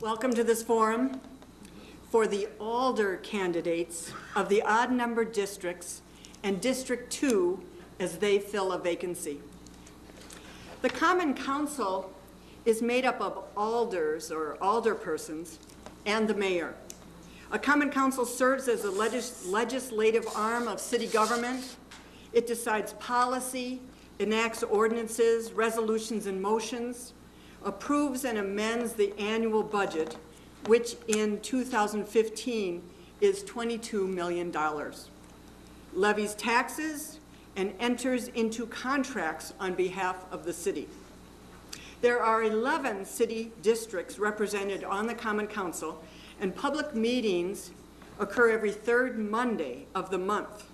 Welcome to this forum for the Alder candidates of the odd-numbered districts and District 2 as they fill a vacancy. The Common Council is made up of alders or alderpersons and the mayor. A Common Council serves as a legislative arm of city government. It decides policy, enacts ordinances, resolutions, and motions, approves and amends the annual budget, which in 2015 is $22 million, levies taxes, and enters into contracts on behalf of the city. There are 11 city districts represented on the Common Council, and public meetings occur every third Monday of the month.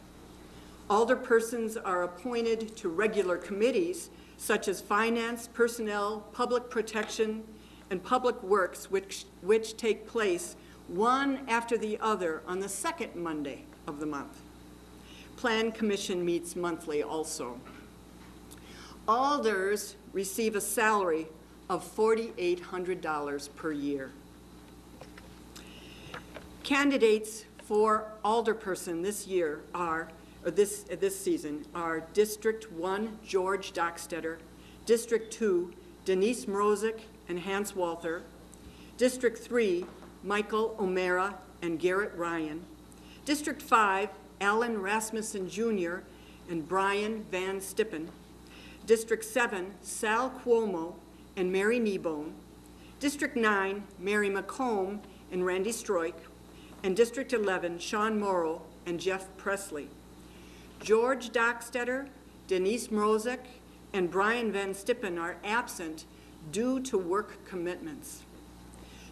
Alderpersons are appointed to regular committees such as Finance, Personnel, Public Protection, and Public Works, which take place one after the other on the second Monday of the month. Plan Commission meets monthly also. Alders receive a salary of $4,800 per year. Candidates for alderperson this year are, or this season, are District 1, George Dockstetter, District 2, Denise Mrozik and Hans Walther, District 3, Michael O'Mara and Garrett Ryan, District 5, Alan Rasmussen Jr. and Brian Van Stippen, District 7, Sal Cuomo and Mary Kneebone, District 9, Mary McComb and Randy Stroik, and District 11, Sean Morrow and Jeff Presley. George Dockstetter, Denise Mrozik, and Brian Van Stippen are absent due to work commitments.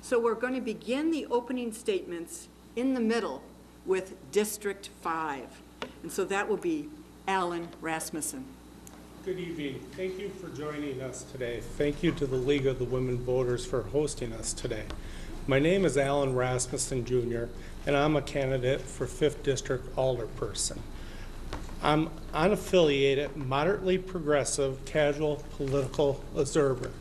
So we're going to begin the opening statements in the middle with District 5. And so that will be Alan Rasmussen. Good evening. Thank you for joining us today. Thank you to the League of the Women Voters for hosting us today. My name is Alan Rasmussen Jr., and I'm a candidate for 5th District Alderperson. I'm unaffiliated, moderately progressive, casual political observer.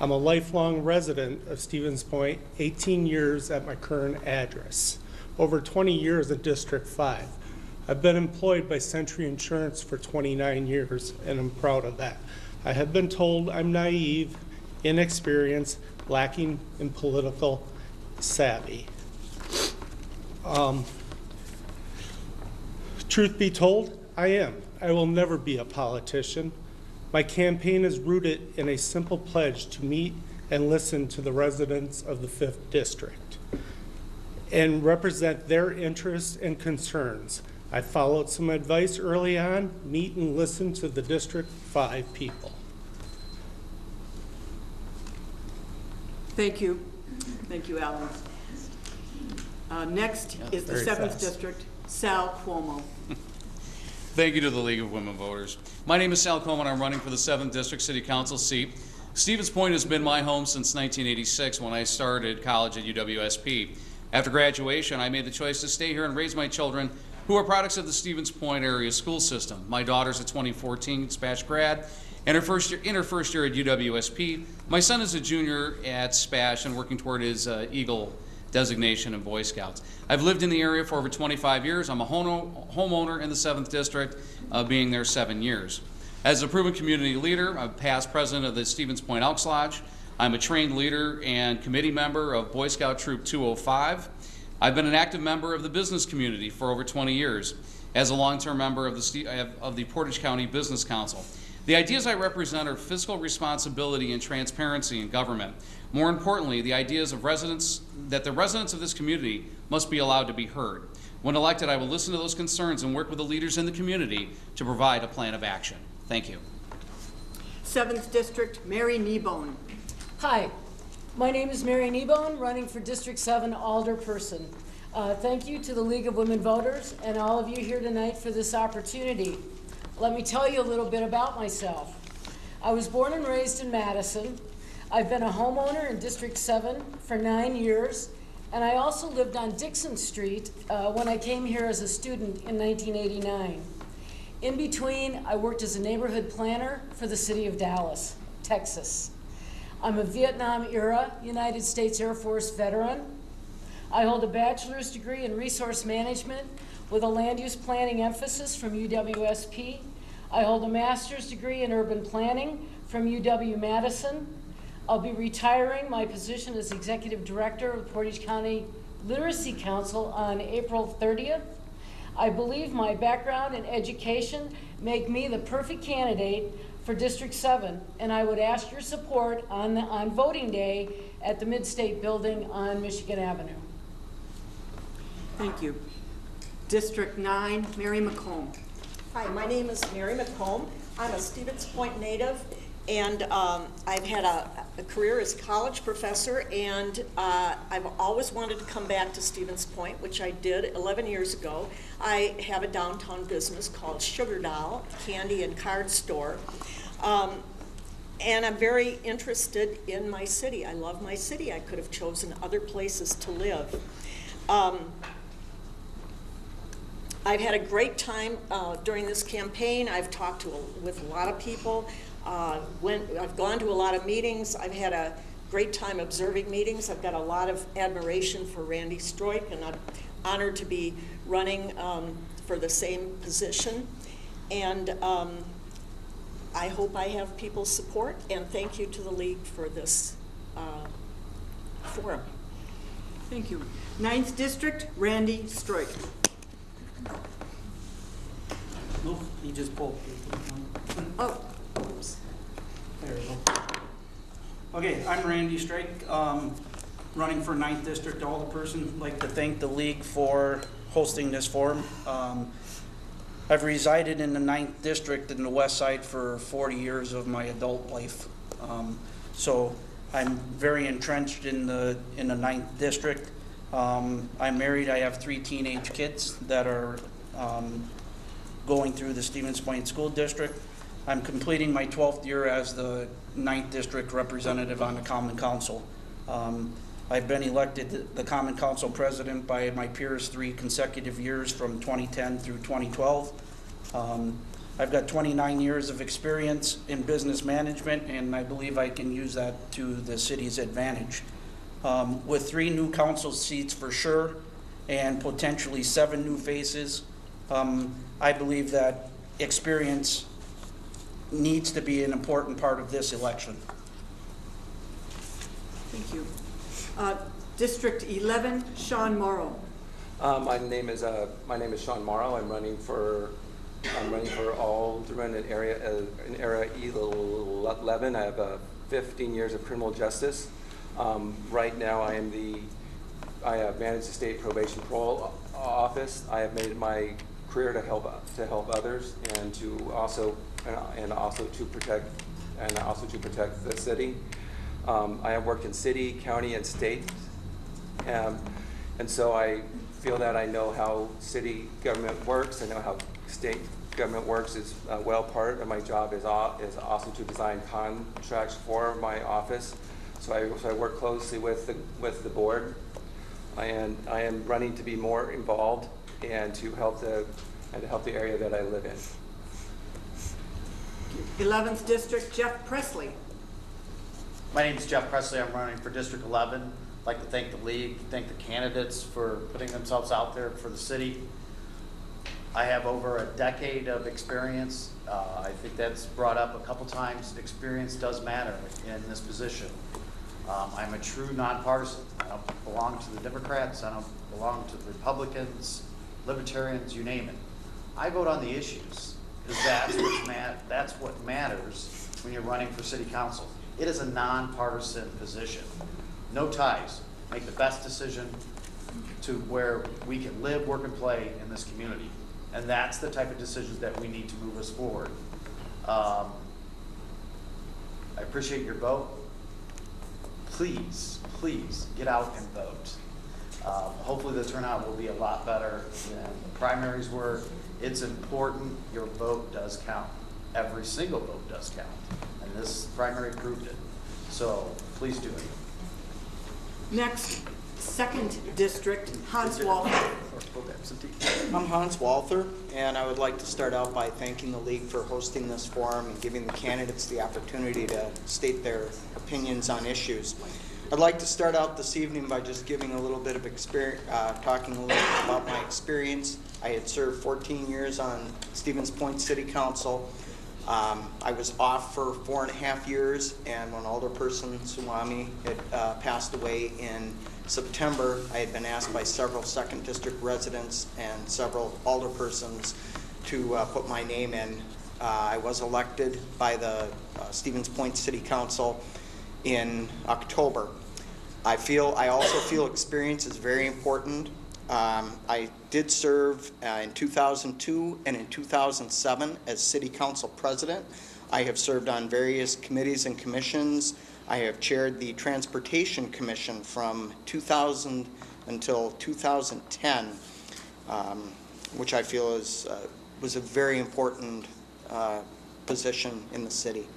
I'm a lifelong resident of Stevens Point, 18 years at my current address, over 20 years at District 5. I've been employed by Century Insurance for 29 years, and I'm proud of that. I have been told I'm naive, inexperienced, lacking in political savvy. Truth be told, I am. I will never be a politician. My campaign is rooted in a simple pledge to meet and listen to the residents of the 5th District and represent their interests and concerns. I followed some advice early on, meet and listen to the District 5 people. Thank you. Thank you, Alan. Next is the 7th District, Sal Cuomo. Thank you to the League of Women Voters. My name is Sal Cuomo, and I'm running for the 7th District City Council seat. Stevens Point has been my home since 1986 when I started college at UWSP. After graduation, I made the choice to stay here and raise my children who are products of the Stevens Point area school system. My daughter's a 2014 Spash grad and in her first year at UWSP. My son is a junior at Spash and working toward his Eagle designation in Boy Scouts. I've lived in the area for over 25 years. I'm a homeowner in the 7th District, being there 7 years. As a proven community leader, I'm past president of the Stevens Point Elks Lodge. I'm a trained leader and committee member of Boy Scout Troop 205. I've been an active member of the business community for over 20 years as a long-term member of the Portage County Business Council. The ideas I represent are fiscal responsibility and transparency in government. More importantly, the ideas of that the residents of this community must be allowed to be heard. When elected, I will listen to those concerns and work with the leaders in the community to provide a plan of action. Thank you. 7th District, Mary Kneebone. Hi, my name is Mary Kneebone, running for District 7 Alderperson. Thank you to the League of Women Voters and all of you here tonight for this opportunity. Let me tell you a little bit about myself. I was born and raised in Madison. I've been a homeowner in District 7 for 9 years, and I also lived on Dixon Street when I came here as a student in 1989. In between, I worked as a neighborhood planner for the city of Dallas, Texas. I'm a Vietnam-era United States Air Force veteran. I hold a bachelor's degree in resource management with a land use planning emphasis from UWSP. I hold a master's degree in urban planning from UW-Madison. I'll be retiring my position as executive director of Portage County Literacy Council on April 30th. I believe my background and education make me the perfect candidate for District 7, and I would ask your support on voting day at the Mid-State Building on Michigan Avenue. Thank you. District 9, Mary McComb. Hi, my name is Mary McComb. I'm a Stevens Point native, and I've had a career as college professor, and I've always wanted to come back to Stevens Point, which I did 11 years ago. I have a downtown business called Sugar Doll, candy and card store. And I'm very interested in my city. I love my city. I could have chosen other places to live. I've had a great time during this campaign. I've talked with a lot of people. I've gone to a lot of meetings. I've had a great time observing meetings. I've got a lot of admiration for Randy Stroik, and I'm honored to be running for the same position. And I hope I have people's support, and thank you to the League for this forum. Thank you. 9th District, Randy Stroik. Nope, he just pulled. Oh, There we go. Okay, I'm Randy Strike, running for 9th District Alderperson. I'd like to thank the League for hosting this forum. I've resided in the 9th District in the West Side for 40 years of my adult life. So I'm very entrenched in the 9th District. I'm married. I have 3 teenage kids that are going through the Stevens Point School District. I'm completing my 12th year as the 9th District representative on the Common Council. I've been elected the Common Council president by my peers 3 consecutive years from 2010 through 2012. I've got 29 years of experience in business management, and I believe I can use that to the city's advantage. With 3 new council seats for sure, and potentially 7 new faces, I believe that experience needs to be an important part of this election. thank you. District 11, Sean Morrow. My name is Sean Morrow. I'm running for Alderman in area 11. I have 15 years of criminal justice. Right now, I manage the state probation parole office. I have made my career to help others and to also protect the city. I have worked in city, county, and state, and so I feel that I know how city government works. I know how state government works. Is well, part of my job is also to design contracts for my office. So I work closely with the board, and I am running to be more involved and to help the area that I live in. 11th District, Jeff Presley. My name is Jeff Presley. I'm running for District 11. I'd like to thank the League, thank the candidates for putting themselves out there for the city. I have over a decade of experience. I think that's brought up a couple times. Experience does matter in this position. I'm a true nonpartisan. I don't belong to the Democrats. I don't belong to the Republicans, Libertarians, you name it. I vote on the issues because that's what matters when you're running for city council. It is a nonpartisan position. No ties. Make the best decision to where we can live, work, and play in this community. And that's the type of decisions that we need to move us forward. I appreciate your vote. Please, please get out and vote. Hopefully the turnout will be a lot better than the primaries were. It's important your vote does count. Every single vote does count. And this primary proved it. So please do it. Next, 2nd District, Hans Walter. I'm Hans Walther, and I would like to start out by thanking the League for hosting this forum and giving the candidates the opportunity to state their opinions on issues. I'd like to start out this evening by just giving a little bit of experience, talking a little bit about my experience. I had served 14 years on Stevens Point City Council. I was off for 4.5 years, and when Alderperson Suwami had passed away in September, I had been asked by several 2nd District residents and several alderpersons to put my name in. I was elected by the Stevens Point City Council in October. I also feel experience is very important. I did serve in 2002 and in 2007 as City Council President. I have served on various committees and commissions. I have chaired the Transportation Commission from 2000 until 2010, which I feel was a very important position in the city.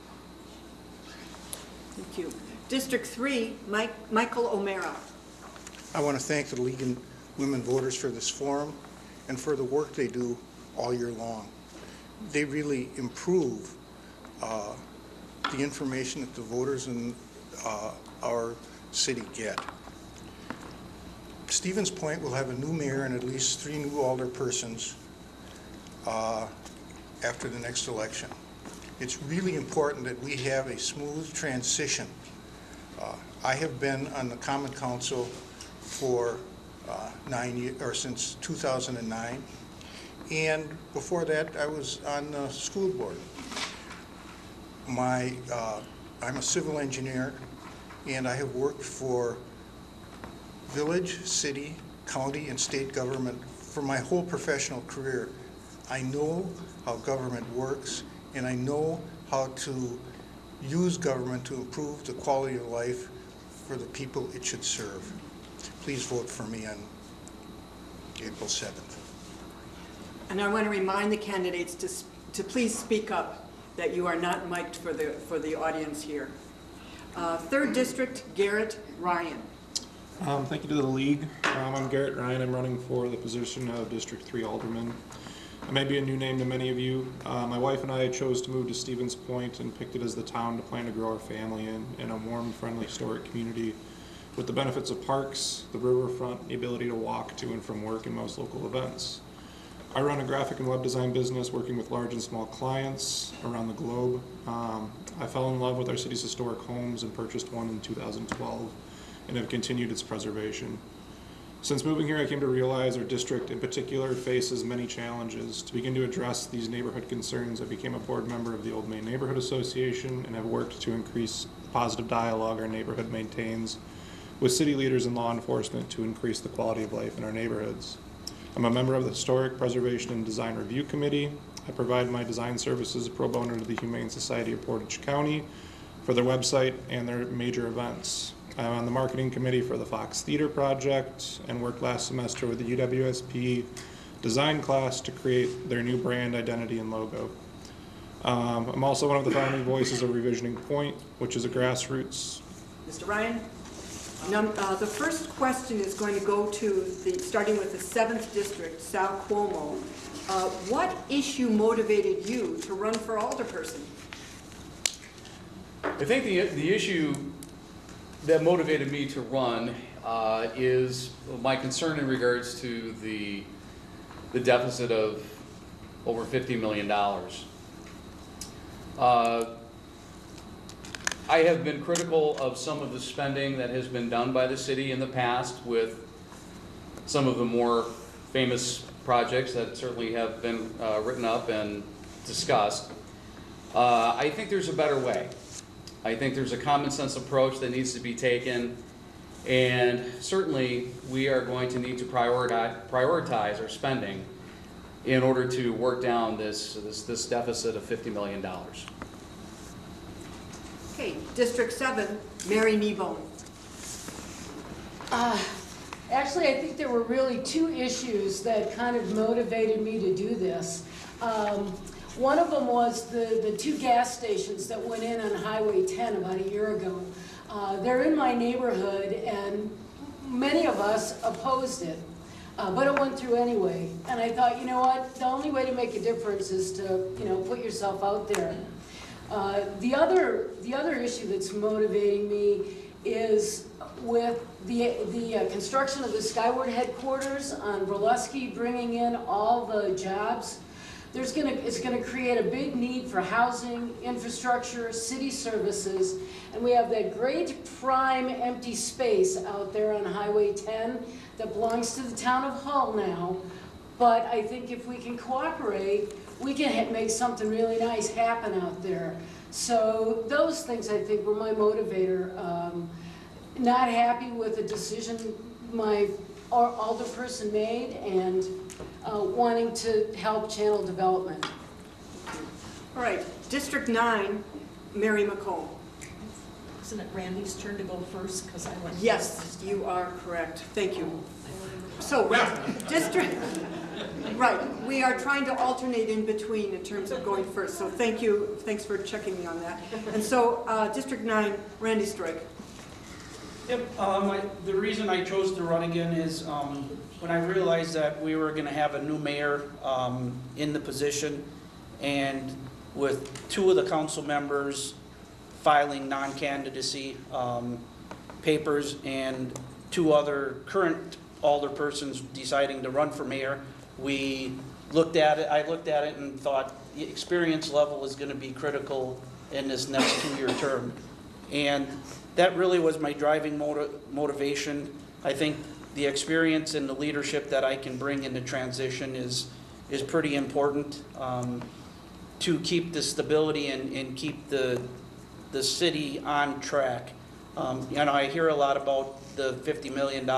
Thank you. District 3, Michael O'Mara. I want to thank the League of Women Voters for this forum and for the work they do all year long. They really improve the information that the voters in our city get. Stevens Point will have a new mayor and at least 3 new alderpersons after the next election. It's really important that we have a smooth transition. I have been on the Common Council for 9 years, or since 2009, and before that I was on the school board. I'm a civil engineer, and I have worked for village, city, county, and state government for my whole professional career. I know how government works, and I know how to use government to improve the quality of life for the people it should serve. Please vote for me on April 7th. And I want to remind the candidates to please speak up, that you are not mic'd for the audience here. 3rd District, Garrett Ryan. Thank you to the League. I'm Garrett Ryan. I'm running for the position of District 3 Alderman. I may be a new name to many of you. My wife and I chose to move to Stevens Point and picked it as the town to plan to grow our family in a warm, friendly, historic community with the benefits of parks, the riverfront, the ability to walk to and from work and most local events. I run a graphic and web design business working with large and small clients around the globe. I fell in love with our city's historic homes and purchased one in 2012 and have continued its preservation. Since moving here, I came to realize our district in particular faces many challenges. To begin to address these neighborhood concerns, I became a board member of the Old Main Neighborhood Association and have worked to increase positive dialogue our neighborhood maintains with city leaders and law enforcement to increase the quality of life in our neighborhoods. I'm a member of the Historic Preservation and Design Review Committee. I provide my design services pro bono to the Humane Society of Portage County for their website and their major events. I'm on the marketing committee for the Fox Theater Project and worked last semester with the UWSP design class to create their new brand identity and logo. I'm also one of the founding voices of Revisioning Point, which is a grassroots. Mr. Ryan, the first question is going to go to starting with the 7th District, Sal Cuomo. What issue motivated you to run for alderperson? I think the issue that motivated me to run is my concern in regards to the deficit of over $50 million. I have been critical of some of the spending that has been done by the city in the past with some of the more famous projects that certainly have been written up and discussed. I think there's a better way. I think there's a common sense approach that needs to be taken, and certainly we are going to need to prioritize our spending in order to work down this deficit of $50 million. Okay, District 7, Mary Kneebone. Actually, I think there were really 2 issues that kind of motivated me to do this. One of them was the 2 gas stations that went in on Highway 10 about a year ago. They're in my neighborhood, and many of us opposed it, but it went through anyway. And I thought, you know what, the only way to make a difference is to, put yourself out there. The other issue that's motivating me is with the construction of the Skyward headquarters on Burlesky, bringing in all the jobs. It's gonna create a big need for housing, infrastructure, city services, and we have that great prime empty space out there on Highway 10 that belongs to the town of Hull now. But I think if we can cooperate, we can make something really nice happen out there. So those things, I think, were my motivator. Not happy with the decision my alderperson made, and wanting to help channel development. All right, District 9, Mary McComb. Isn't it Randy's turn to go first, because I went? Yes, you are correct. Thank you. So, District, right, we are trying to alternate in between in terms of going first. So thank you, thanks for checking me on that. And so, District 9, Randy Strike. Yep, the reason I chose to run again is when I realized that we were gonna have a new mayor in the position, and with 2 of the council members filing non-candidacy papers and 2 other current alderpersons deciding to run for mayor, I looked at it and thought the experience level is gonna be critical in this next 2-year term. And that really was my driving motivation. I think the experience and the leadership that I can bring in the transition is pretty important to keep the stability and keep the city on track. I hear a lot about the $50 million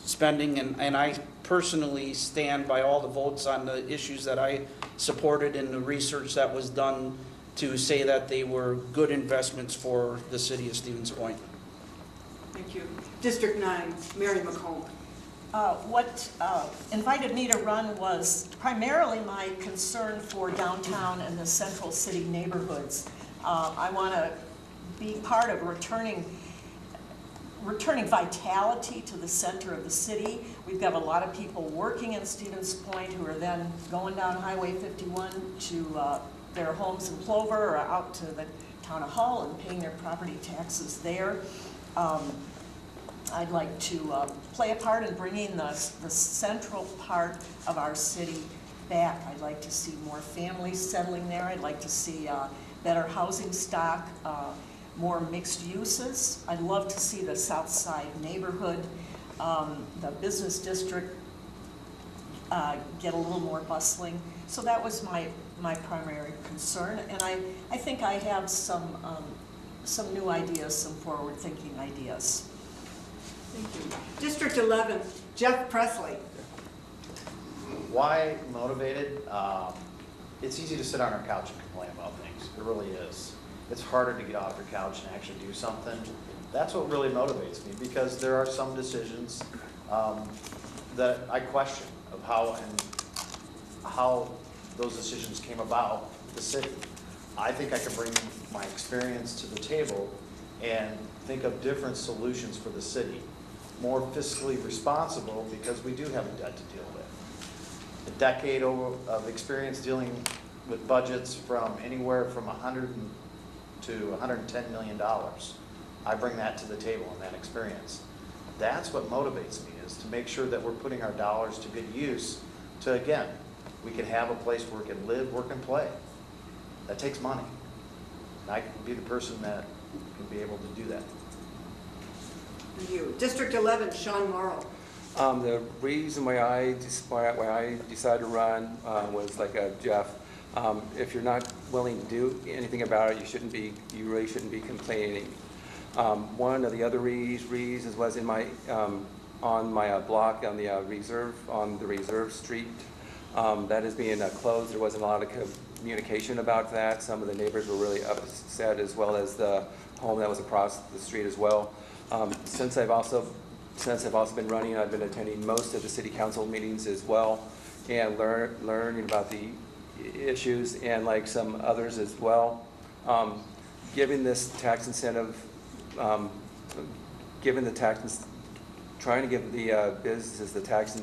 spending, and I personally stand by all the votes on the issues that I supported and the research that was done to say that they were good investments for the city of Stevens Point. Thank you. District 9, Mary McComb. What invited me to run was primarily my concern for downtown and the central city neighborhoods. I want to be part of returning vitality to the center of the city. We've got a lot of people working in Stevens Point who are then going down Highway 51 to their homes in Plover or out to the town of Hull and paying their property taxes there. I'd like to play a part in bringing the central part of our city back. I'd like to see more families settling there. I'd like to see better housing stock, more mixed uses. I'd love to see the South Side neighborhood, the business district get a little more bustling. So that was my primary concern, and I think I have some new ideas, some forward-thinking ideas. Thank you. District 11, Jeff Presley. Why motivated? It's easy to sit on our couch and complain about things. It really is. It's harder to get off your couch and actually do something. That's what really motivates me, because there are some decisions that I question of how those decisions came about the city. I think I can bring my experience to the table and think of different solutions for the city. More fiscally responsible, because we do have a debt to deal with. A decade of experience dealing with budgets from anywhere from $100 to $110 million. I bring that to the table in that experience. That's what motivates me, is to make sure that we're putting our dollars to good use to, again, we can have a place where we can live, work, and play. That takes money. And I can be the person that can be able to do that. Thank you. District 11, Sean Morrow. The reason why I decided to run was like Jeff. If you're not willing to do anything about it, you really shouldn't be complaining. One of the other reasons was in my on my block on the Reserve Street. That is being closed. There wasn't a lot of communication about that. Some of the neighbors were really upset, as well as the home that was across the street as well. Since I've also been running, I've been attending most of the city council meetings as well, and learning about the issues, and like some others as well. Given this tax incentive, given the tax trying to give the businesses the tax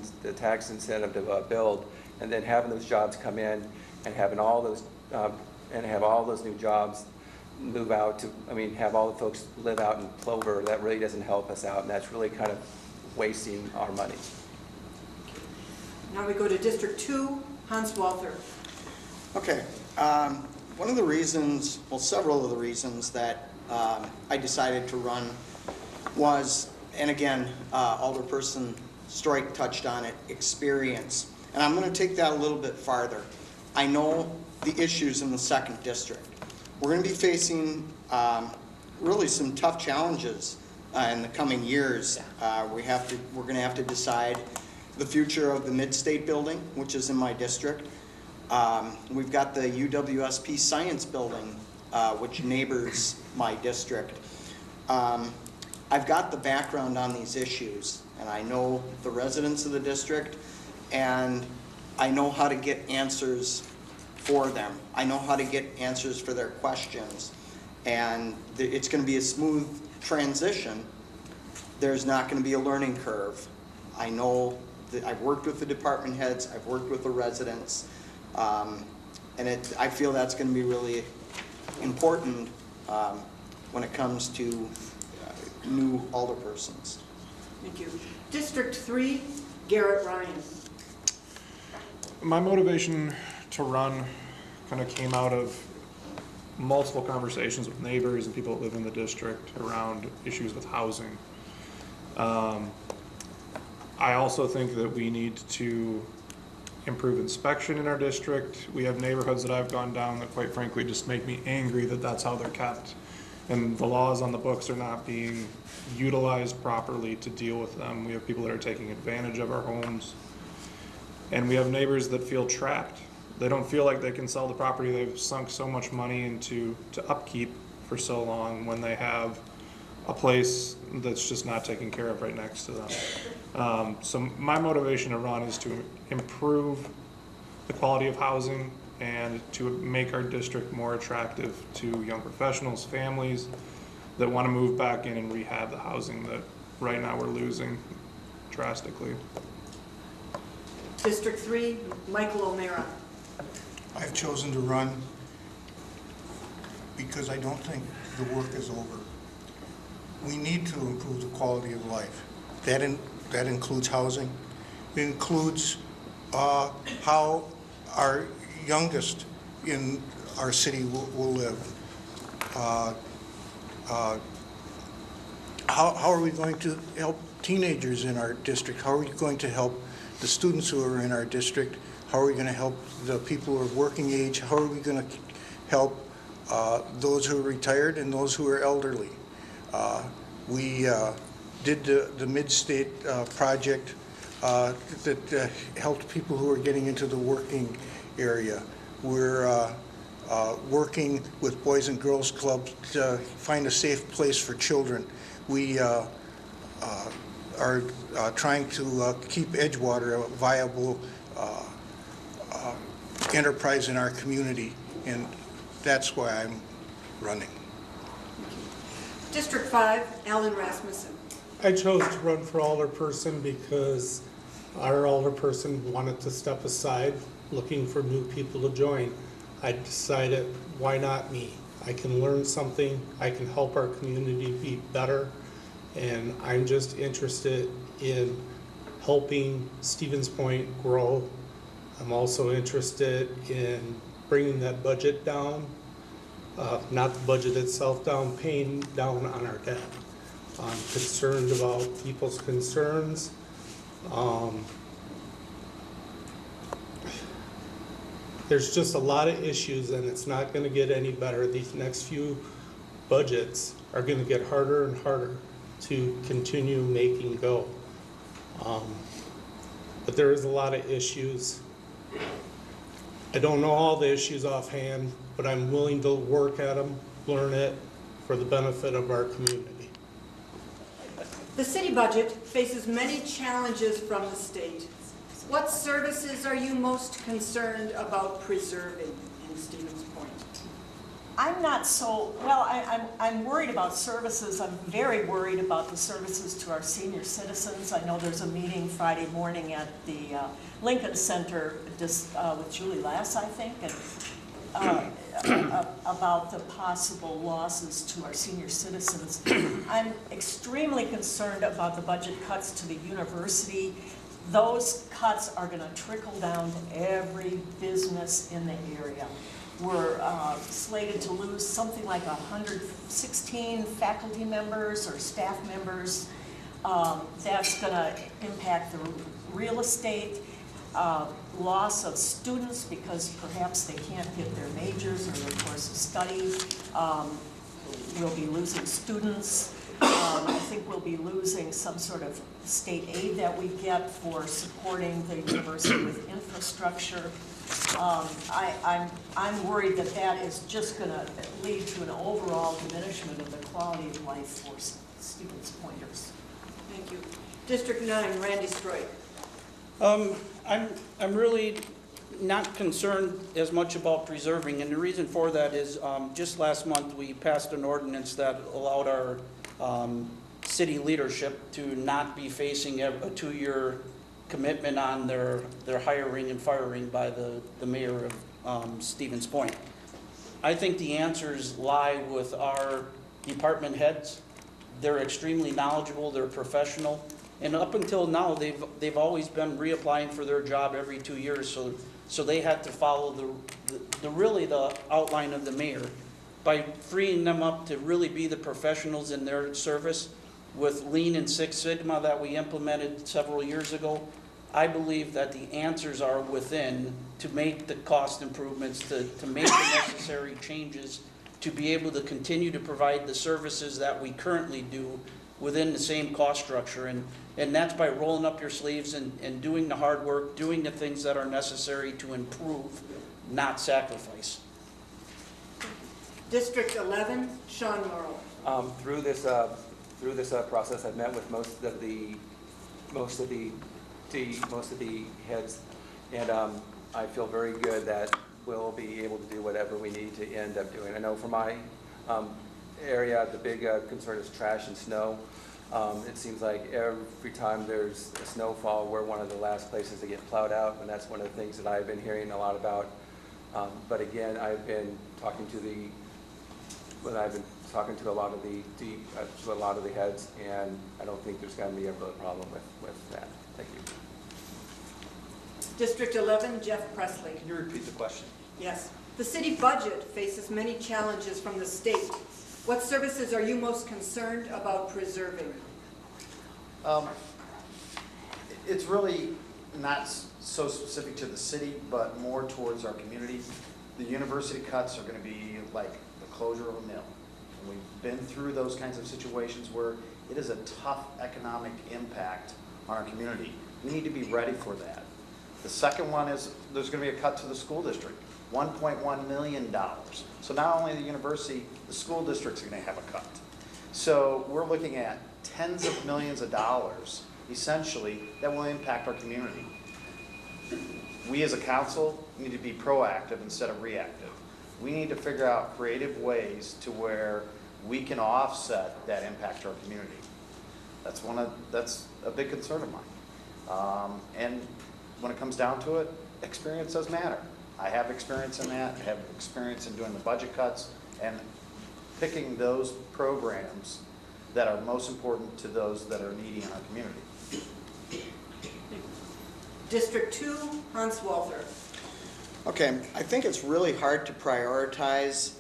incentive to build, and then having those jobs come in and having all those new jobs move out to, have all the folks live out in Plover, that really doesn't help us out, and that's really kind of wasting our money. Now we go to District 2, Hans Walther. Okay, one of the reasons, well, several of the reasons that I decided to run was, and again, Alderperson Stroik touched on it, experience. And I'm going to take that a little bit farther. I know the issues in the 2nd District. We're going to be facing really some tough challenges in the coming years. We're going to have to decide the future of the Mid-State building, which is in my district. We've got the UWSP Science building, which neighbors my district. I've got the background on these issues, and I know the residents of the district, and I know how to get answers for them. I know how to get answers for their questions, and it's going to be a smooth transition. There's not going to be a learning curve. I know that I've worked with the department heads, I've worked with the residents, and I feel that's going to be really important when it comes to new alderpersons. Thank you. District 3, Garrett Ryan. My motivation to run kind of came out of multiple conversations with neighbors and people that live in the district around issues with housing. I also think that we need to improve inspection in our district. We have neighborhoods that I've gone down that quite frankly just make me angry that that's how they're kept. And the laws on the books are not being utilized properly to deal with them. We have people that are taking advantage of our homes. And we have neighbors that feel trapped. They don't feel like they can sell the property they've sunk so much money into to upkeep for so long when they have a place that's just not taken care of right next to them. So my motivation to run is to improve the quality of housing and to make our district more attractive to young professionals, families that want to move back in and rehab the housing that right now we're losing drastically. District 3, Michael O'Meara. I've chosen to run because I don't think the work is over. We need to improve the quality of life. That includes housing. It includes how our youngest in our city will live. How are we going to help teenagers in our district? How are we going to help the students who are in our district? How are we going to help the people who are working age? How are we going to help those who are retired and those who are elderly? We did the Mid-State project that helped people who are getting into the working area. We're working with Boys and Girls Clubs to find a safe place for children. We are trying to keep Edgewater a viable enterprise in our community, and that's why I'm running. District 5, Alan Rasmussen. I chose to run for alderperson because our alderperson wanted to step aside, looking for new people to join. I decided, why not me? I can learn something, I can help our community be better, and I'm just interested in helping Stevens Point grow. I'm also interested in bringing that budget down, not the budget itself down, paying down on our debt. I'm concerned about people's concerns. There's just a lot of issues, and it's not going to get any better. These next few budgets are going to get harder and harder to continue making go. But there is a lot of issues. I don't know all the issues offhand, but I'm willing to work at them, learn it for the benefit of our community. The city budget faces many challenges from the state. What services are you most concerned about preserving in Stevens Point? I'm not so, well, I'm worried about services. I'm very worried about the services to our senior citizens. I know there's a meeting Friday morning at the Lincoln Center with Julie Lass, I think, and about the possible losses to our senior citizens. I'm extremely concerned about the budget cuts to the university. Those cuts are going to trickle down to every business in the area. We're slated to lose something like 116 faculty members or staff members. That's going to impact the real estate, loss of students because perhaps they can't get their majors or their course of study. We'll be losing students. I think we'll be losing some sort of state aid that we get for supporting the university with infrastructure. I'm worried that that is just going to lead to an overall diminishment of the quality of life for Stevens Pointers. Thank you. District 9, Randy Stroik. I'm really not concerned as much about preserving, and the reason for that is just last month we passed an ordinance that allowed our city leadership to not be facing a 2-year commitment on their hiring and firing by the mayor of Stevens Point. I think the answers lie with our department heads. They're extremely knowledgeable, they're professional, and up until now they've always been reapplying for their job every 2 years, so they had to follow the outline of the mayor. By freeing them up to really be the professionals in their service with Lean and Six Sigma that we implemented several years ago, I believe that the answers are within to make the cost improvements, to make the necessary changes, to be able to continue to provide the services that we currently do within the same cost structure. And that's by rolling up your sleeves and doing the hard work, doing the things that are necessary to improve, not sacrifice. District 11, Sean Morrow. Through this process, I've met with most of the heads, and I feel very good that we'll be able to do whatever we need to end up doing. I know for my area, the big concern is trash and snow. It seems like every time there's a snowfall, we're one of the last places to get plowed out, and that's one of the things that I've been hearing a lot about. But again, I've been talking to a lot of the heads, and I don't think there's going to be a real problem with that. Thank you. District 11, Jeff Presley. Can you repeat the question? Yes. The city budget faces many challenges from the state. What services are you most concerned about preserving? It's really not so specific to the city, but more towards our community. The university cuts are going to be like the closure of a mill. And we've been through those kinds of situations where it is a tough economic impact on our community. We need to be ready for that. The second one is there's going to be a cut to the school district, $1.1 million. So not only the university, the school district's going to have a cut. So we're looking at tens of millions of dollars, essentially, that will impact our community. We as a council need to be proactive instead of reactive. We need to figure out creative ways to where we can offset that impact to our community. That's a big concern of mine. And when it comes down to it, experience does matter. I have experience in that. I have experience in doing the budget cuts and picking those programs that are most important to those that are needy in our community. District 2, Hans Walther. Okay, I think it's really hard to prioritize,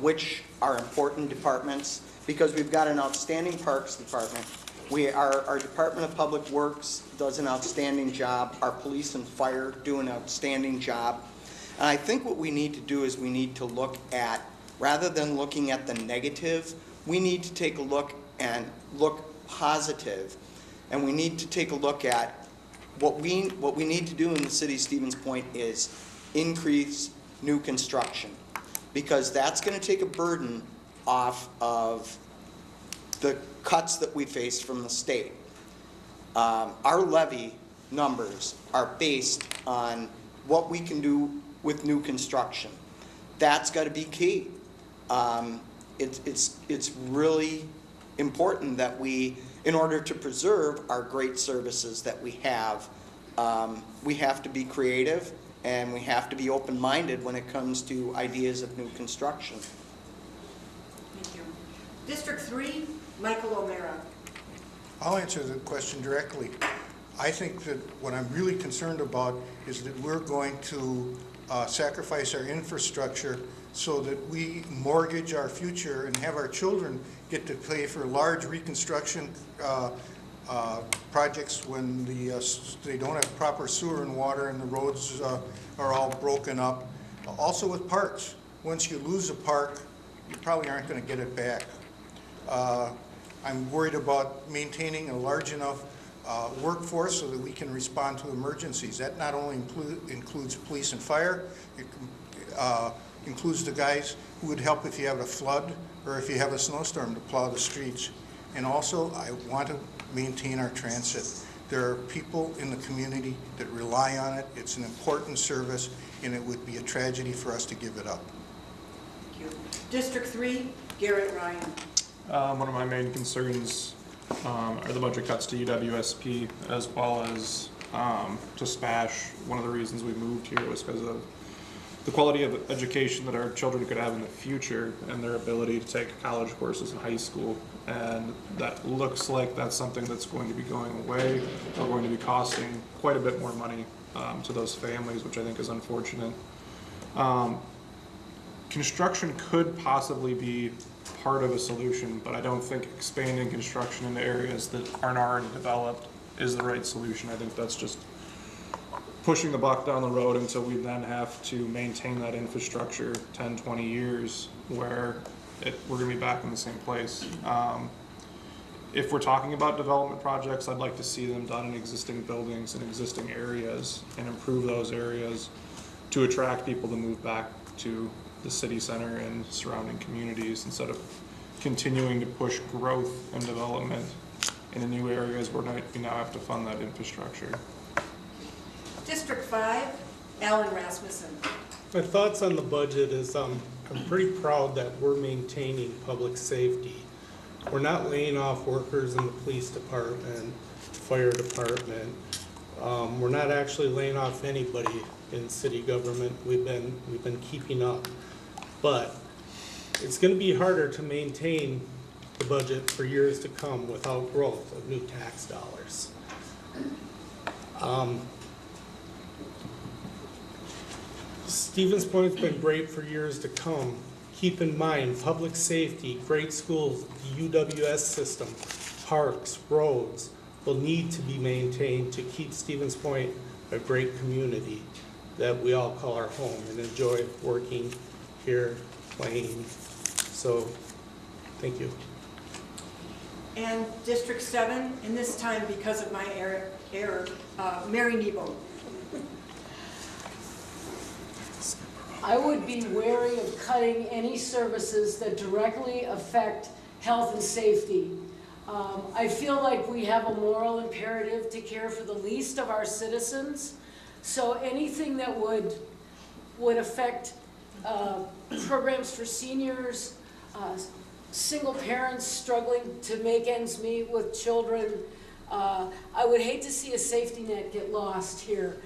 which are important departments, because we've got an outstanding Parks Department. Our Department of Public Works does an outstanding job. Our police and fire do an outstanding job. And I think what we need to do is we need to look at, rather than looking at the negative, we need to take a look and look positive. And we need to take a look at what we need to do in the city of Stevens Point is increase new construction, because that's going to take a burden off of the cuts that we face from the state. Our levy numbers are based on what we can do with new construction. That's got to be key. It's really important that we, in order to preserve our great services that we have to be creative and we have to be open-minded when it comes to ideas of new construction. Thank you. District 3, Michael O'Mara. I'll answer the question directly. I think that what I'm really concerned about is that we're going to sacrifice our infrastructure so that we mortgage our future and have our children get to pay for large reconstruction projects when they don't have proper sewer and water and the roads are all broken up. Also with parks. Once you lose a park, you probably aren't going to get it back. I'm worried about maintaining a large enough workforce so that we can respond to emergencies. That not only includes police and fire, it includes the guys who would help if you have a flood or if you have a snowstorm to plow the streets. And also, I want to maintain our transit. There are people in the community that rely on it. It's an important service, and it would be a tragedy for us to give it up. Thank you. District 3, Garrett Ryan. One of my main concerns are the budget cuts to UWSP, as well as to SPASH. One of the reasons we moved here was because of the quality of education that our children could have in the future and their ability to take college courses in high school. And that looks like that's something that's going to be going away or going to be costing quite a bit more money to those families, which I think is unfortunate. Construction could possibly be part of a solution, but I don't think expanding construction into areas that aren't already developed is the right solution. I think that's just pushing the buck down the road until we then have to maintain that infrastructure 10, 20 years where we're going to be back in the same place. If we're talking about development projects, I'd like to see them done in existing buildings and existing areas and improve those areas to attract people to move back to the city center and surrounding communities instead of continuing to push growth and development in the new areas where we now have to fund that infrastructure. District 5, Alan Rasmussen. My thoughts on the budget is I'm pretty proud that we're maintaining public safety. We're not laying off workers in the police department, fire department. We're not actually laying off anybody in city government. We've been keeping up. But it's going to be harder to maintain the budget for years to come without growth of new tax dollars. Stevens Point's been great for years to come. Keep in mind, public safety, great schools, the UWS system, parks, roads will need to be maintained to keep Stevens Point a great community that we all call our home and enjoy working here, playing. So, thank you. And District 7, and this time because of my error, Mary Nebo. I would be wary of cutting any services that directly affect health and safety. I feel like we have a moral imperative to care for the least of our citizens. So anything that would affect programs for seniors, single parents struggling to make ends meet with children, I would hate to see a safety net get lost here.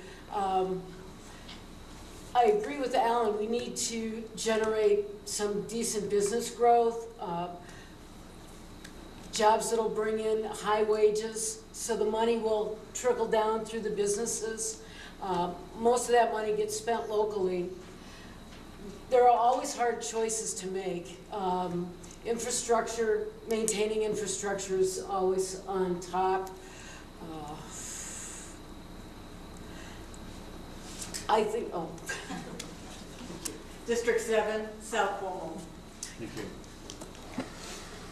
I agree with Alan, we need to generate some decent business growth, jobs that'll bring in high wages, so the money will trickle down through the businesses. Most of that money gets spent locally. There are always hard choices to make. Infrastructure, maintaining infrastructure is always on top. I think, District 7, South Cuomo. Thank you.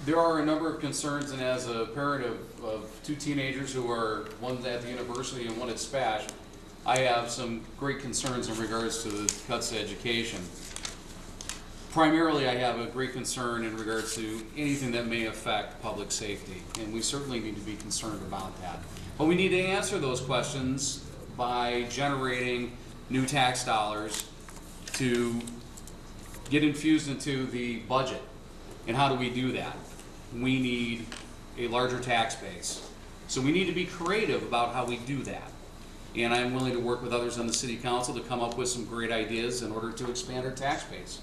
There are a number of concerns, and as a parent of two teenagers who are, one at the university and one at SPASH, I have some great concerns in regards to the cuts to education. Primarily, I have a great concern in regards to anything that may affect public safety, and we certainly need to be concerned about that. But we need to answer those questions by generating new tax dollars to get infused into the budget. And how do we do that? We need a larger tax base. So we need to be creative about how we do that. And I'm willing to work with others on the city council to come up with some great ideas in order to expand our tax base.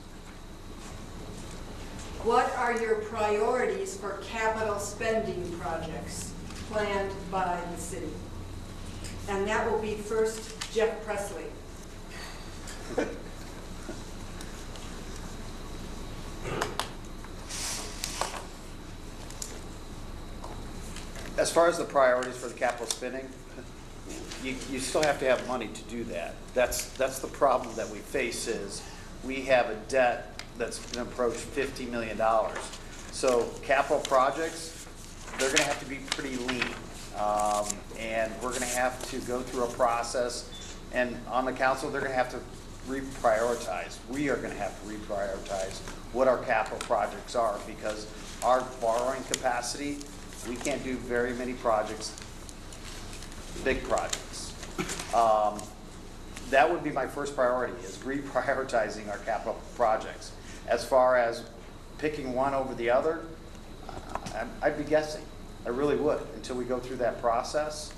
What are your priorities for capital spending projects planned by the city? And that will be first Jeff Presley. As far as the priorities for the capital spending, you still have to have money to do that. That's the problem that we face is we have a debt that's going to approach $50 million. So capital projects, they're going to have to be pretty lean. And we're going to have to go through a process. And on the council, they're going to have to reprioritize. We are going to have to reprioritize what our capital projects are because our borrowing capacity, we can't do very many projects, big projects. That would be my first priority is reprioritizing our capital projects. As far as picking one over the other, I'd be guessing. I really would until we go through that process.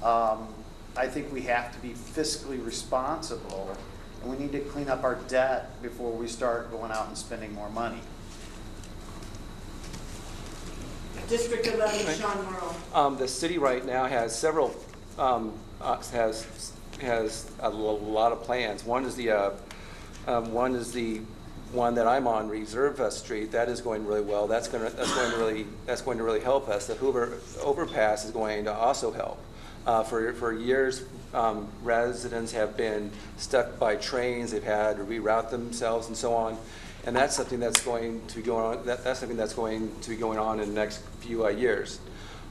I think we have to be fiscally responsible and we need to clean up our debt before we start going out and spending more money. District 11, Sean Morrow. The city right now has several, has a lot of plans. One is the one that I'm on, Reserve Street. That is going really well. That's going to really help us. The Hoover overpass is going to also help. For years, residents have been stuck by trains. They've had to reroute themselves and so on. And that's something that's going to be going on. That's something that's going to be going on in the next few years.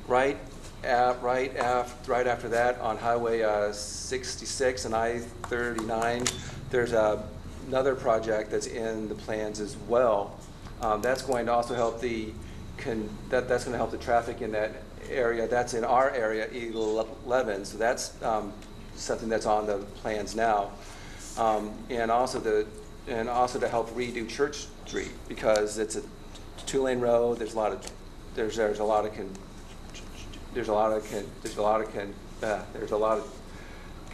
Right after that, on Highway 66 and I-39, there's another project that's in the plans as well. That's going to also help that's going to help the traffic in that area. That's in our area, 11. So that's something that's on the plans now, and also to help redo Church Street because it's a two-lane road. There's a lot of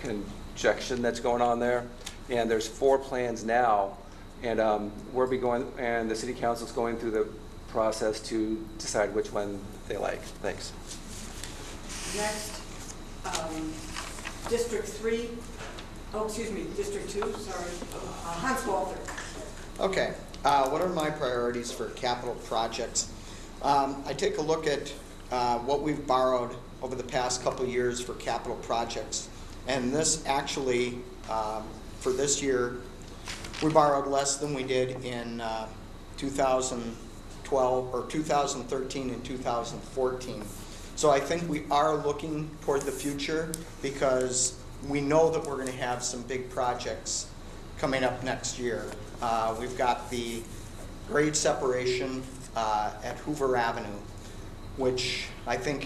congestion that's going on there, and there's 4 plans now, and and the city council's going through the process to decide which one they like. Thanks. Next, District 3. Oh, excuse me, District 2, sorry. Hans Walter. Okay, what are my priorities for capital projects? I take a look at what we've borrowed over the past couple of years for capital projects. And this actually, for this year, we borrowed less than we did in 2012 or 2013 and 2014. So I think we are looking toward the future because we know that we're going to have some big projects coming up next year. We've got the grade separation at Hoover Avenue, which I think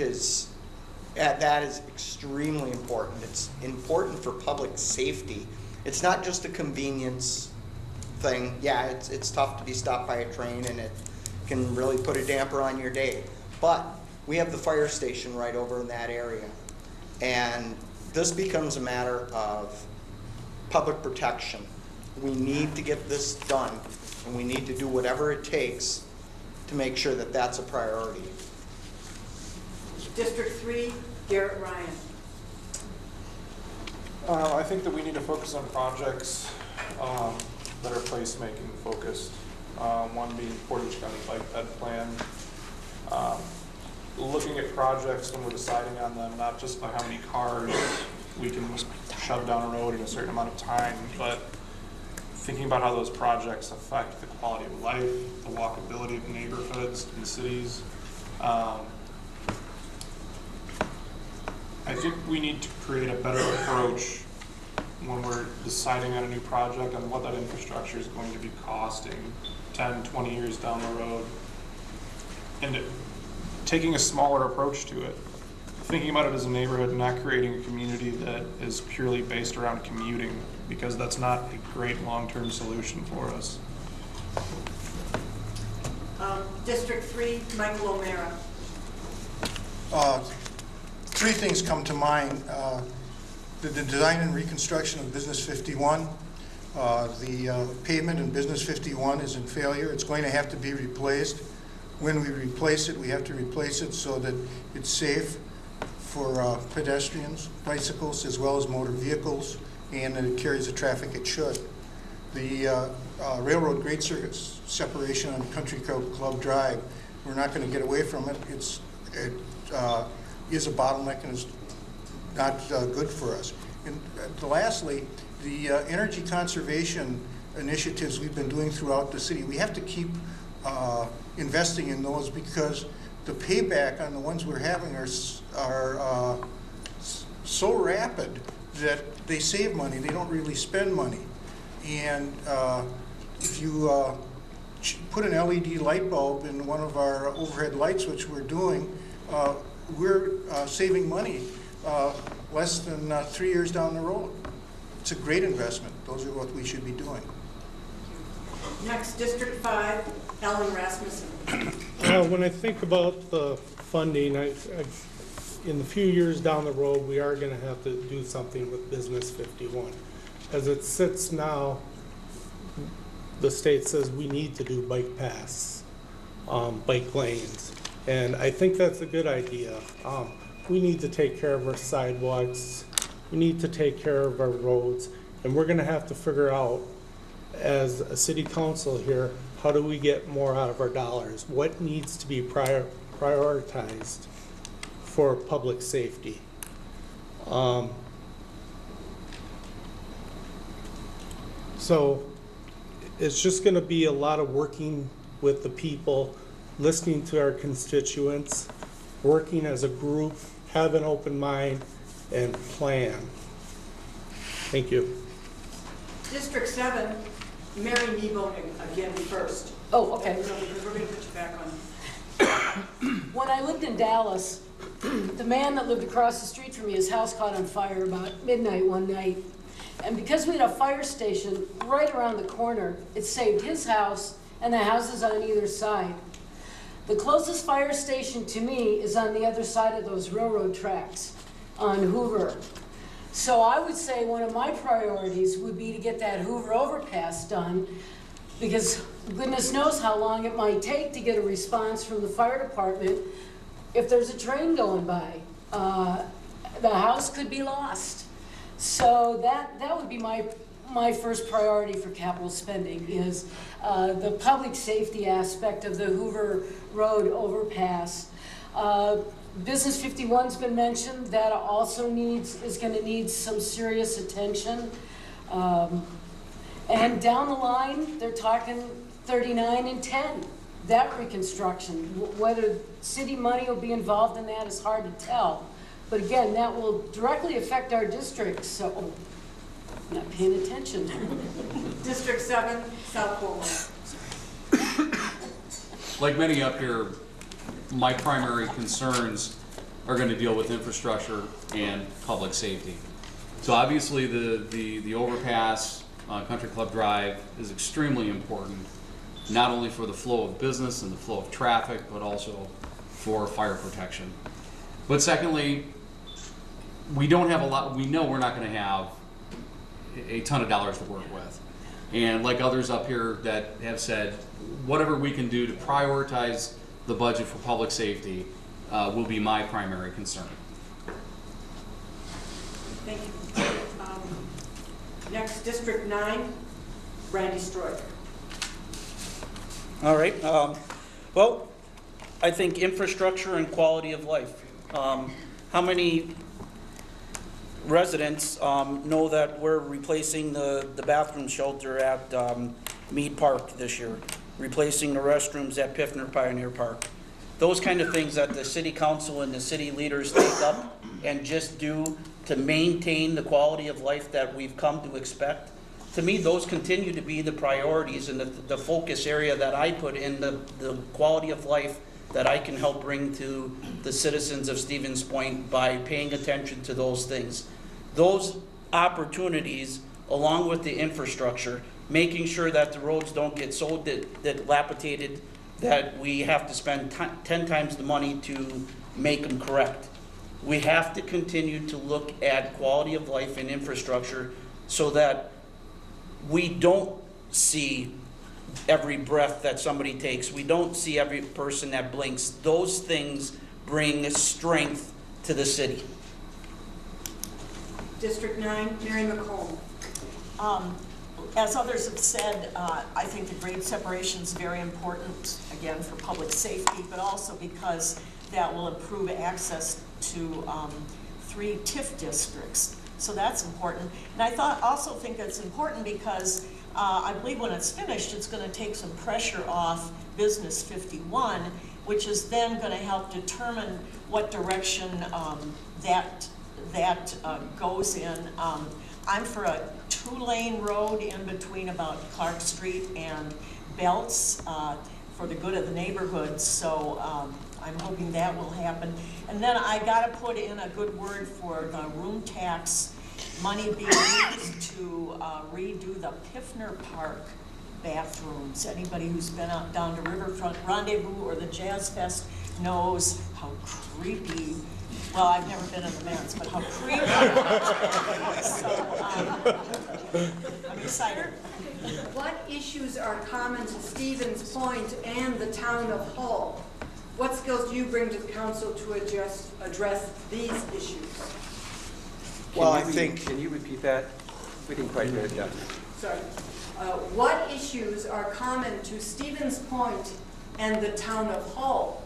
that is extremely important. It's important for public safety. It's not just a convenience thing. Yeah, it's tough to be stopped by a train and it can really put a damper on your day. But we have the fire station right over in that area. And this becomes a matter of public protection. We need to get this done, and we need to do whatever it takes to make sure that that's a priority. District 3, Garrett Ryan. I think that we need to focus on projects that are placemaking focused. One being Portage County Bike Bed Plan. Looking at projects when we're deciding on them, not just by how many cars we can shove down a road in a certain amount of time, but thinking about how those projects affect the quality of life, the walkability of neighborhoods and cities. I think we need to create a better approach when we're deciding on a new project on what that infrastructure is going to be costing 10, 20 years down the road. And taking a smaller approach to it. Thinking about it as a neighborhood and not creating a community that is purely based around commuting, because that's not a great long-term solution for us. District 3, Michael O'Mara. Three things come to mind. The design and reconstruction of Business 51. The pavement in Business 51 is in failure. It's going to have to be replaced. When we replace it, we have to replace it so that it's safe for pedestrians, bicycles, as well as motor vehicles, and that it carries the traffic it should. The railroad grade circuit separation on Country Club Drive, we're not going to get away from it. It is a bottleneck and is not good for us. And lastly, the energy conservation initiatives we've been doing throughout the city, we have to keep investing in those because the payback on the ones we're having are so rapid that they save money. They don't really spend money. And if you put an LED light bulb in one of our overhead lights, which we're doing, we're saving money less than 3 years down the road. It's a great investment. Those are what we should be doing. Next, District 5, Ellen Rasmussen. When I think about the funding, in the few years down the road, we are going to have to do something with Business 51. As it sits now, the state says we need to do bike paths, bike lanes, and I think that's a good idea. We need to take care of our sidewalks, we need to take care of our roads, and we're going to have to figure out, as a city council here, how do we get more out of our dollars? What needs to be prioritized for public safety? So it's just going to be a lot of working with the people, listening to our constituents, working as a group, have an open mind, and plan. Thank you. District 7, Mary Nebo again first. Oh, okay. Because we're going to put you back on. When I lived in Dallas, the man that lived across the street from me, his house caught on fire about midnight one night. And because we had a fire station right around the corner, it saved his house and the houses on either side. The closest fire station to me is on the other side of those railroad tracks on Hoover. So I would say one of my priorities would be to get that Hoover overpass done, because goodness knows how long it might take to get a response from the fire department if there's a train going by. The house could be lost. So that would be my first priority for capital spending, is the public safety aspect of the Hoover Road overpass. Business 51's been mentioned. That also is going to need some serious attention. And down the line, they're talking 39 and 10. That reconstruction, whether city money will be involved in that is hard to tell. But again, that will directly affect our district, so I'm not paying attention. District 7, South Portland. Like many up here, my primary concerns are going to deal with infrastructure and public safety. So obviously the overpass, Country Club Drive, is extremely important, not only for the flow of business and the flow of traffic, but also for fire protection. But secondly, we don't have a lot, we know we're not going to have a ton of dollars to work with. And like others up here that have said, whatever we can do to prioritize the budget for public safety will be my primary concern. Thank you. Next, District 9, Randy Stroik. All right. Well, I think infrastructure and quality of life. How many residents know that we're replacing the bathroom shelter at Mead Park this year, replacing the restrooms at Piffner Pioneer Park? Those kind of things that the city council and the city leaders take up and just do to maintain the quality of life that we've come to expect. To me, those continue to be the priorities and the focus area that I put in the quality of life that I can help bring to the citizens of Stevens Point by paying attention to those things. Those opportunities, along with the infrastructure, making sure that the roads don't get so dilapidated that we have to spend 10 times the money to make them correct. We have to continue to look at quality of life and infrastructure so that we don't see every breath that somebody takes. We don't see every person that blinks. Those things bring strength to the city. District 9, Mary McComb. As others have said, I think the grade separation is very important, again, for public safety, but also because that will improve access to 3 TIF districts. So that's important. And I also think it's important because I believe when it's finished, it's going to take some pressure off Business 51, which is then going to help determine what direction that goes in. I'm for a 2-lane road in between about Clark Street and Belts for the good of the neighborhood. So I'm hoping that will happen. And then I got to put in a good word for the room tax money being used to redo the Piffner Park bathrooms. Anybody who's been down to Riverfront Rendezvous or the Jazz Fest knows how creepy. Well, I've never been in the men's, but how creepy. So I'm excited. What issues are common to Stevens Point and the town of Hull? What skills do you bring to the council to address these issues? Well, Can you repeat that? We didn't quite hear it yet. Sorry. What issues are common to Stevens Point and the town of Hull?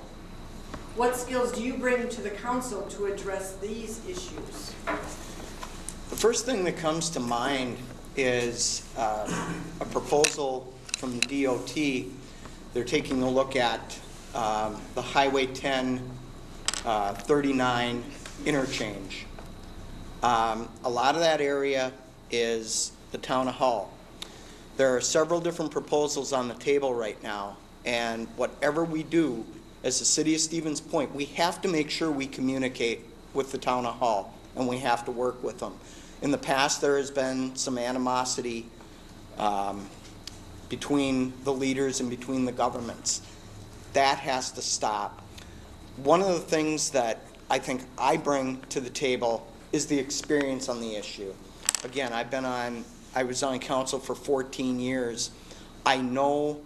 What skills do you bring to the council to address these issues? The first thing that comes to mind is a proposal from the DOT. They're taking a look at the Highway 10 39 interchange. A lot of that area is the town of Hull. There are several different proposals on the table right now, and whatever we do as the city of Stevens Point, we have to make sure we communicate with the town of Hull, and we have to work with them. In the past, there has been some animosity between the leaders and between the governments. That has to stop. One of the things that I think I bring to the table is the experience on the issue. Again, I was on council for 14 years. I know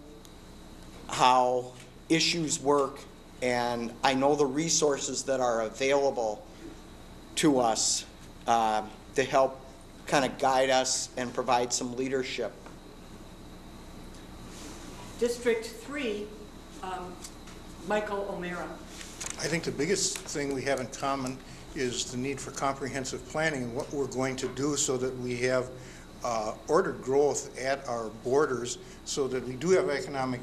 how issues work, and I know the resources that are available to us to help kind of guide us and provide some leadership. District 3, Michael O'Mara. I think the biggest thing we have in common is the need for comprehensive planning and what we're going to do so that we have ordered growth at our borders so that we do have economic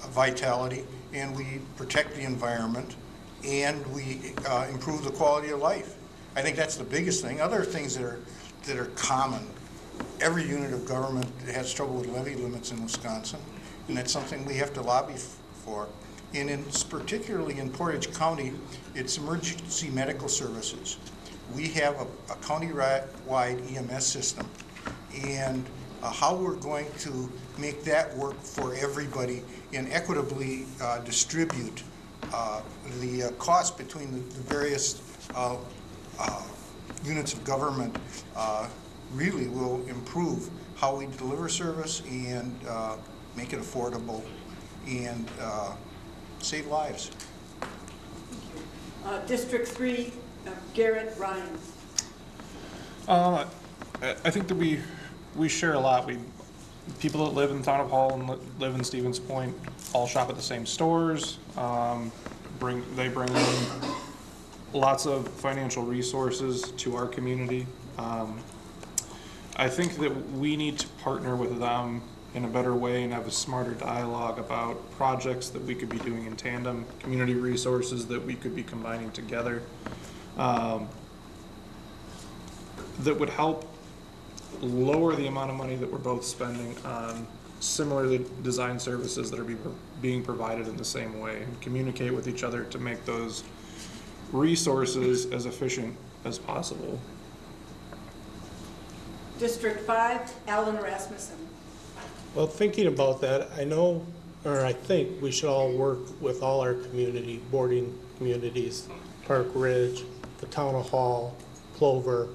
vitality and we protect the environment and we improve the quality of life. I think that's the biggest thing. Other things that are common. Every unit of government has trouble with levy limits in Wisconsin, and that's something we have to lobby for. And particularly in Portage County, it's emergency medical services. We have a county-wide EMS system, and how we're going to make that work for everybody and equitably distribute the cost between the various units of government really will improve how we deliver service and make it affordable and save lives. District 3, Garrett Ryan. I think that we share a lot. People that live in the town of Hull and live in Stevens Point all shop at the same stores. They bring in lots of financial resources to our community. I think that we need to partner with them in a better way and have a smarter dialogue about projects that we could be doing in tandem, community resources that we could be combining together, that would help lower the amount of money that we're both spending on similar design services that are being provided in the same way, and communicate with each other to make those resources as efficient as possible. District 5, Alan Rasmussen. Well, thinking about that, I know, or I think we should all work with all our boarding communities, Park Ridge, the Town Hall, Plover,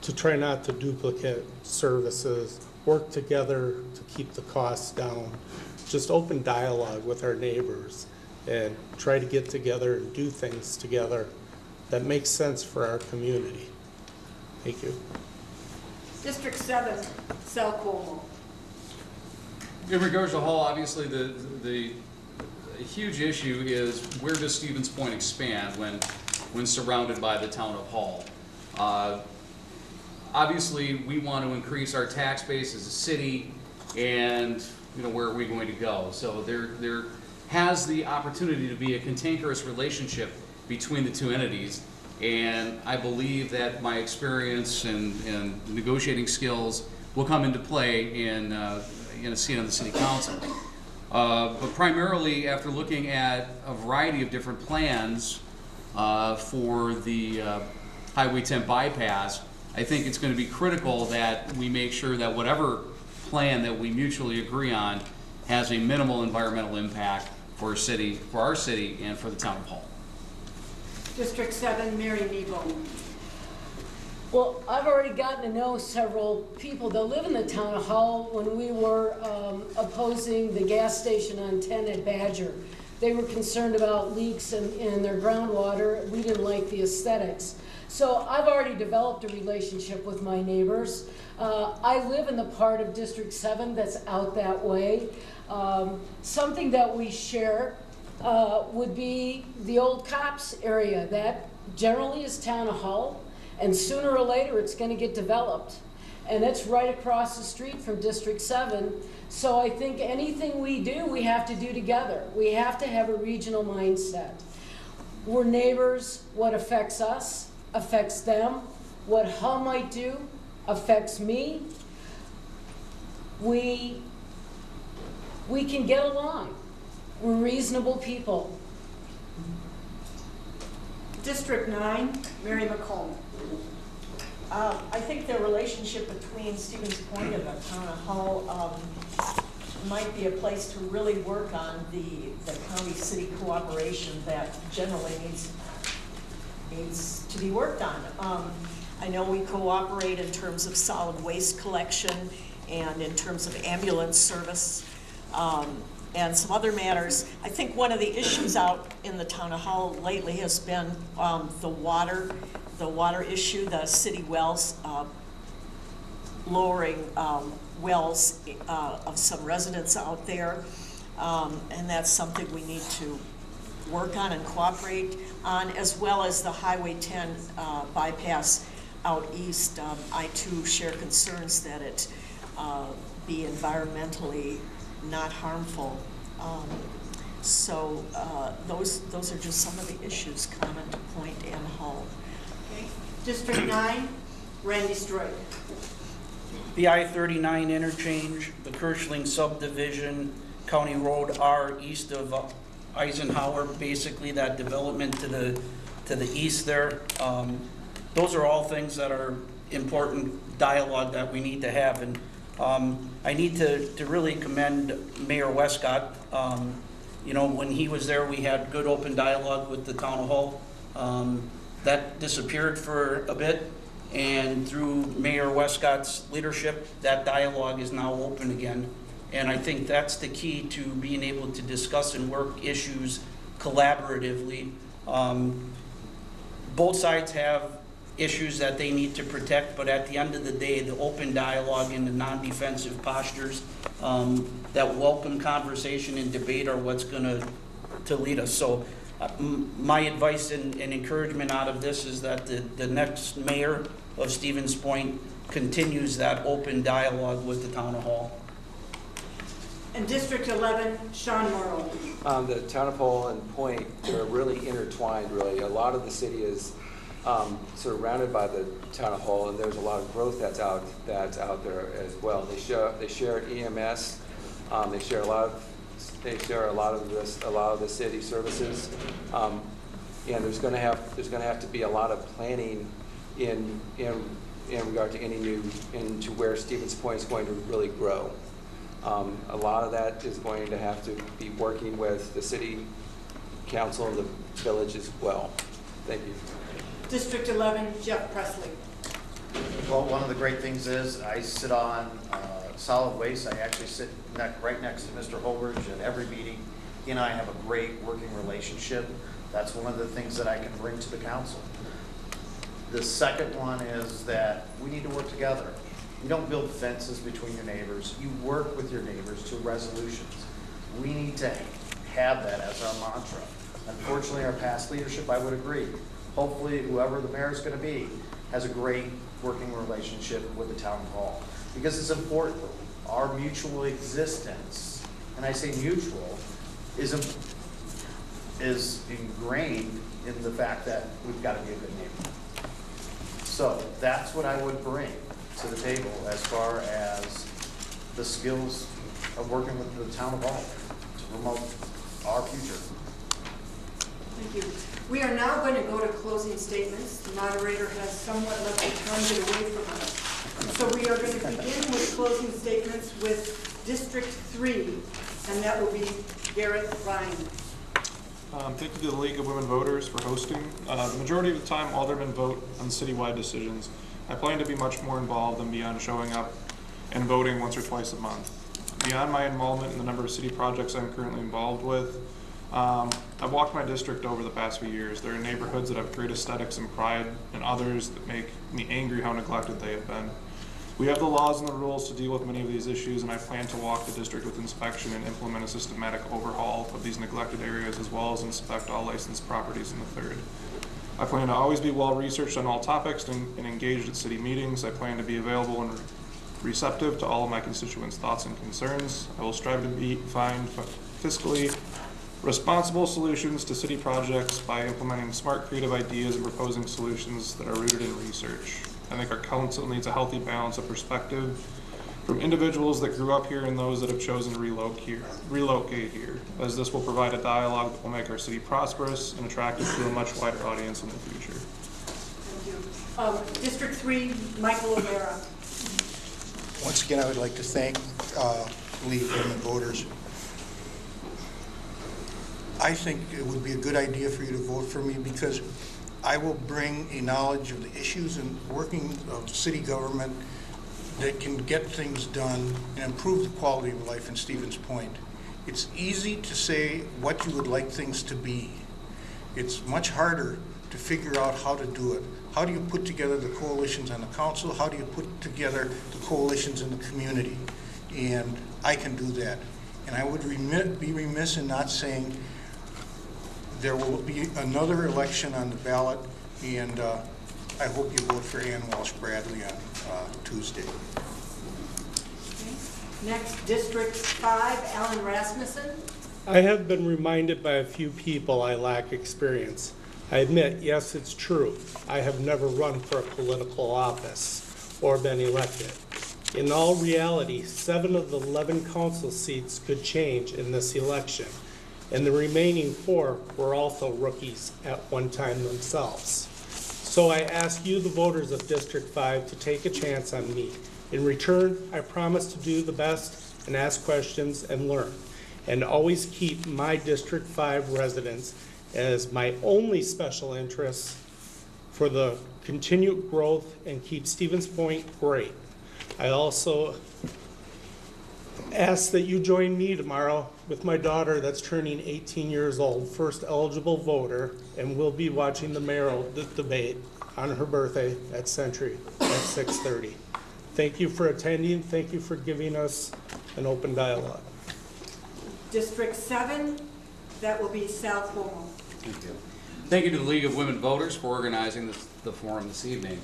to try not to duplicate services, work together to keep the costs down, just open dialogue with our neighbors and try to get together and do things together that makes sense for our community. Thank you. District 7, Sal Cuomo. In regards to Hall, obviously the huge issue is where does Stevens Point expand when surrounded by the town of Hall? Obviously, we want to increase our tax base as a city, and where are we going to go? So there has the opportunity to be a cantankerous relationship between the two entities, and I believe that my experience and negotiating skills will come into play in a seat on the city council. But primarily, after looking at a variety of different plans for the Highway 10 bypass, I think it's going to be critical that we make sure that whatever plan that we mutually agree on has a minimal environmental impact for our city, and for the town of Hall. District 7, Mary Nebo. Well, I've already gotten to know several people that live in the town of Hull when we were opposing the gas station on 10 at Badger. They were concerned about leaks in their groundwater. We didn't like the aesthetics. So I've already developed a relationship with my neighbors. I live in the part of District 7 that's out that way. Something that we share would be the old cops area. That generally is town of Hull. And sooner or later, it's going to get developed. And it's right across the street from District 7. So I think anything we do, we have to do together. We have to have a regional mindset. We're neighbors. What affects us affects them. What Hull might do affects me. We can get along. We're reasonable people. District 9, Mary McComb. I think the relationship between Stevens Point and the town of Hull might be a place to really work on the county-city cooperation that generally needs to be worked on. I know we cooperate in terms of solid waste collection and in terms of ambulance service and some other matters. I think one of the issues out in the town of Hull lately has been the water issue, the city wells, lowering wells of some residents out there. And that's something we need to work on and cooperate on, as well as the Highway 10 bypass out east. I too share concerns that it be environmentally not harmful. So those are just some of the issues common to Point and Hull. Okay. District 9, Randy Stroik. The I-39 interchange, the Kirschling subdivision, County Road R east of Eisenhower, basically that development to the east there. Those are all things that are important dialogue that we need to have. And I need to really commend Mayor Westcott. When he was there, we had good open dialogue with the town of Hull. That disappeared for a bit, and through Mayor Westcott's leadership, that dialogue is now open again. And I think that's the key to being able to discuss and work issues collaboratively. Both sides have issues that they need to protect, but at the end of the day, the open dialogue and the non-defensive postures, that welcome conversation and debate are what's going to lead us. So my advice and encouragement out of this is that the next mayor of Stevens Point continues that open dialogue with the town of Hull. And District 11, Sean Morrow. The town of Hull and Point are really intertwined, really. A lot of the city is surrounded by the town of Hull, and there's a lot of growth that's out there as well. They share EMS. They share a lot of the city services, and there's going to have to be a lot of planning in in regard to any new, into where Stevens Point is going to really grow. A lot of that is going to have to be working with the city council and the village as well. Thank you. District 11, Jeff Presley. Well, one of the great things is I sit on solid waste. I actually sit right next to Mr. Holbridge at every meeting. He and I have a great working relationship. That's one of the things that I can bring to the council. The second one is that we need to work together. You don't build fences between your neighbors. You work with your neighbors to resolutions. We need to have that as our mantra. Unfortunately, our past leadership, I would agree. Hopefully, whoever the mayor is going to be has a great working relationship with the town hall. Because it's important. Our mutual existence, and I say mutual, is ingrained in the fact that we've got to be a good neighbor. So that's what I would bring to the table as far as the skills of working with the town of Alder to promote our future. Thank you. We are now going to go to closing statements. The moderator has somewhat let the time get away from us. So we are going to begin with closing statements with District 3, and that will be Garrett Ryan. Thank you to the League of Women Voters for hosting. The majority of the time, aldermen vote on citywide decisions. I plan to be much more involved than beyond showing up and voting once or twice a month. Beyond my involvement in the number of city projects I'm currently involved with, I've walked my district over the past few years. There are neighborhoods that have great aesthetics and pride, and others that make me angry how neglected they have been. We have the laws and the rules to deal with many of these issues, and I plan to walk the district with inspection and implement a systematic overhaul of these neglected areas, as well as inspect all licensed properties in the third. I plan to always be well-researched on all topics and engaged at city meetings. I plan to be available and receptive to all of my constituents' thoughts and concerns. I will strive to find fiscally responsible solutions to city projects by implementing smart, creative ideas and proposing solutions that are rooted in research. I think our council needs a healthy balance of perspective from individuals that grew up here and those that have chosen to relocate here, as this will provide a dialogue that will make our city prosperous and attractive to a much wider audience in the future. Thank you. District 3, Michael O'Mara. Once again, I would like to thank League of Women Voters. I think it would be a good idea for you to vote for me because I will bring a knowledge of the issues and working of city government that can get things done and improve the quality of life in Stevens Point. It's easy to say what you would like things to be. It's much harder to figure out how to do it. How do you put together the coalitions on the council? How do you put together the coalitions in the community? And I can do that. And I would be remiss in not saying there will be another election on the ballot, and I hope you vote for Ann Walsh Bradley on Tuesday. Okay. Next, District 5, Alan Rasmussen. I have been reminded by a few people I lack experience. I admit, yes, it's true. I have never run for a political office or been elected. In all reality, 7 of the 11 council seats could change in this election, and the remaining 4 were also rookies at one time themselves. So I ask you, the voters of District 5, to take a chance on me. In return, I promise to do the best and ask questions and learn, and always keep my District 5 residents as my only special interest for the continued growth and keep Stevens Point great. I also ask that you join me tomorrow with my daughter that's turning 18 years old, first eligible voter, and we'll be watching the mayoral debate on her birthday at Century at 6:30. Thank you for attending. Thank you for giving us an open dialogue. District 7, that will be Sal Cuomo. Thank you. Thank you to the League of Women Voters for organizing the forum this evening.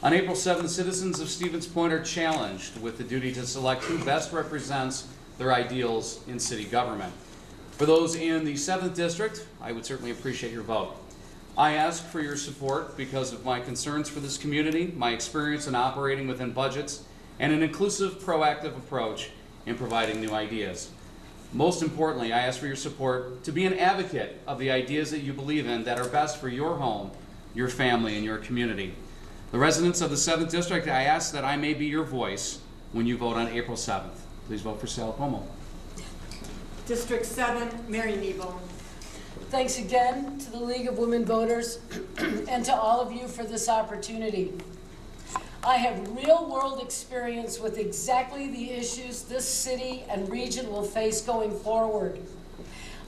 On April 7th, citizens of Stevens Point are challenged with the duty to select who best represents their ideals in city government. For those in the 7th District, I would certainly appreciate your vote. I ask for your support because of my concerns for this community, my experience in operating within budgets, and an inclusive, proactive approach in providing new ideas. Most importantly, I ask for your support to be an advocate of the ideas that you believe in that are best for your home, your family, and your community. The residents of the 7th District, I ask that I may be your voice when you vote on April 7th. Please vote for Sal Como. District 7, Mary Nebo. Thanks again to the League of Women Voters and to all of you for this opportunity. I have real-world experience with exactly the issues this city and region will face going forward.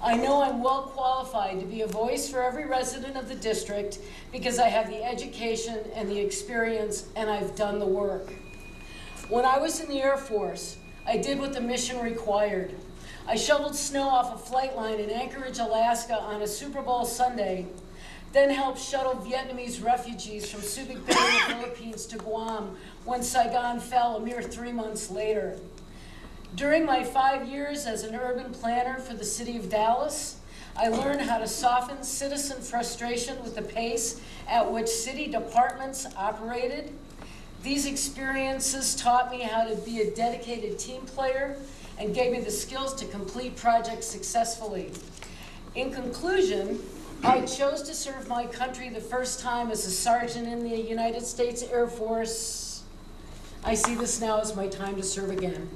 I know I'm well qualified to be a voice for every resident of the district because I have the education and the experience, and I've done the work. When I was in the Air Force, I did what the mission required. I shoveled snow off a flight line in Anchorage, Alaska on a Super Bowl Sunday, then helped shuttle Vietnamese refugees from Subic Bay in the Philippines to Guam when Saigon fell a mere 3 months later. During my 5 years as an urban planner for the city of Dallas, I learned how to soften citizen frustration with the pace at which city departments operated. These experiences taught me how to be a dedicated team player and gave me the skills to complete projects successfully. In conclusion, I chose to serve my country the first time as a sergeant in the United States Air Force. I see this now as my time to serve again.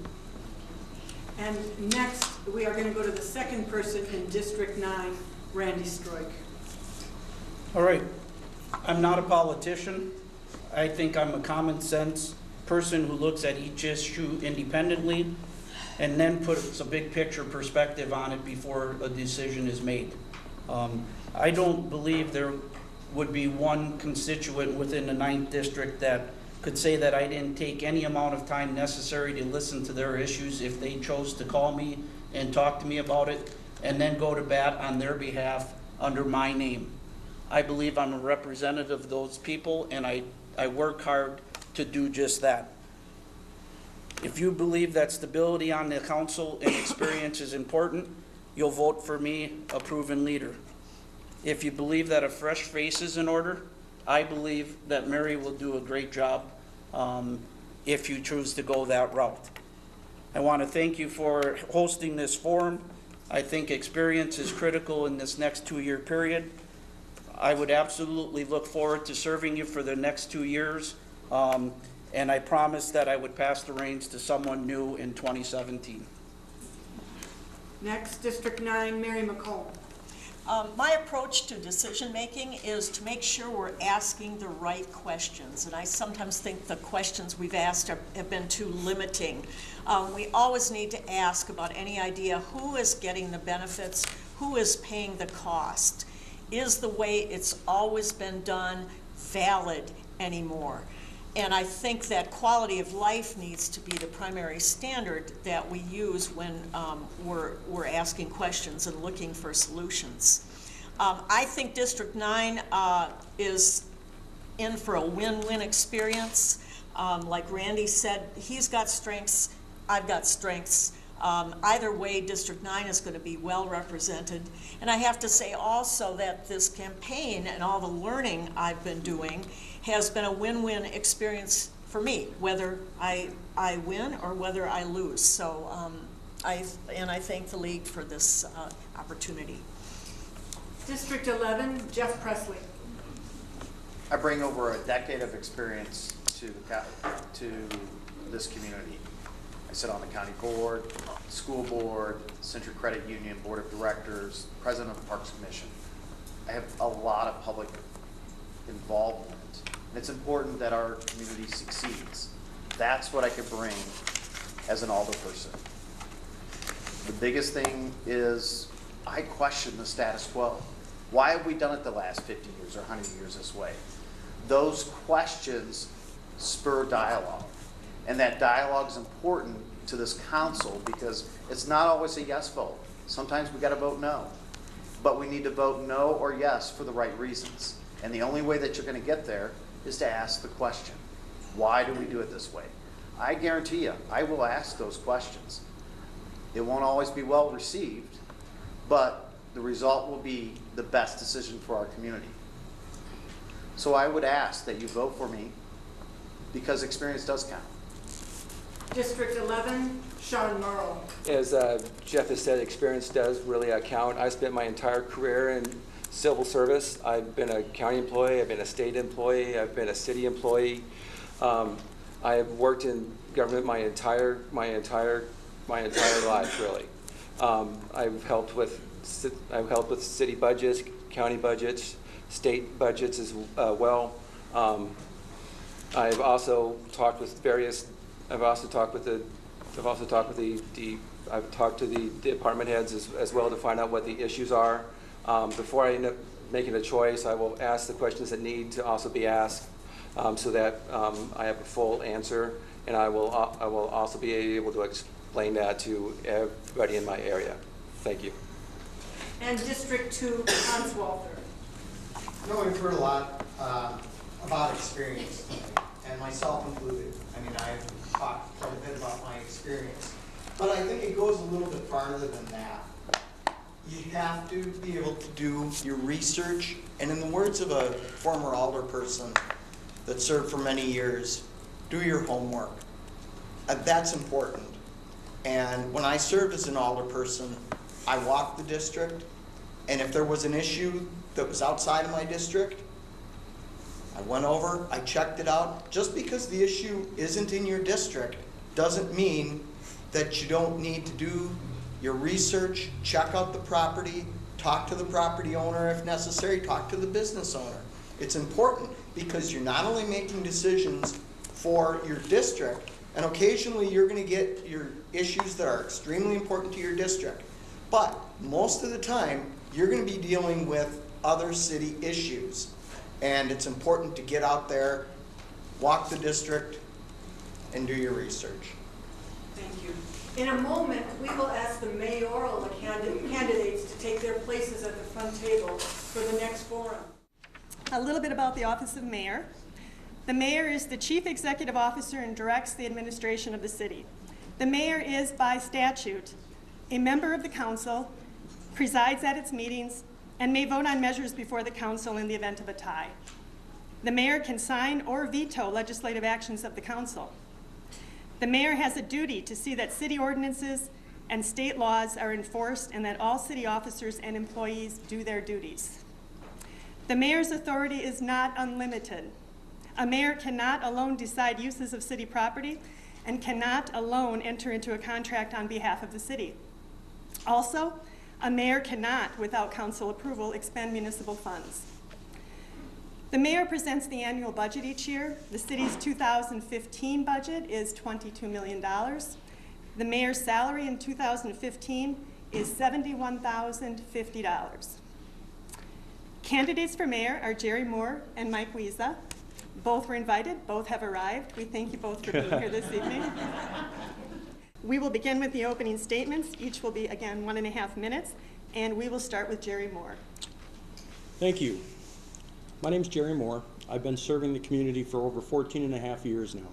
And next, we are going to go to the second person in District 9, Randy Stroik. All right. I'm not a politician. I think I'm a common sense person who looks at each issue independently and then puts a big picture perspective on it before a decision is made. I don't believe there would be one constituent within the 9th District that could say that I didn't take any amount of time necessary to listen to their issues if they chose to call me and talk to me about it and then go to bat on their behalf under my name. I believe I'm a representative of those people, and I work hard to do just that. If you believe that stability on the council and experience is important, you'll vote for me, a proven leader. If you believe that a fresh face is in order, I believe that Mary will do a great job if you choose to go that route. I want to thank you for hosting this forum. I think experience is critical in this next 2-year period. I would absolutely look forward to serving you for the next 2 years, and I promise that I would pass the reins to someone new in 2017. Next, District 9, Mary McComb. My approach to decision-making is to make sure we're asking the right questions, and I sometimes think the questions we've asked have been too limiting. We always need to ask about any idea who is getting the benefits, who is paying the cost. Is the way it's always been done valid anymore? And I think that quality of life needs to be the primary standard that we use when we're asking questions and looking for solutions. I think District 9 is in for a win-win experience. Like Randy said, he's got strengths, I've got strengths. Either way, District 9 is going to be well represented. And I have to say also that this campaign and all the learning I've been doing has been a win-win experience for me, whether I win or whether I lose. So I thank the League for this opportunity. District 11, Jeff Presley. I bring over a decade of experience to this community. I sit on the county board, school board, Century Credit Union Board of Directors, president of the Parks Commission. I have a lot of public involvement, and it's important that our community succeeds. That's what I could bring as an alderperson. The biggest thing is I question the status quo. Why have we done it the last 50 years or 100 years this way? Those questions spur dialogue. And that dialogue is important to this council because it's not always a yes vote. Sometimes we got to vote no. But we need to vote no or yes for the right reasons. And the only way that you're going to get there is to ask the question. Why do we do it this way? I guarantee you, I will ask those questions. It won't always be well received, but the result will be the best decision for our community. So I would ask that you vote for me because experience does count. District 11, Sean Murrow. As Jeff has said, experience does really count. I spent my entire career in civil service. I've been a county employee, I've been a state employee, I've been a city employee. I have worked in government my entire life, really. I've helped with city budgets, county budgets, state budgets as well. I've also talked with various. I've talked to the department heads as well to find out what the issues are. Before I end up making a choice, I will ask the questions that need to also be asked, so that I have a full answer, and I will also be able to explain that to everybody in my area. Thank you. And District 2, Hans Walther. You know, we've heard a lot about experience tonight, and myself included. I mean, I've talked quite a bit about my experience, but I think it goes a little bit farther than that. You have to be able to do your research, and in the words of a former alderperson that served for many years, do your homework. That's important. And when I served as an alderperson, I walked the district, and if there was an issue that was outside of my district, I went over, I checked it out. Just because the issue isn't in your district doesn't mean that you don't need to do your research, check out the property, talk to the property owner if necessary, talk to the business owner. It's important because you're not only making decisions for your district, and occasionally you're going to get your issues that are extremely important to your district, but most of the time you're going to be dealing with other city issues. And it's important to get out there, walk the district, and do your research. Thank you. In a moment, we will ask the mayoral candidates to take their places at the front table for the next forum. A little bit about the office of mayor. The mayor is the chief executive officer and directs the administration of the city. The mayor is, by statute, a member of the council, presides at its meetings, and may vote on measures before the council in the event of a tie. The mayor can sign or veto legislative actions of the council. The mayor has a duty to see that city ordinances and state laws are enforced and that all city officers and employees do their duties. The mayor's authority is not unlimited. A mayor cannot alone decide uses of city property and cannot alone enter into a contract on behalf of the city. Also, a mayor cannot, without council approval, expend municipal funds. The mayor presents the annual budget each year. The city's 2015 budget is $22 million. The mayor's salary in 2015 is $71,050. Candidates for mayor are Jerry Moore and Mike Wiesa. Both were invited, both have arrived. We thank you both for being here this evening. We will begin with the opening statements. Each will be, again, 1.5 minutes, and we will start with Jerry Moore. Thank you. My name is Jerry Moore. I've been serving the community for over 14.5 years now.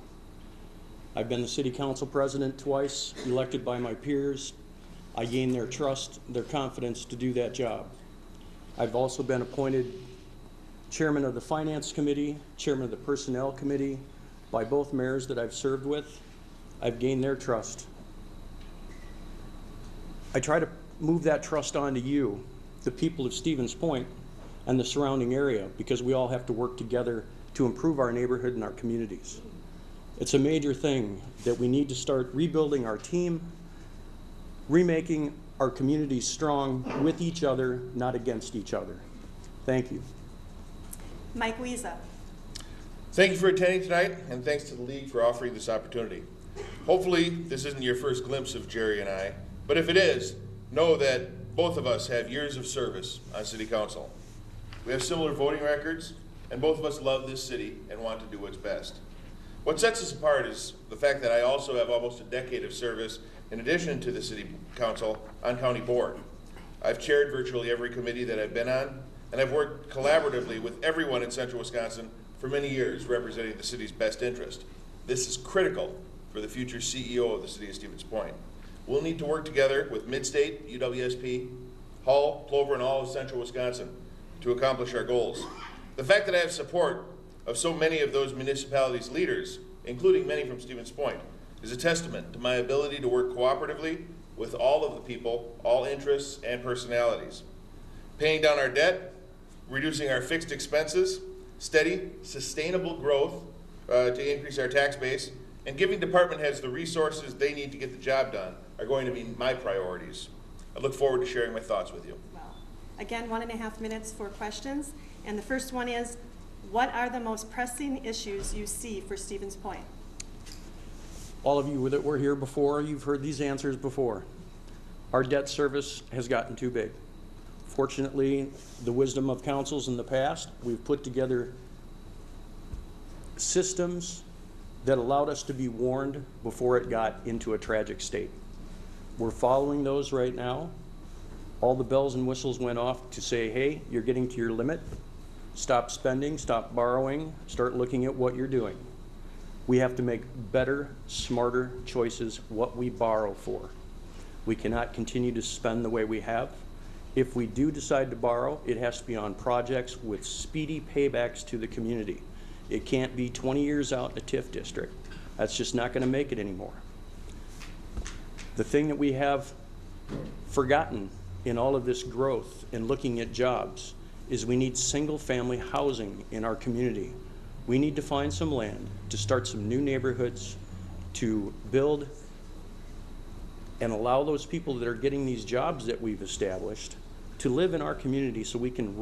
I've been the city council president twice, elected by my peers. I gained their trust, their confidence to do that job. I've also been appointed chairman of the finance committee, chairman of the personnel committee by both mayors that I've served with. I've gained their trust. I try to move that trust on to you, the people of Stevens Point and the surrounding area, because we all have to work together to improve our neighborhood and our communities. It's a major thing that we need to start rebuilding our team, remaking our communities strong with each other, not against each other. Thank you. Mike Wiesa. Thank you for attending tonight, and thanks to the League for offering this opportunity. Hopefully, this isn't your first glimpse of Jerry and I, but if it is, know that both of us have years of service on City Council. We have similar voting records, and both of us love this city and want to do what's best. What sets us apart is the fact that I also have almost a decade of service in addition to the City Council on County Board. I've chaired virtually every committee that I've been on, and I've worked collaboratively with everyone in Central Wisconsin for many years representing the city's best interest. This is critical for the future CEO of the City of Stevens Point. We'll need to work together with Midstate, UWSP, Hull, Plover, and all of Central Wisconsin to accomplish our goals. The fact that I have support of so many of those municipalities' leaders, including many from Stevens Point, is a testament to my ability to work cooperatively with all of the people, all interests and personalities. Paying down our debt, reducing our fixed expenses, steady, sustainable growth to increase our tax base, and giving department heads the resources they need to get the job done are going to be my priorities. I look forward to sharing my thoughts with you. Well, again, 1.5 minutes for questions. And the first one is, what are the most pressing issues you see for Stevens Point? All of you that were here before, you've heard these answers before. Our debt service has gotten too big. Fortunately, the wisdom of councils in the past, we've put together systems that allowed us to be warned before it got into a tragic state. We're following those right now. All the bells and whistles went off to say, hey, you're getting to your limit. Stop spending, stop borrowing, start looking at what you're doing. We have to make better, smarter choices what we borrow for. We cannot continue to spend the way we have. If we do decide to borrow, it has to be on projects with speedy paybacks to the community. It can't be 20 years out in a TIF district. That's just not going to make it anymore. The thing that we have forgotten in all of this growth and looking at jobs is we need single-family housing in our community. We need to find some land to start some new neighborhoods, to build and allow those people that are getting these jobs that we've established to live in our community so we can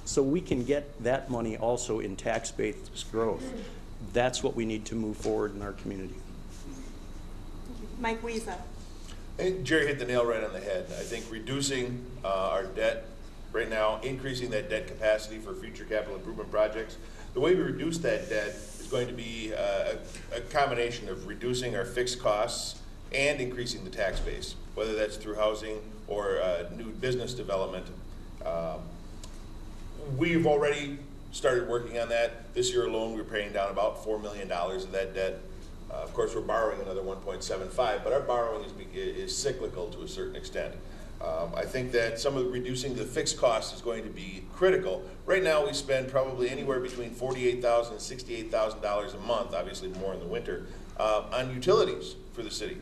so we can get that money also in tax-based growth. That's what we need to move forward in our community. Mike Wiesa. I think Jerry hit the nail right on the head. I think reducing our debt right now, increasing that debt capacity for future capital improvement projects. The way we reduce that debt is going to be a combination of reducing our fixed costs and increasing the tax base, whether that's through housing or new business development. We've already started working on that. This year alone, we're paying down about $4 million of that debt. Of course, we're borrowing another 1.75, but our borrowing is cyclical to a certain extent. I think that some of reducing the fixed costs is going to be critical. Right now, we spend probably anywhere between $48,000 and $68,000 a month, obviously more in the winter, on utilities for the city.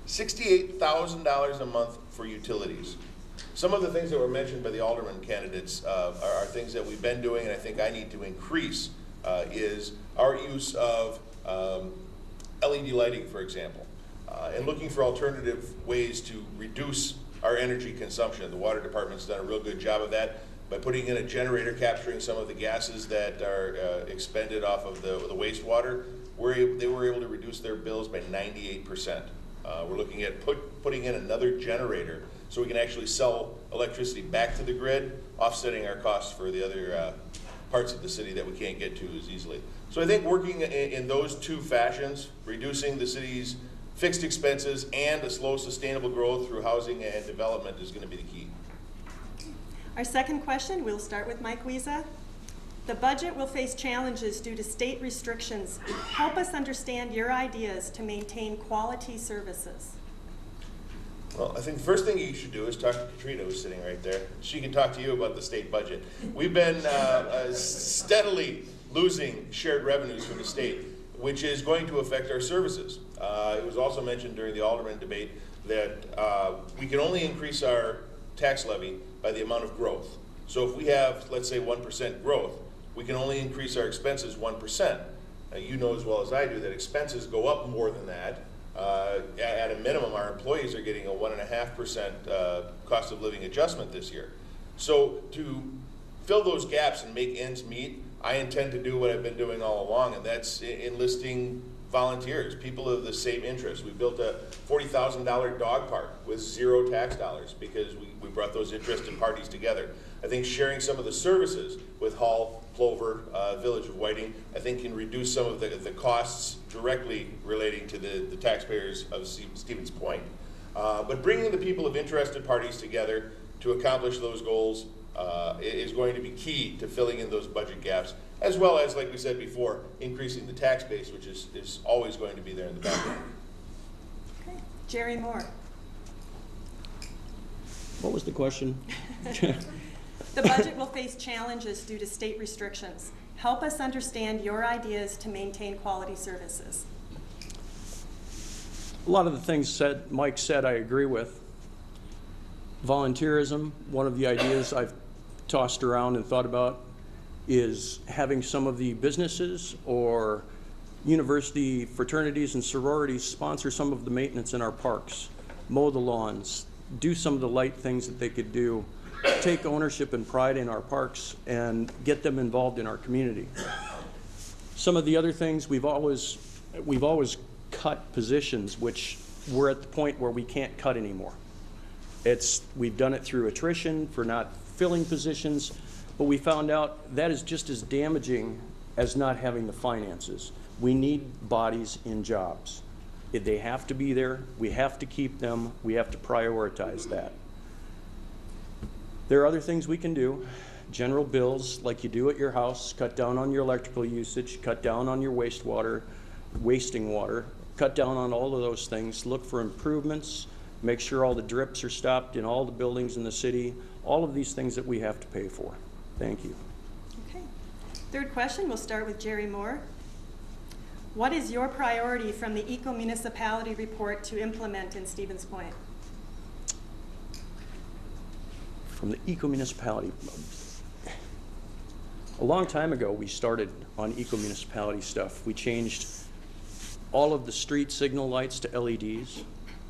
$68,000 a month for utilities. Some of the things that were mentioned by the alderman candidates are things that we've been doing, and I think I need to increase, is our use of LED lighting, for example, and looking for alternative ways to reduce our energy consumption. The water department's done a real good job of that by putting in a generator capturing some of the gases that are expended off of the wastewater. They were able to reduce their bills by 98%. We're looking at putting in another generator so we can actually sell electricity back to the grid, offsetting our costs for the other parts of the city that we can't get to as easily. So I think working in those two fashions, reducing the city's fixed expenses and a slow, sustainable growth through housing and development is going to be the key. Our second question, we'll start with Mike Wiesa. The budget will face challenges due to state restrictions. Help us understand your ideas to maintain quality services. Well, I think the first thing you should do is talk to Katrina, who's sitting right there. She can talk to you about the state budget. We've been steadily losing shared revenues from the state, which is going to affect our services. It was also mentioned during the alderman debate that we can only increase our tax levy by the amount of growth. So if we have, let's say, 1% growth, we can only increase our expenses 1%. Now, you know as well as I do that expenses go up more than that. At a minimum, our employees are getting a 1.5% cost of living adjustment this year. So to fill those gaps and make ends meet, I intend to do what I've been doing all along, and that's enlisting volunteers, people of the same interest. We built a $40,000 dog park with zero tax dollars because we brought those interested parties together. I think sharing some of the services with Hull, Plover, Village of Whiting, I think can reduce some of the costs directly relating to the taxpayers of Stevens Point. But bringing the people of interested parties together to accomplish those goals is going to be key to filling in those budget gaps, as well as, like we said before, increasing the tax base, which is always going to be there in the background. Okay. Jerry Moore. What was the question? The budget will face challenges due to state restrictions. Help us understand your ideas to maintain quality services. A lot of the things Mike said, I agree with. Volunteerism, one of the ideas I've tossed around and thought about is having some of the businesses or university fraternities and sororities sponsor some of the maintenance in our parks, mow the lawns, do some of the light things that they could do, take ownership and pride in our parks, and get them involved in our community. Some of the other things, we've always cut positions, which we're at the point where we can't cut anymore. We've done it through attrition for not filling positions, but we found out that is just as damaging as not having the finances. We need bodies in jobs. They have to be there. We have to keep them. We have to prioritize that. There are other things we can do. General bills, like you do at your house, cut down on your electrical usage, cut down on your wastewater, wasting water, cut down on all of those things, look for improvements, make sure all the drips are stopped in all the buildings in the city, all of these things that we have to pay for. Thank you. Okay. Third question, we'll start with Jerry Moore. What is your priority from the Eco-Municipality Report to implement in Stevens Point? From the Eco-Municipality. A long time ago, we started on Eco-Municipality stuff. We changed all of the street signal lights to LEDs.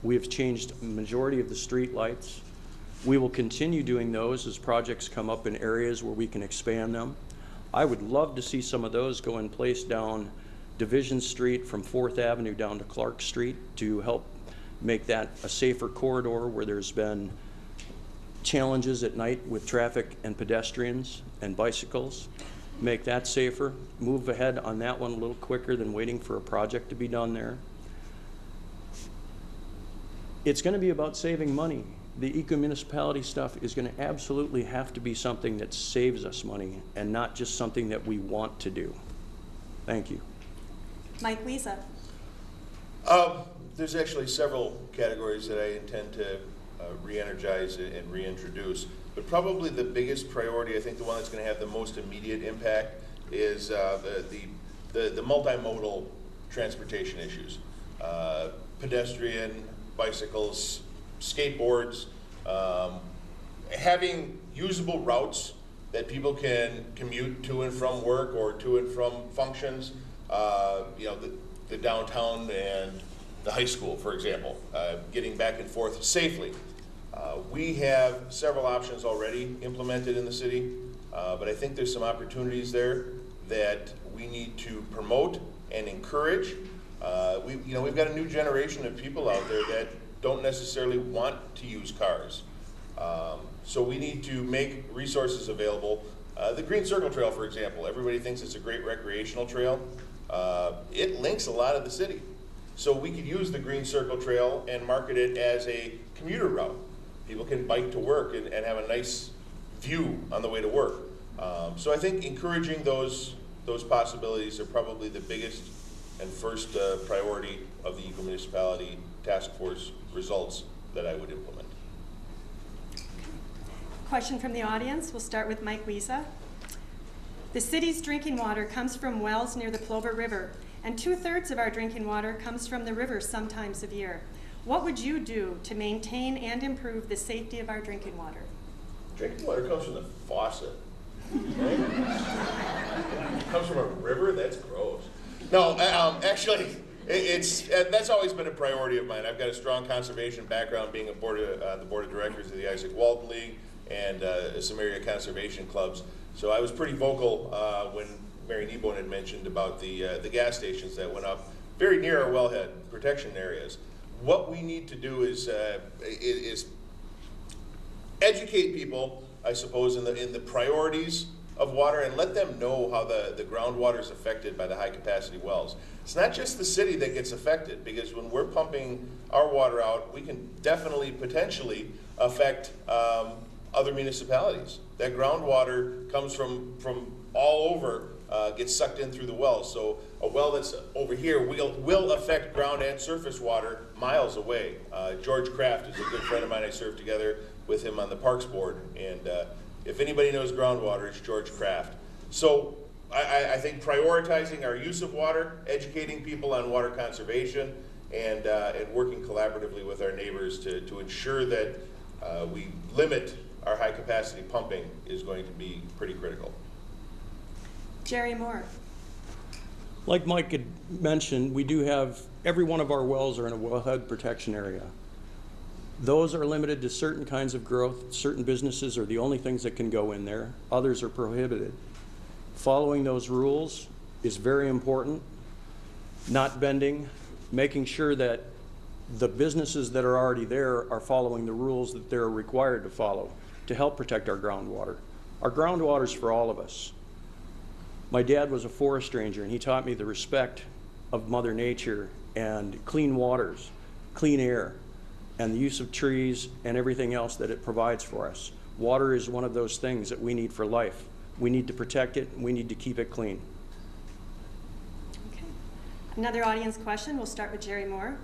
We have changed a majority of the street lights. We will continue doing those as projects come up in areas where we can expand them. I would love to see some of those go in place down Division Street from 4th Avenue down to Clark Street to help make that a safer corridor where there's been challenges at night with traffic and pedestrians and bicycles. Make that safer. Move ahead on that one a little quicker than waiting for a project to be done there. It's going to be about saving money. The eco-municipality stuff is going to absolutely have to be something that saves us money and not just something that we want to do. Thank you. Mike Wiesa. There's actually several categories that I intend to re-energize and reintroduce, but probably the biggest priority, I think the one that's going to have the most immediate impact, is the multimodal transportation issues. Pedestrian, bicycles, skateboards, having usable routes that people can commute to and from work or to and from functions, the downtown and the high school, for example, getting back and forth safely. We have several options already implemented in the city, but I think there's some opportunities there that we need to promote and encourage. We've got a new generation of people out there that don't necessarily want to use cars. So we need to make resources available. The Green Circle Trail, for example, everybody thinks it's a great recreational trail. It links a lot of the city. So we could use the Green Circle Trail and market it as a commuter route. People can bike to work and have a nice view on the way to work. So I think encouraging those possibilities are probably the biggest and first priority of the Eco-Municipality Task Force results that I would implement. Question from the audience. We'll start with Mike Wiesa. The city's drinking water comes from wells near the Plover River, and 2/3 of our drinking water comes from the river some times of year. What would you do to maintain and improve the safety of our drinking water? Drinking water comes from the faucet. Right? It comes from a river? That's gross. No, actually, that's always been a priority of mine. I've got a strong conservation background, being the board of directors of the Isaac Walton League and some area conservation clubs. So I was pretty vocal when Mary Kneebone had mentioned about the gas stations that went up very near our wellhead protection areas. What we need to do is educate people, I suppose, in the priorities of water and let them know how the groundwater is affected by the high capacity wells. It's not just the city that gets affected, because when we're pumping our water out, we can definitely, potentially affect other municipalities. That groundwater comes from all over, gets sucked in through the wells. So a well that's over here will affect ground and surface water miles away. George Kraft is a good friend of mine. I served together with him on the Parks Board. And if anybody knows groundwater, it's George Kraft. So I think prioritizing our use of water, educating people on water conservation, and working collaboratively with our neighbors to ensure that we limit our high-capacity pumping is going to be pretty critical. Jerry Moore. Like Mike had mentioned, we do have, every one of our wells are in a wellhead protection area. Those are limited to certain kinds of growth. Certain businesses are the only things that can go in there. Others are prohibited. Following those rules is very important. Not bending, making sure that the businesses that are already there are following the rules that they're required to follow to help protect our groundwater. Our groundwater is for all of us. My dad was a forest ranger, and he taught me the respect of Mother Nature and clean waters, clean air, and the use of trees and everything else that it provides for us. Water is one of those things that we need for life. We need to protect it, and we need to keep it clean. Okay. Another audience question. We'll start with Jerry Moore.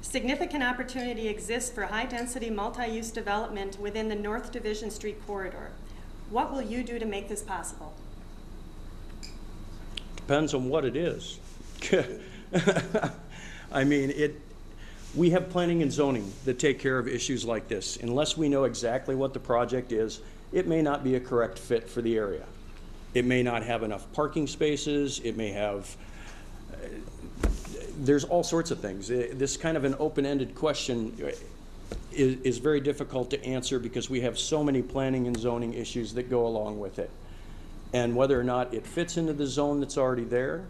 Significant opportunity exists for high-density multi-use development within the North Division Street corridor. What will you do to make this possible? Depends on what it is. I mean, we have planning and zoning that take care of issues like this. Unless we know exactly what the project is, it may not be a correct fit for the area. It may not have enough parking spaces. It may have, there's all sorts of things. This kind of an open-ended question is very difficult to answer because we have so many planning and zoning issues that go along with it. And whether or not it fits into the zone that's already there,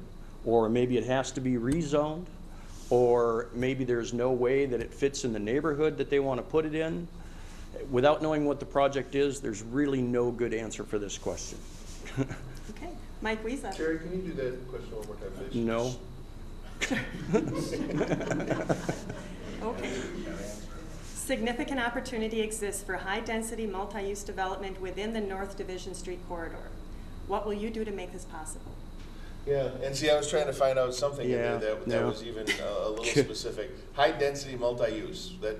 or maybe it has to be rezoned, or maybe there's no way that it fits in the neighborhood that they want to put it in. Without knowing what the project is, there's really no good answer for this question. Okay, Mike Wiesa. Jerry, can you do that question one more time, please? No. Okay. Significant opportunity exists for high-density multi-use development within the North Division Street corridor. What will you do to make this possible? Yeah, and see, I was trying to find out something in there that was even a little specific. High-density multi-use, that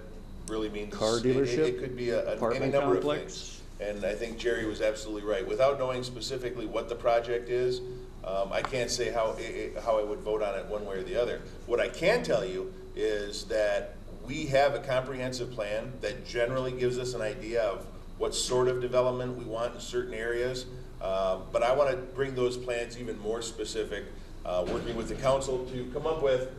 really means car dealership, it could be any number of things. And I think Jerry was absolutely right. Without knowing specifically what the project is, I can't say how I would vote on it one way or the other. What I can tell you is that we have a comprehensive plan that generally gives us an idea of what sort of development we want in certain areas. But I want to bring those plans even more specific, working with the council to come up with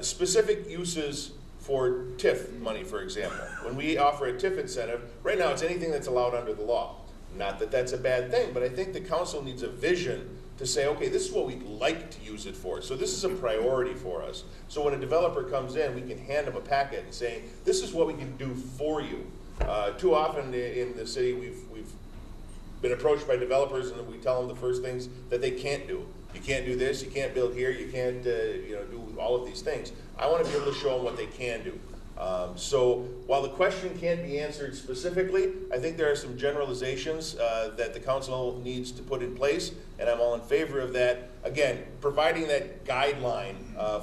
specific uses for TIF money, for example. When we offer a TIF incentive, right now it's anything that's allowed under the law. Not that that's a bad thing, but I think the council needs a vision to say, okay, this is what we'd like to use it for. So this is a priority for us. So when a developer comes in, we can hand them a packet and say, this is what we can do for you. Too often in the city, we've been approached by developers and we tell them the first things that they can't do. You can't do this, you can't build here, you can't do all of these things. I want to be able to show them what they can do. So while the question can't be answered specifically, I think there are some generalizations that the council needs to put in place, and I'm all in favor of that. Again, providing that guideline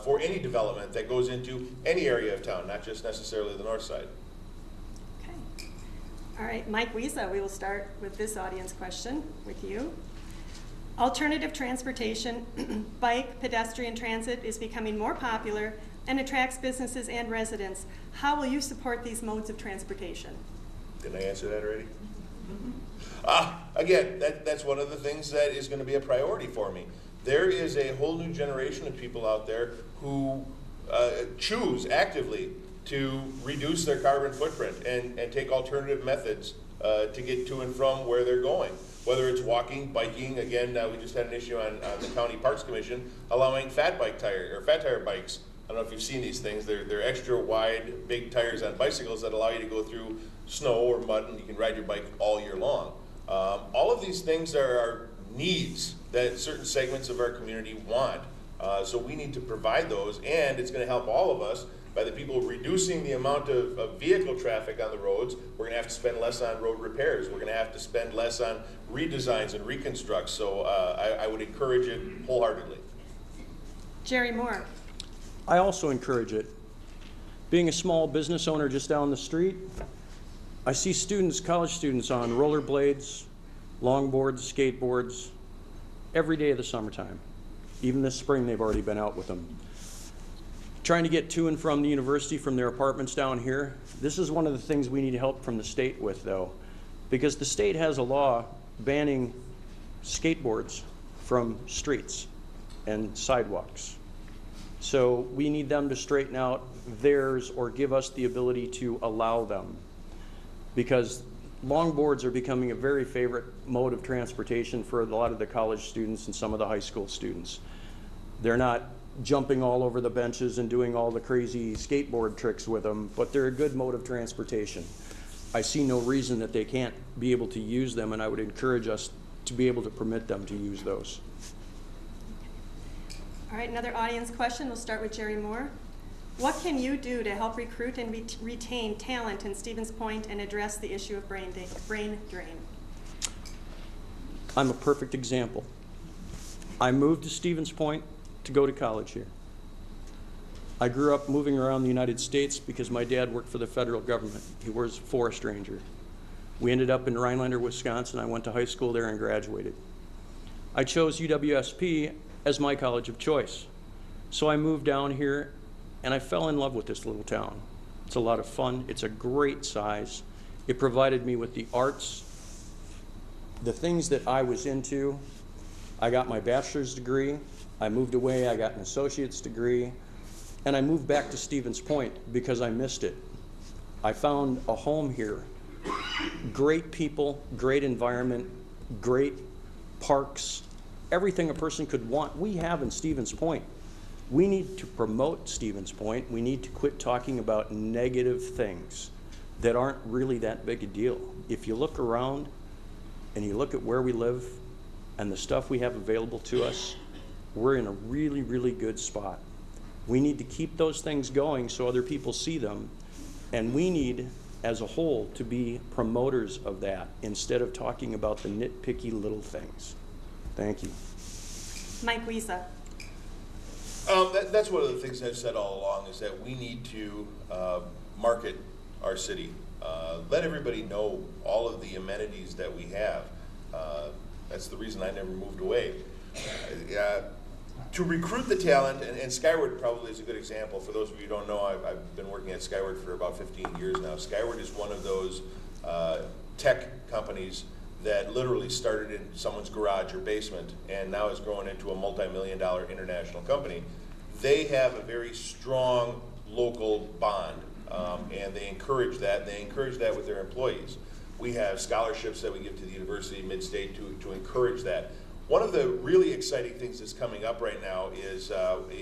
for any development that goes into any area of town, not just necessarily the north side. Okay. All right, Mike Wiesa, we will start with this audience question with you. Alternative transportation, bike, pedestrian transit is becoming more popular and attracts businesses and residents. How will you support these modes of transportation? Didn't I answer that already? Again, that's one of the things that is going to be a priority for me. There is a whole new generation of people out there who choose actively to reduce their carbon footprint and take alternative methods to get to and from where they're going. Whether it's walking, biking, again, we just had an issue on the County Parks Commission allowing fat tire bikes. I don't know if you've seen these things. They're extra wide, big tires on bicycles that allow you to go through snow or mud, and you can ride your bike all year long. All of these things are needs that certain segments of our community want. So we need to provide those, and it's going to help all of us by the people reducing the amount of vehicle traffic on the roads. We're going to have to spend less on road repairs. We're going to have to spend less on redesigns and reconstructs. So I would encourage it wholeheartedly. Jerry Moore. I also encourage it. Being a small business owner just down the street, I see students, college students on rollerblades, longboards, skateboards, every day of the summertime. Even this spring, they've already been out with them. Trying to get to and from the university from their apartments down here. This is one of the things we need help from the state with, though. because the state has a law banning skateboards from streets and sidewalks. So we need them to straighten out theirs or give us the ability to allow them, because longboards are becoming a very favorite mode of transportation for a lot of the college students and some of the high school students. They're not jumping all over the benches and doing all the crazy skateboard tricks with them, but they're a good mode of transportation. I see no reason that they can't be able to use them, and I would encourage us to be able to permit them to use those. All right, another audience question. We'll start with Jerry Moore. What can you do to help recruit and retain talent in Stevens Point and address the issue of brain drain? I'm a perfect example. I moved to Stevens Point to go to college here. I grew up moving around the United States because my dad worked for the federal government. He was a forest ranger. We ended up in Rhinelander, Wisconsin. I went to high school there and graduated. I chose UWSP as my college of choice. So I moved down here and I fell in love with this little town. It's a lot of fun. It's a great size. It provided me with the arts, the things that I was into. I got my bachelor's degree. I moved away, I got an associate's degree, and I moved back to Stevens Point because I missed it. I found a home here. Great people, great environment, great parks, everything a person could want, we have in Stevens Point. We need to promote Stevens Point. We need to quit talking about negative things that aren't really that big a deal. If you look around and you look at where we live and the stuff we have available to us, we're in a really, really good spot. We need to keep those things going so other people see them, and we need, as a whole, to be promoters of that instead of talking about the nitpicky little things. Thank you. Mike Wiesa. That's one of the things I've said all along, is that we need to market our city. Let everybody know all of the amenities that we have. That's the reason I never moved away. To recruit the talent, and Skyward probably is a good example. For those of you who don't know, I've been working at Skyward for about 15 years now. Skyward is one of those tech companies that literally started in someone's garage or basement and now is growing into a multi-million-dollar international company. They have a very strong local bond, and they encourage that. They encourage that with their employees. We have scholarships that we give to the university, mid-state, to encourage that. One of the really exciting things that's coming up right now is,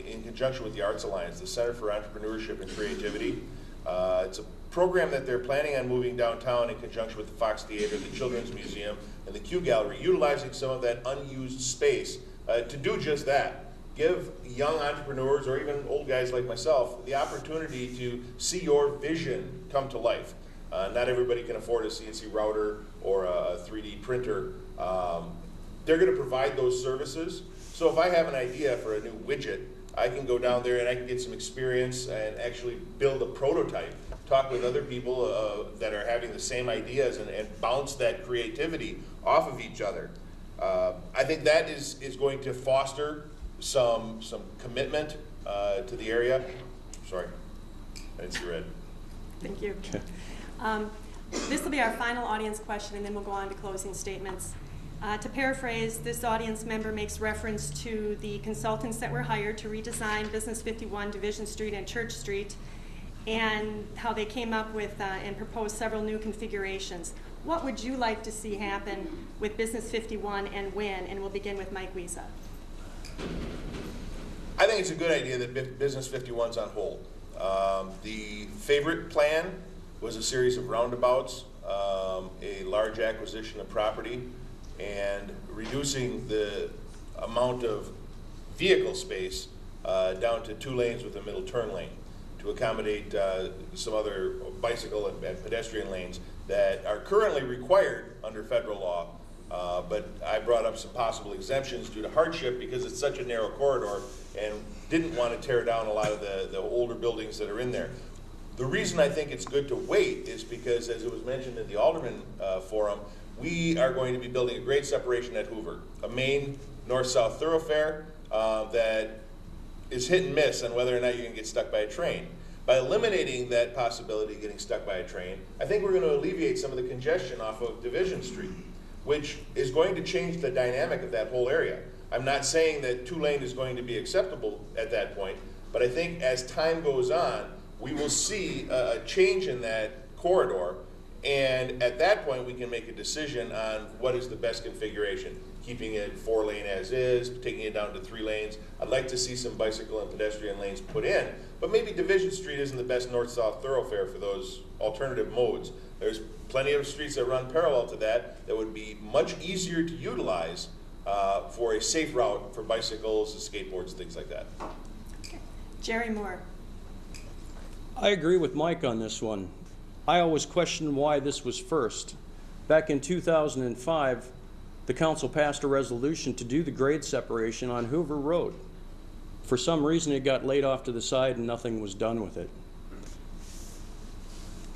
in conjunction with the Arts Alliance, the Center for Entrepreneurship and Creativity. It's a program that they're planning on moving downtown in conjunction with the Fox Theater, the Children's Museum, and the Q Gallery, utilizing some of that unused space to do just that. Give young entrepreneurs, or even old guys like myself, the opportunity to see your vision come to life. Not everybody can afford a CNC router or a 3D printer. They're going to provide those services. So if I have an idea for a new widget, I can go down there and I can get some experience and actually build a prototype, talk with other people that are having the same ideas, and bounce that creativity off of each other. I think that is going to foster some commitment to the area. Sorry, I didn't see red. Thank you. This will be our final audience question, and then we'll go on to closing statements. To paraphrase, this audience member makes reference to the consultants that were hired to redesign Business 51, Division Street, and Church Street, and how they came up with and proposed several new configurations. What would you like to see happen with Business 51 and when? And we'll begin with Mike Wiesa. I think it's a good idea that Business 51's on hold. The favorite plan was a series of roundabouts, a large acquisition of property, and reducing the amount of vehicle space down to 2 lanes with a middle turn lane to accommodate some other bicycle and pedestrian lanes that are currently required under federal law. But I brought up some possible exemptions due to hardship because it's such a narrow corridor, and didn't want to tear down a lot of the older buildings that are in there. The reason I think it's good to wait is because, as it was mentioned in the Alderman Forum, we are going to be building a great separation at Hoover, a main north-south thoroughfare that is hit and miss on whether or not you can get stuck by a train. By eliminating that possibility of getting stuck by a train, I think we're going to alleviate some of the congestion off of Division Street, which is going to change the dynamic of that whole area. I'm not saying that 2-lane is going to be acceptable at that point, but I think as time goes on, we will see a change in that corridor, and at that point we can make a decision on what is the best configuration. Keeping it 4-lane as is, taking it down to 3 lanes. I'd like to see some bicycle and pedestrian lanes put in, but maybe Division Street isn't the best north-south thoroughfare for those alternative modes. There's plenty of streets that run parallel to that that would be much easier to utilize for a safe route for bicycles, skateboards, things like that. Jerry Moore. I agree with Mike on this one. I always questioned why this was first. Back in 2005, the council passed a resolution to do the grade separation on Hoover Road. For some reason, it got laid off to the side and nothing was done with it.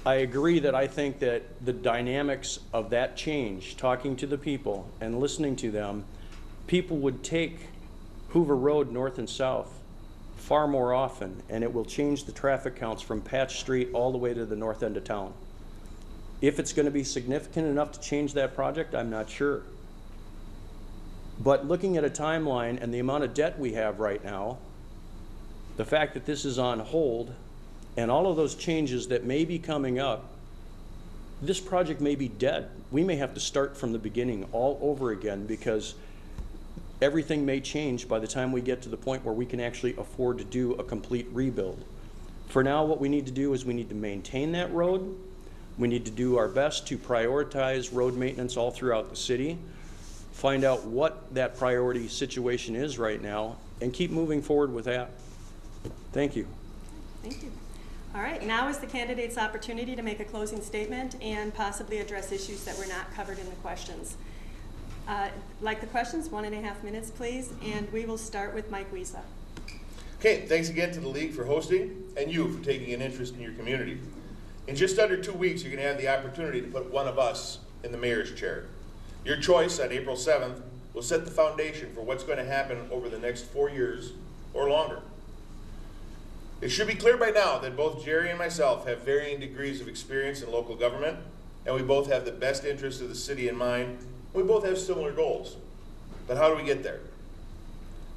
I agree that I think that the dynamics of that change, talking to the people and listening to them, people would take Hoover Road north and south far more often, and it will change the traffic counts from Patch Street all the way to the north end of town. If it's going to be significant enough to change that project, I'm not sure. But looking at a timeline and the amount of debt we have right now, the fact that this is on hold, and all of those changes that may be coming up, this project may be dead. We may have to start from the beginning all over again because everything may change by the time we get to the point where we can actually afford to do a complete rebuild. For now, what we need to do is we need to maintain that road. We need to do our best to prioritize road maintenance all throughout the city, find out what that priority situation is right now, and keep moving forward with that. Thank you. Thank you. All right, now is the candidate's opportunity to make a closing statement and possibly address issues that were not covered in the questions. Like the questions, 1.5 minutes, please, and we will start with Mike Wiesa. Okay, thanks again to the League for hosting and you for taking an interest in your community. In just under 2 weeks, you're going to have the opportunity to put one of us in the mayor's chair. Your choice on April 7th will set the foundation for what's going to happen over the next 4 years or longer. It should be clear by now that both Jerry and myself have varying degrees of experience in local government, and we both have the best interests of the city in mind. We both have similar goals. But how do we get there?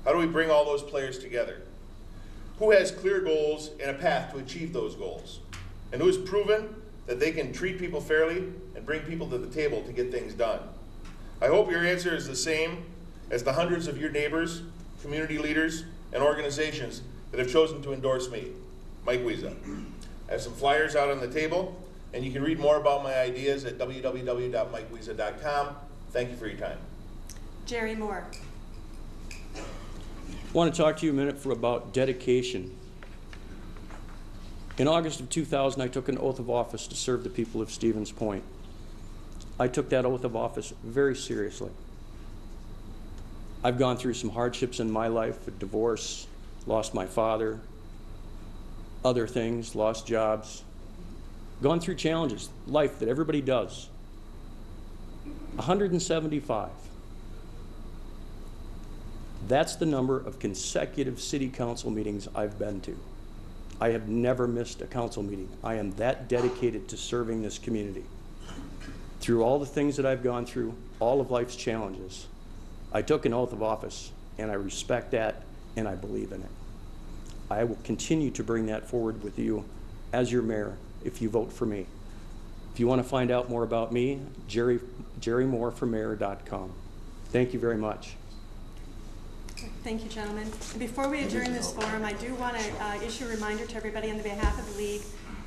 How do we bring all those players together? Who has clear goals and a path to achieve those goals? And who has proven that they can treat people fairly and bring people to the table to get things done? I hope your answer is the same as the hundreds of your neighbors, community leaders, and organizations that have chosen to endorse me, Mike Wiesa. I have some flyers out on the table, and you can read more about my ideas at www.mikewiesa.com. Thank you for your time. Jerry Moore. I want to talk to you a minute about dedication. In August of 2000, I took an oath of office to serve the people of Stevens Point. I took that oath of office very seriously. I've gone through some hardships in my life, a divorce, lost my father, other things, lost jobs, gone through challenges, life that everybody does. 175. That's the number of consecutive city council meetings I've been to. I have never missed a council meeting. I am that dedicated to serving this community. Through all the things that I've gone through, all of life's challenges, I took an oath of office, and I respect that, and I believe in it. I will continue to bring that forward with you as your mayor if you vote for me. If you want to find out more about me, jerrymoreformayor.com. Thank you very much. Thank you, gentlemen. And before we adjourn this forum, I do want to issue a reminder to everybody on behalf of the League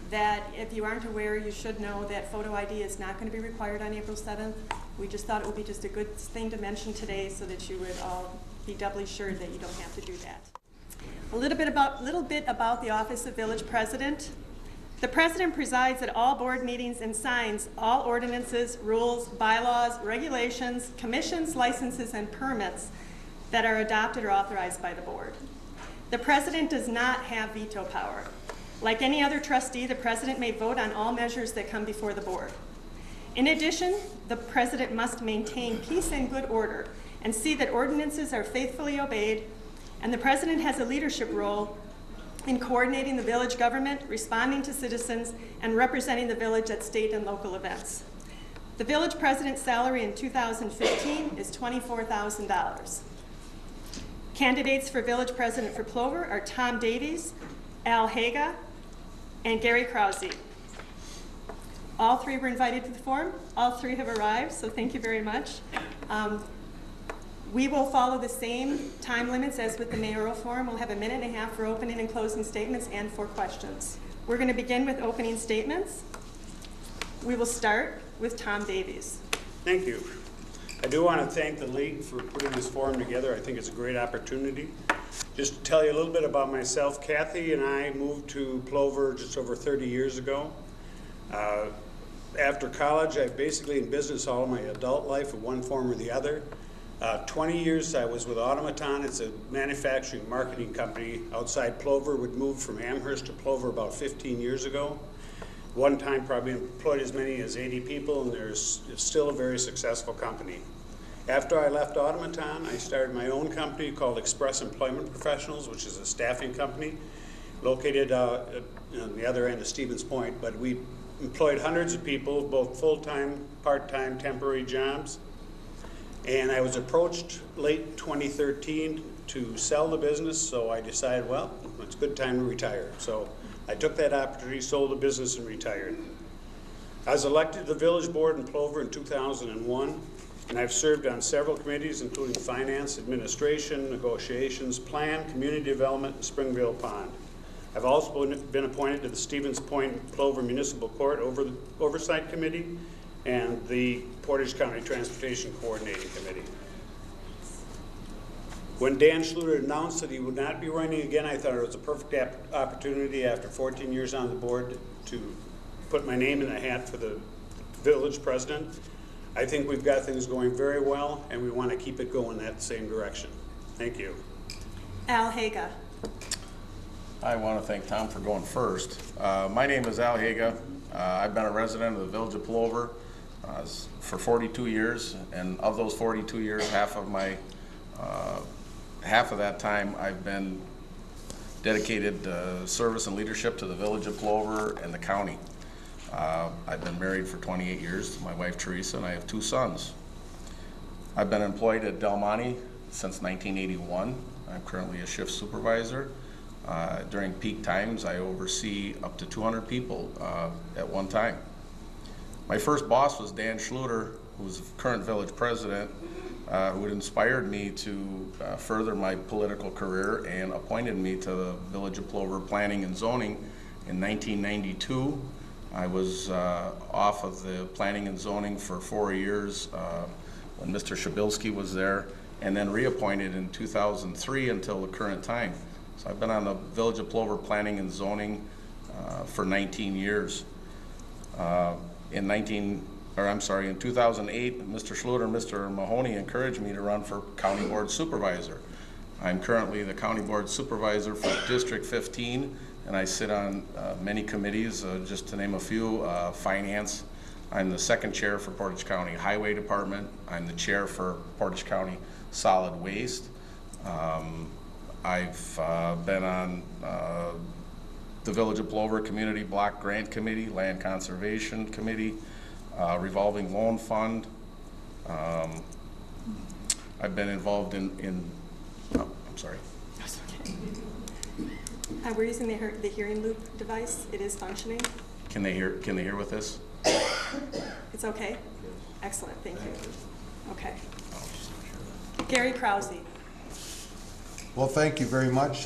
that if you aren't aware, you should know that photo ID is not going to be required on April 7th. We just thought it would be just a good thing to mention today so that you would all be doubly sure that you don't have to do that. A little bit about the Office of Village President. The President presides at all board meetings and signs all ordinances, rules, bylaws, regulations, commissions, licenses, and permits that are adopted or authorized by the board. The President does not have veto power. Like any other trustee, the President may vote on all measures that come before the board. In addition, the President must maintain peace and good order and see that ordinances are faithfully obeyed, and the President has a leadership role in coordinating the village government, responding to citizens, and representing the village at state and local events. The village president's salary in 2015 is $24,000. Candidates for village president for Plover are Tom Davies, Al Haga, and Gary Krause. All three were invited to the forum. All three have arrived, so thank you very much. We will follow the same time limits as with the mayoral forum. We'll have a minute and a half for opening and closing statements and for questions. We're going to begin with opening statements. We will start with Tom Davies. Thank you. I do want to thank the league for putting this forum together. I think it's a great opportunity. Just to tell you a little bit about myself, Kathy and I moved to Plover just over 30 years ago. After college, I've basically in business all of my adult life in one form or the other. 20 years I was with Automaton. It's a manufacturing marketing company outside Plover. We'd moved from Amherst to Plover about 15 years ago. One time probably employed as many as 80 people, and it's still a very successful company. After I left Automaton, I started my own company called Express Employment Professionals, which is a staffing company located on the other end of Stevens Point. But we employed hundreds of people, both full-time, part-time, temporary jobs. And I was approached late 2013 to sell the business, so I decided, well, it's a good time to retire. So I took that opportunity, sold the business, and retired. I was elected to the village board in Plover in 2001, and I've served on several committees, including finance, administration, negotiations, plan, community development, and Springville Pond. I've also been appointed to the Stevens Point Plover Municipal Court Oversight Committee and the Portage County Transportation Coordinating Committee. When Dan Schluter announced that he would not be running again, I thought it was a perfect opportunity after 14 years on the board to put my name in the hat for the village president. I think we've got things going very well, and we want to keep it going that same direction. Thank you. Al Haga. I want to thank Tom for going first. My name is Al Haga. I've been a resident of the village of Plover for 42 years, and of those 42 years, half of that time I've been dedicated service and leadership to the village of Plover and the county. I've been married for 28 years to my wife Teresa, and I have 2 sons. I've been employed at Del Monte since 1981. I'm currently a shift supervisor. During peak times, I oversee up to 200 people at one time. My first boss was Dan Schluter, who's the current village president, who had inspired me to further my political career and appointed me to the Village of Plover Planning and Zoning in 1992. I was off of the Planning and Zoning for 4 years when Mr. Shabilsky was there, and then reappointed in 2003 until the current time. So I've been on the Village of Plover Planning and Zoning for 19 years. In 2008, Mr. Schluter and Mr. Mahoney encouraged me to run for County Board Supervisor. I'm currently the County Board Supervisor for District 15, and I sit on many committees, just to name a few. Finance, I'm the second chair for Portage County Highway Department. I'm the chair for Portage County Solid Waste. I've been on the Village of Plover Community Block Grant Committee, Land Conservation Committee, Revolving Loan Fund. I've been involved in I'm sorry. That's okay. We're using the hearing loop device. It is functioning. Can they hear with this? It's okay? Excellent, thank you. Okay. Gary Krause. Well, thank you very much.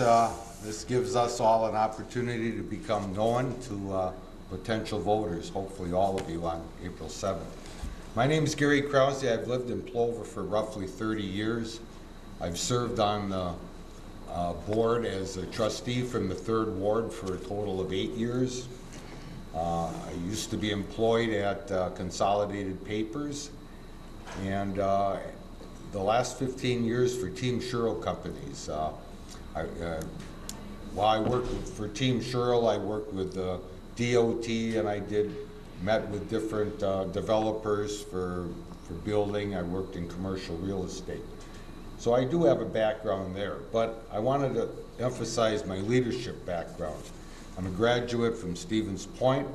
This gives us all an opportunity to become known to potential voters, hopefully all of you, on April 7th. My name is Gary Krause. I've lived in Plover for roughly 30 years. I've served on the board as a trustee from the 3rd Ward for a total of 8 years. I used to be employed at Consolidated Papers, and the last 15 years for Team Sherrill Companies. While I worked for Team Sherrill, I worked with DOT, and I met with different developers for building. I worked in commercial real estate. So I do have a background there, but I wanted to emphasize my leadership background. I'm a graduate from Stevens Point.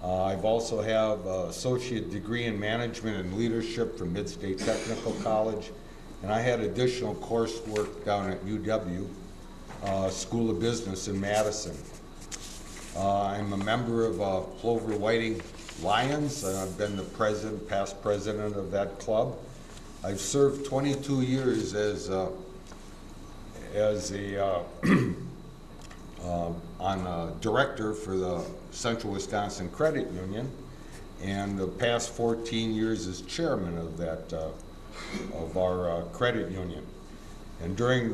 I've also have an associate degree in management and leadership from Mid-State Technical College, and I had additional coursework down at UW, School of Business in Madison. I'm a member of Plover Whiting Lions. I've been the past president of that club. I've served 22 years as a director for the Central Wisconsin Credit Union, and the past 14 years as chairman of that of our credit union. And during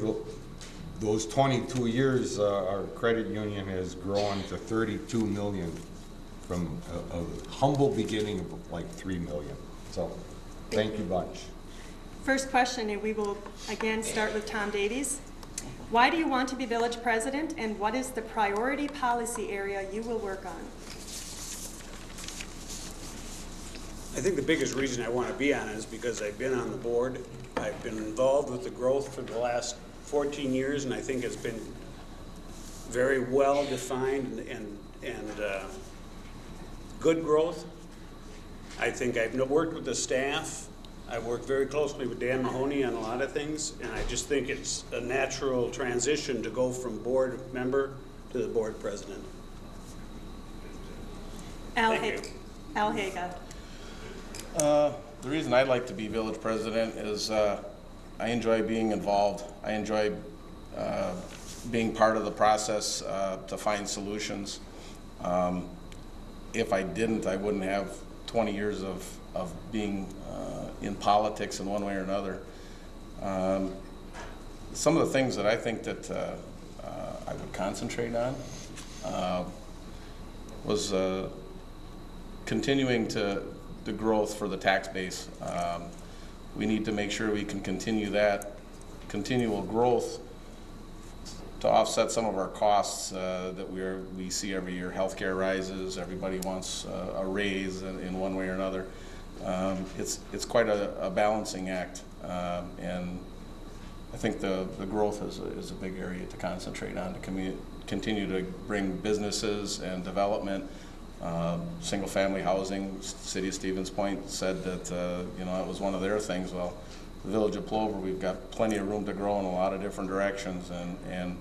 those 22 years, our credit union has grown to 32 million from a humble beginning of like 3 million. So, thank you much. First question, and we will again start with Tom Davies. Why do you want to be village president, and what is the priority policy area you will work on? I think the biggest reason I want to be on it is because I've been on the board. I've been involved with the growth for the last 14 years, and I think it's been very well defined and good growth. I think I've worked with the staff. I've worked very closely with Dan Mahoney on a lot of things, and I just think it's a natural transition to go from board member to the board president. Al Haga. The reason I'd like to be village president is I enjoy being involved. I enjoy being part of the process to find solutions. If I didn't, I wouldn't have 20 years of being in politics in one way or another. Some of the things that I think that I would concentrate on was continuing the growth for the tax base. We need to make sure we can continue that continual growth to offset some of our costs that we see every year. Healthcare rises, everybody wants a raise in one way or another. It's quite a balancing act, and I think the growth is a big area to concentrate on to continue to bring businesses and development. Single-family housing, City of Stevens Point said that that was one of their things. Well, the Village of Plover, we've got plenty of room to grow in a lot of different directions, and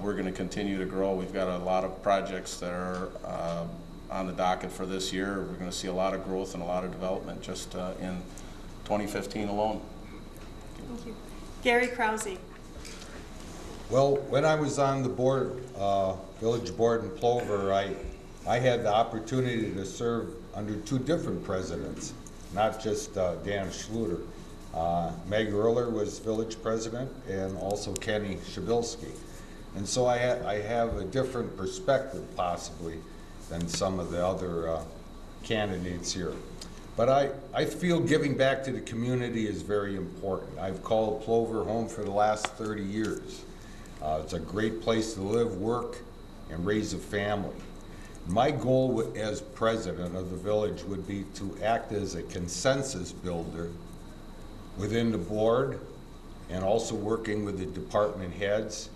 we're going to continue to grow. We've got a lot of projects that are on the docket for this year. We're going to see a lot of growth and a lot of development just in 2015 alone. Thank you. Gary Krause. Well, when I was on the board, village board in Plover, I had the opportunity to serve under two different presidents, not just Dan Schluter. Meg Erler was village president, and also Kenny Shabilsky. And so I have a different perspective, possibly, than some of the other candidates here. But I feel giving back to the community is very important. I've called Plover home for the last 30 years. It's a great place to live, work, and raise a family. My goal as president of the village would be to act as a consensus builder within the board, and also working with the department heads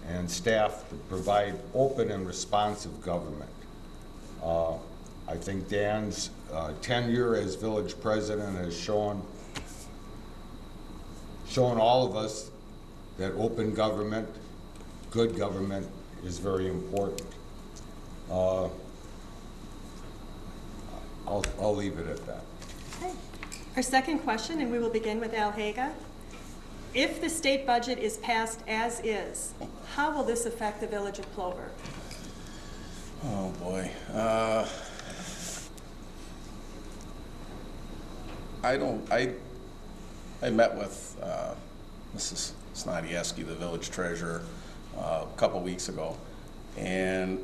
and staff to provide open and responsive government. I think Dan's tenure as village president has shown all of us that open government, good government, is very important. I'll leave it at that. Okay. Our second question, and we will begin with Al Haga. If the state budget is passed as is, how will this affect the village of Plover? Oh boy. I met with Mrs. Snodieski, the village treasurer, a couple weeks ago, and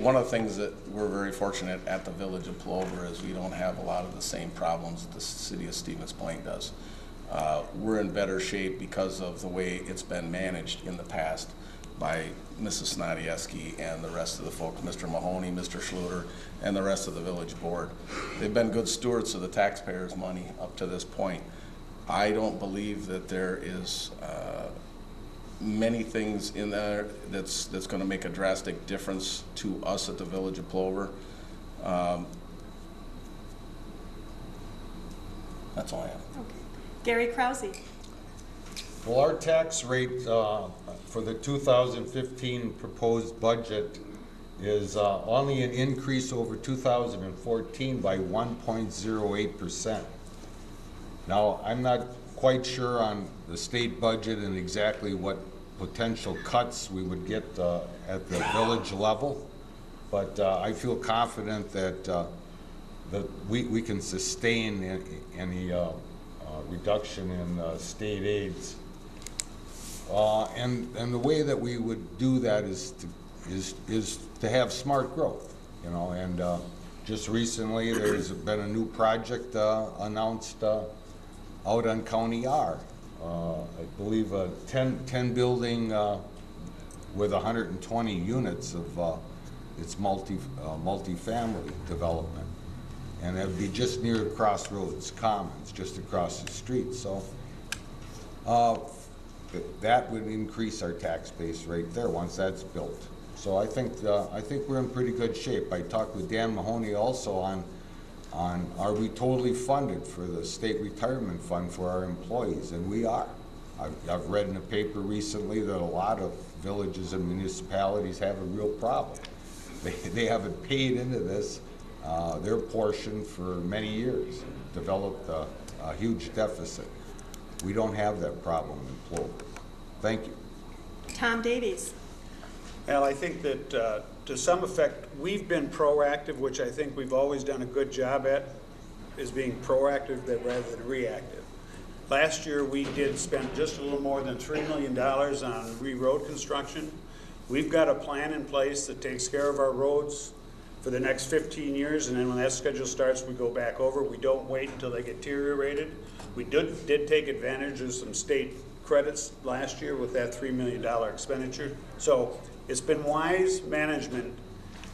one of the things that we're very fortunate at the village of Plover is we don't have a lot of the same problems that the city of Stevens Point does. We're in better shape because of the way it's been managed in the past by Mrs. Snodieski and the rest of the folks, Mr. Mahoney, Mr. Schluter, and the rest of the village board. They've been good stewards of the taxpayers' money up to this point. I don't believe that there is many things in there that's going to make a drastic difference to us at the Village of Plover. That's all I have. Okay. Gary Krause. Well, our tax rate for the 2015 proposed budget is only an increase over 2014 by 1.08%. Now, I'm not quite sure on the state budget and exactly what potential cuts we would get at the village level, but I feel confident that we can sustain any reduction in state aids. And the way that we would do that is to have smart growth, you know, and just recently there's been a new project announced out on County R. I believe a 10 building with 120 units of its multi-family development. And it would be just near Crossroads Commons, just across the street. So that would increase our tax base right there once that's built. So I think we're in pretty good shape. I talked with Dan Mahoney also on are we totally funded for the state retirement fund for our employees, and we are. I've read in the paper recently that a lot of villages and municipalities have a real problem. They haven't paid into this, their portion for many years, developed a huge deficit. We don't have that problem in Plover. Thank you. Tom Davies. Well, I think that to some effect, we've been proactive, which I think we've always done a good job at, is being proactive rather than reactive. Last year, we did spend just a little more than $3 million on re-road construction. We've got a plan in place that takes care of our roads for the next 15 years, and then when that schedule starts, we go back over. We don't wait until they get deteriorated. We did take advantage of some state credits last year with that $3 million expenditure. So it's been wise management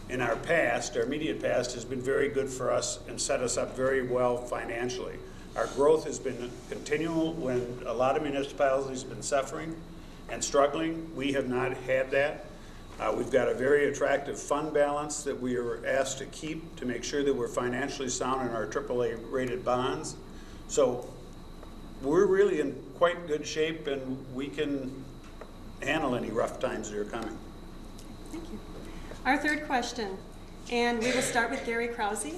in our past. Our immediate past has been very good for us and set us up very well financially. Our growth has been continual when a lot of municipalities have been suffering and struggling. We have not had that. We've got a very attractive fund balance that we are asked to keep to make sure that we're financially sound in our AAA rated bonds. So we're really in quite good shape, and we can handle any rough times that are coming. Thank you. Our third question, and we will start with Gary Krause.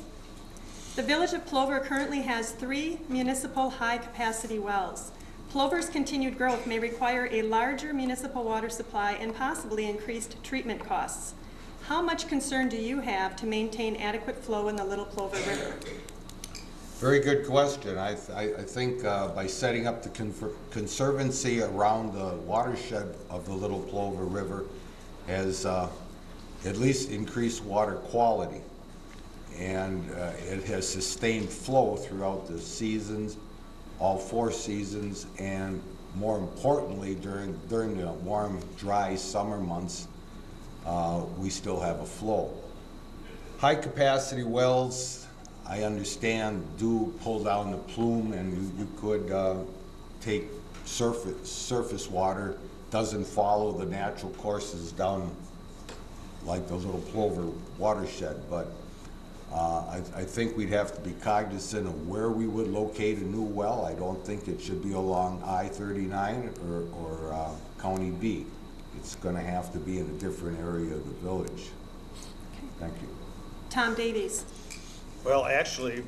The Village of Plover currently has 3 municipal high-capacity wells. Plover's continued growth may require a larger municipal water supply and possibly increased treatment costs. How much concern do you have to maintain adequate flow in the Little Plover River? Very good question. I think by setting up the conservancy around the watershed of the Little Plover River has at least increased water quality, and it has sustained flow throughout the seasons, all 4 seasons, and more importantly during the warm, dry summer months, we still have a flow. High capacity wells, I understand, do pull down the plume, and you could take surface water, doesn't follow the natural courses down like the Little Plover watershed, but I think we'd have to be cognizant of where we would locate a new well. I don't think it should be along I-39 or County B. It's going to have to be in a different area of the village. Okay. Thank you. Tom Davies. Well, actually,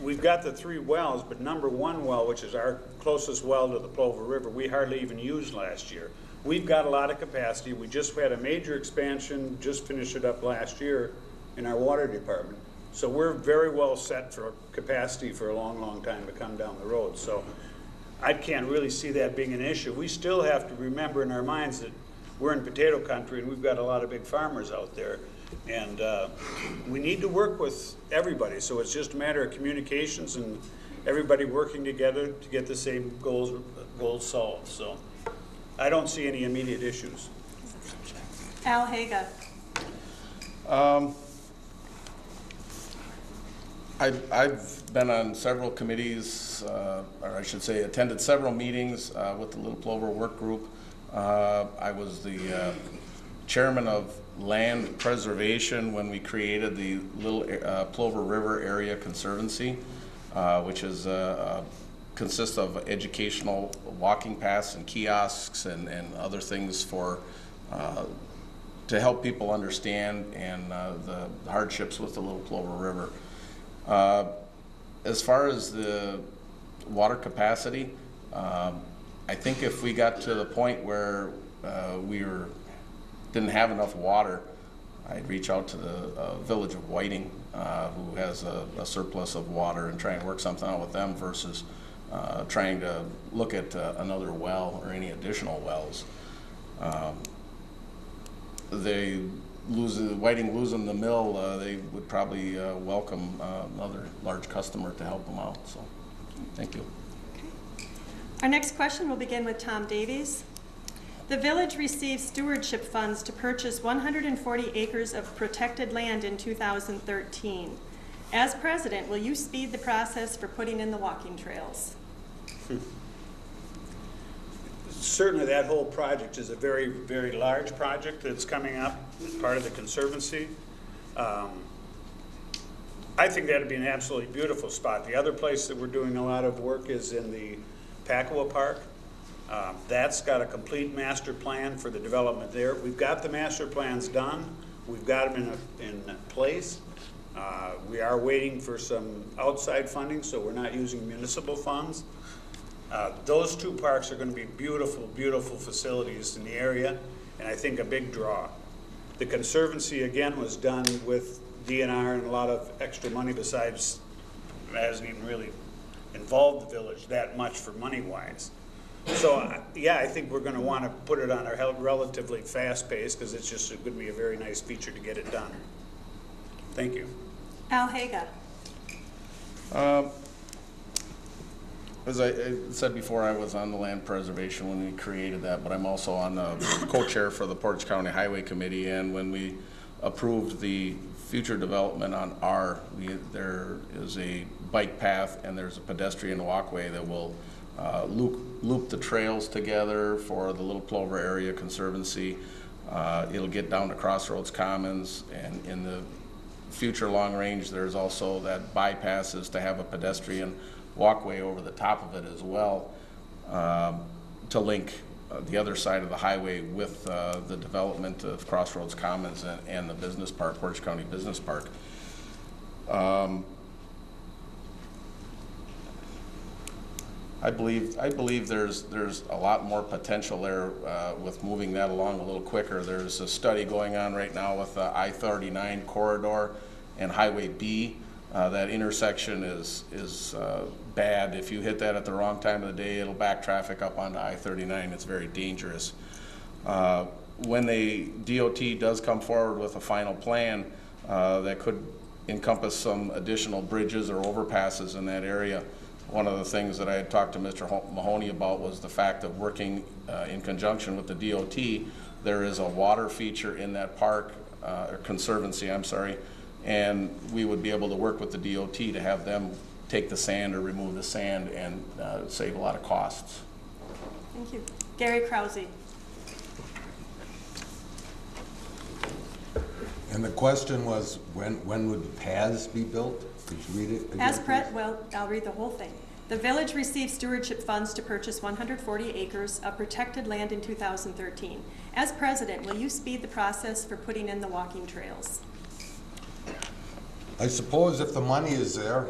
we've got the 3 wells, but number 1 well, which is our closest well to the Plover River, we hardly even used last year. We've got a lot of capacity. We just had a major expansion, just finished it up last year in our water department. So we're very well set for capacity for a long, long time to come down the road. So I can't really see that being an issue. We still have to remember in our minds that we're in potato country and we've got a lot of big farmers out there. And we need to work with everybody. So it's just a matter of communications and everybody working together to get the same goals solved. So I don't see any immediate issues. Al Haga. I've been on several committees, or I should say attended several meetings with the Little Plover Work Group. I was the chairman of land preservation when we created the Little Plover River Area Conservancy, which is consists of educational walking paths and kiosks and other things for to help people understand and the hardships with the Little Plover River. As far as the water capacity, I think if we got to the point where didn't have enough water, I'd reach out to the village of Whiting, who has a surplus of water, and try and work something out with them versus trying to look at another well or any additional wells. Whiting losing the mill, they would probably welcome another large customer to help them out. So, thank you. Okay. Our next question will begin with Tom Davies. The village received stewardship funds to purchase 140 acres of protected land in 2013. As president, will you speed the process for putting in the walking trails? Certainly that whole project is a very, very large project that's coming up as part of the Conservancy. I think that'd be an absolutely beautiful spot. The other place that we're doing a lot of work is in the Pacua Park. That's got a complete master plan for the development there. We've got the master plans done. We've got them in place. We are waiting for some outside funding, so we're not using municipal funds. Those two parks are going to be beautiful, beautiful facilities in the area, and I think a big draw. The Conservancy, again, was done with DNR and a lot of extra money besides, it hasn't even really involved the village that much for money-wise. So, yeah, I think we're going to want to put it on a relatively fast pace because it's just going to be a very nice feature to get it done. Thank you. Al Haga. As I said before, I was on the land preservation when we created that, but I'm also on the co-chair for the Portage County Highway Committee, and when we approved the future development on there is a bike path and there's a pedestrian walkway that will loop the trails together for the Little Plover Area Conservancy. It'll get down to Crossroads Commons, and in the future long range there's also that bypasses to have a pedestrian walkway over the top of it as well, to link the other side of the highway with the development of Crossroads Commons and the business park, Portage County Business Park. I believe there's a lot more potential there with moving that along a little quicker. There's a study going on right now with the I-39 corridor and Highway B. That intersection is bad. If you hit that at the wrong time of the day, it'll back traffic up onto I-39. It's very dangerous. When the DOT does come forward with a final plan that could encompass some additional bridges or overpasses in that area, one of the things that I had talked to Mr. Mahoney about was the fact of working in conjunction with the DOT. There is a water feature in that park, or Conservancy, I'm sorry, and we would be able to work with the DOT to have them take the sand or remove the sand and save a lot of costs. Thank you. Gary Krause. And the question was, when would paths be built? Could you read it again? Well, I'll read the whole thing. The village received stewardship funds to purchase 140 acres of protected land in 2013. As president, will you speed the process for putting in the walking trails? I suppose if the money is there,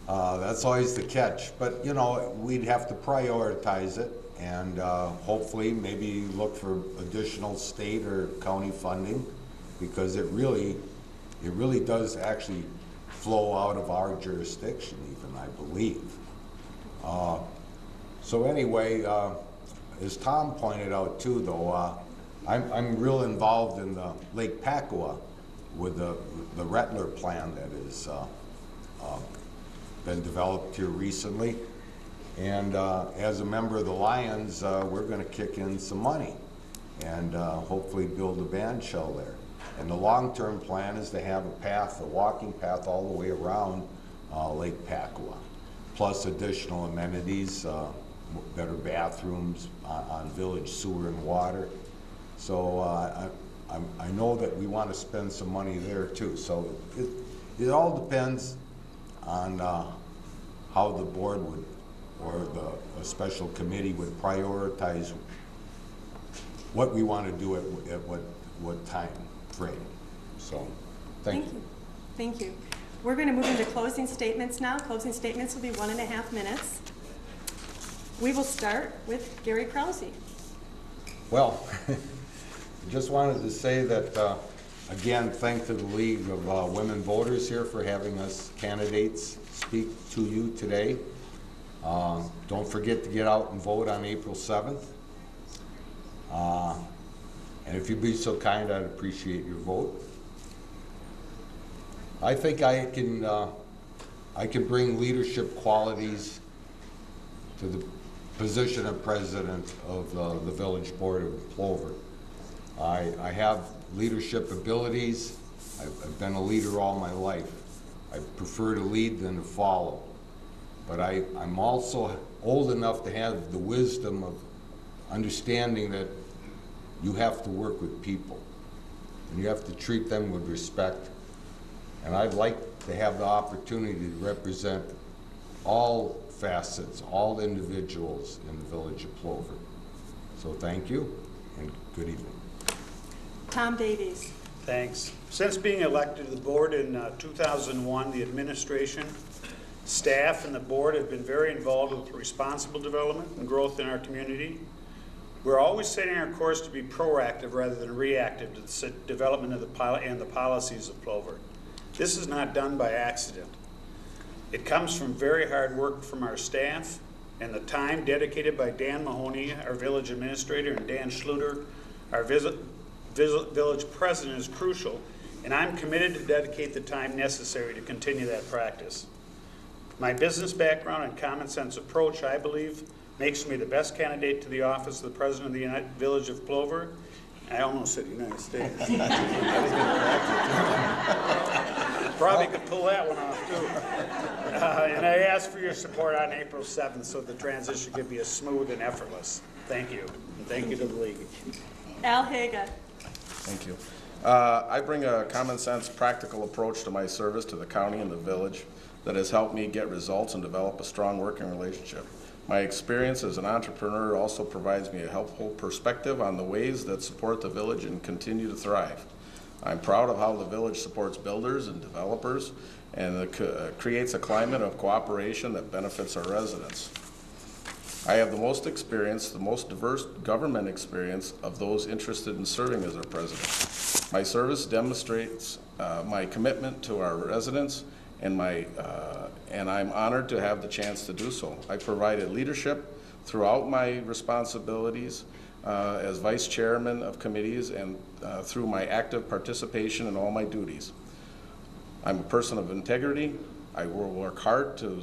that's always the catch. But, you know, we'd have to prioritize it and hopefully maybe look for additional state or county funding, because it really does actually flow out of our jurisdiction even, I believe. So anyway, as Tom pointed out too, though, I'm real involved in the Lake Pacua with the Rettler plan that has been developed here recently. And as a member of the Lions, we're going to kick in some money and hopefully build a band shell there. And the long-term plan is to have a path, a walking path all the way around Lake Pacua, plus additional amenities, better bathrooms on village sewer and water. So I know that we want to spend some money there too. So it all depends on how the board would, or a special committee would prioritize what we want to do at what time frame. So, thank you. Thank you. We're going to move into closing statements now. Closing statements will be 1.5 minutes. We will start with Gary Krause. Well, I just wanted to say that, again, thanks to the League of Women Voters here for having us candidates speak to you today. Don't forget to get out and vote on April 7th. And if you'd be so kind, I'd appreciate your vote. I think I can bring leadership qualities to the position of president of the Village Board of Plover. I have leadership abilities. I've been a leader all my life. I prefer to lead than to follow. But I'm also old enough to have the wisdom of understanding that you have to work with people and you have to treat them with respect. And I'd like to have the opportunity to represent all facets, all individuals in the village of Plover. So thank you and good evening. Tom Davies. Thanks. Since being elected to the board in 2001, the administration, staff, and the board have been very involved with responsible development and growth in our community. We're always setting our course to be proactive rather than reactive to the development of the policies of Plover. This is not done by accident. It comes from very hard work from our staff and the time dedicated by Dan Mahoney, our village administrator, and Dan Schluter, our village president, is crucial, and I'm committed to dedicate the time necessary to continue that practice. My business background and common sense approach, I believe, makes me the best candidate to the office of the President of the Village of Plover. I almost said United States. Probably could pull that one off too. And I ask for your support on April 7th so the transition can be as smooth and effortless. Thank you. And thank you to the League. Al Haga. Thank you. I bring a common sense, practical approach to my service to the county and the village that has helped me get results and develop a strong working relationship. My experience as an entrepreneur also provides me a helpful perspective on the ways that support the village and continue to thrive. I'm proud of how the village supports builders and developers and creates a climate of cooperation that benefits our residents. I have the most experience, the most diverse government experience of those interested in serving as our president. My service demonstrates my commitment to our residents and I'm honored to have the chance to do so. I provided leadership throughout my responsibilities as vice chairman of committees and through my active participation in all my duties. I'm a person of integrity. I will work hard to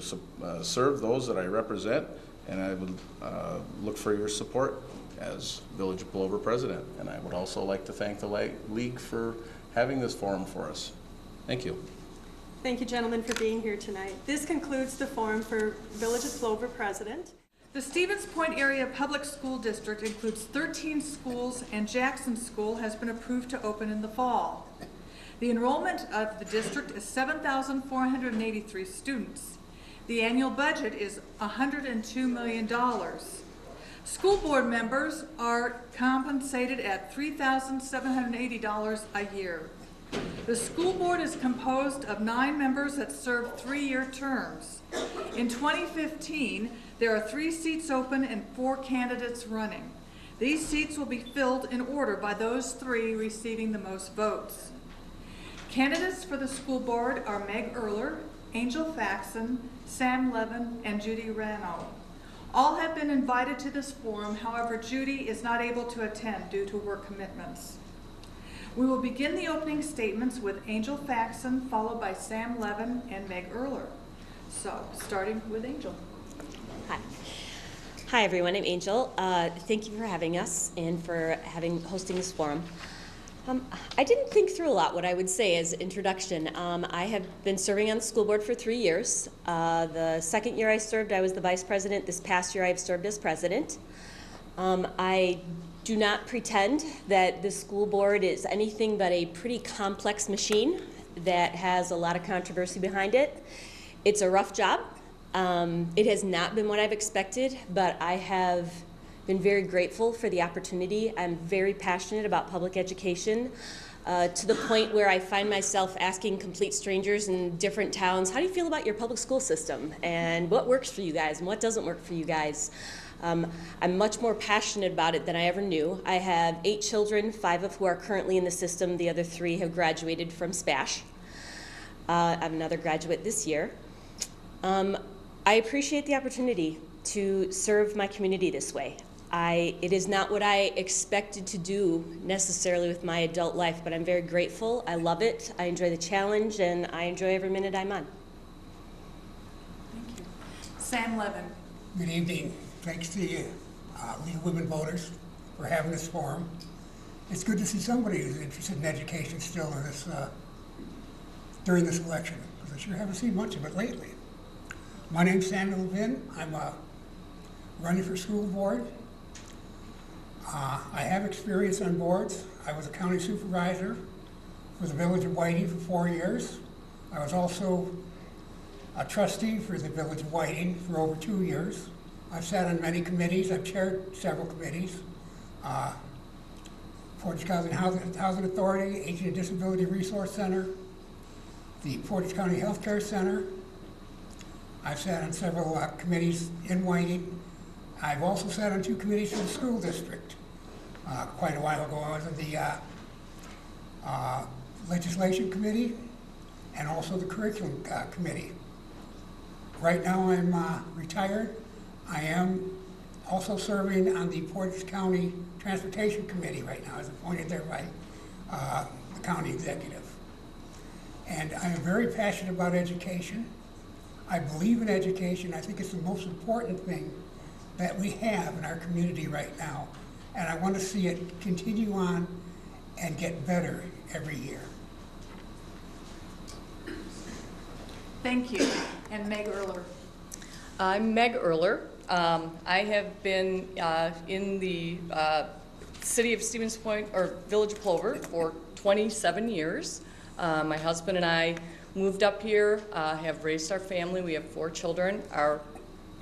serve those that I represent, and I would look for your support as Village of Plover president. And I would also like to thank the League for having this forum for us. Thank you. Thank you, gentlemen, for being here tonight. This concludes the forum for Village of Plover president. The Stevens Point Area Public School District includes 13 schools, and Jackson School has been approved to open in the fall. The enrollment of the district is 7,483 students. The annual budget is $102 million. School board members are compensated at $3,780 a year. The school board is composed of 9 members that serve 3-year terms. In 2015, there are 3 seats open and 4 candidates running. These seats will be filled in order by those 3 receiving the most votes. Candidates for the school board are Meg Erler, Angel Faxon, Sam Levin, and Judy Rano. All have been invited to this forum, however, Judy is not able to attend due to work commitments. We will begin the opening statements with Angel Faxon, followed by Sam Levin and Meg Erler. So, starting with Angel. Hi. Hi, everyone. I'm Angel. Thank you for having us and for hosting this forum. I didn't think through a lot what I would say as introduction. I have been serving on the school board for 3 years. The second year I served, I was the vice president. This past year I've served as president. I do not pretend that the school board is anything but a pretty complex machine that has a lot of controversy behind it. It's a rough job. It has not been what I've expected, but I have been very grateful for the opportunity. I'm very passionate about public education to the point where I find myself asking complete strangers in different towns, how do you feel about your public school system? And what works for you guys and what doesn't work for you guys? I'm much more passionate about it than I ever knew. I have 8 children, 5 of who are currently in the system. The other 3 have graduated from SPASH. I have another graduate this year. I appreciate the opportunity to serve my community this way. It is not what I expected to do necessarily with my adult life, but I'm very grateful. I love it. I enjoy the challenge, and I enjoy every minute I'm on. Thank you. Sam Levin. Good evening. Thanks to you, League of Women Voters, for having this forum. It's good to see somebody who's interested in education still in this, during this election, because I sure haven't seen much of it lately. My name's Sam Levin. I'm running for school board. I have experience on boards. I was a county supervisor for the Village of Whiting for 4 years. I was also a trustee for the Village of Whiting for over 2 years. I've sat on many committees. I've chaired several committees. Portage County Housing Authority, Aging and Disability Resource Center, the Portage County Healthcare Center. I've sat on several committees in Whiting. I've also sat on 2 committees for the school district. Quite a while ago, I was on the legislation committee and also the curriculum committee. Right now I'm retired. I am also serving on the Portage County Transportation Committee right now. I was appointed there by the county executive. And I am very passionate about education. I believe in education. I think it's the most important thing that we have in our community right now. And I want to see it continue on and get better every year. Thank you. And Meg Erler. I'm Meg Erler. I have been in the city of Stevens Point, or Village of Plover, for 27 years. My husband and I moved up here, have raised our family. We have 4 children. Our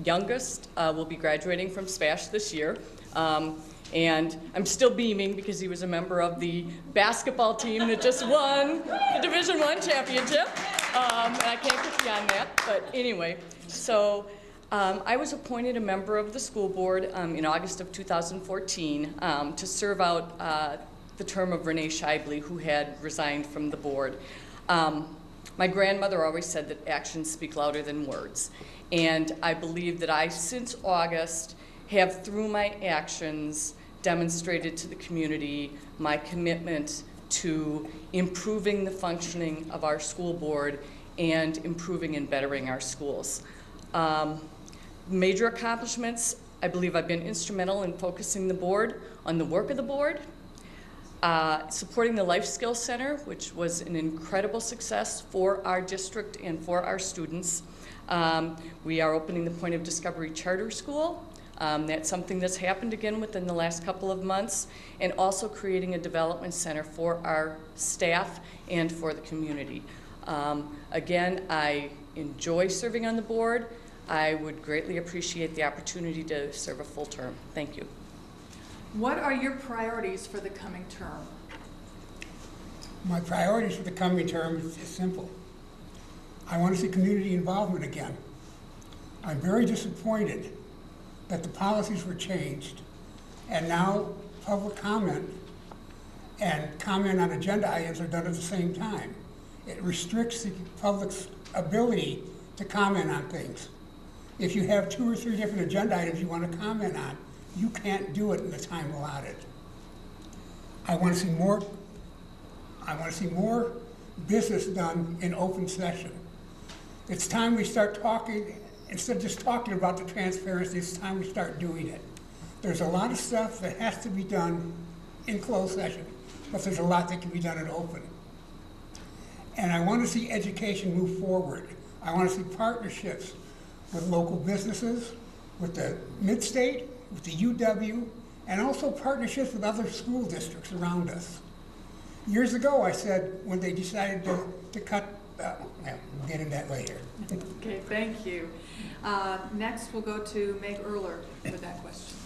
youngest will be graduating from SPASH this year. And I'm still beaming because he was a member of the basketball team that just won the Division I championship. And I can't get beyond that, but anyway. So I was appointed a member of the school board in August of 2014 to serve out the term of Renee Shively, who had resigned from the board. My grandmother always said that actions speak louder than words. And I believe that I, since August, have through my actions demonstrated to the community my commitment to improving the functioning of our school board and improving and bettering our schools. Major accomplishments, I believe I've been instrumental in focusing the board on the work of the board, supporting the Life Skills Center, which was an incredible success for our district and for our students. We are opening the Point of Discovery Charter School. That's something that's happened again within the last couple of months, and also creating a development center for our staff and for the community. Again, I enjoy serving on the board. I would greatly appreciate the opportunity to serve a full term. Thank you. What are your priorities for the coming term? My priorities for the coming term is simple. I want to see community involvement again. I'm very disappointed that the policies were changed and now public comment and comment on agenda items are done at the same time. It restricts the public's ability to comment on things. If you have 2 or 3 different agenda items you want to comment on, you can't do it in the time allotted. I want to see more business done in open session. It's time we start talking, instead of just talking about the transparency, it's time we start doing it. There's a lot of stuff that has to be done in closed session. but there's a lot that can be done at Open. And I want to see education move forward. I want to see partnerships with local businesses, with the Mid-State, with the UW, and also partnerships with other school districts around us. Years ago, I said, when they decided to cut, we'll get into that later. Okay, thank you. Next, we'll go to Meg Erler with that question.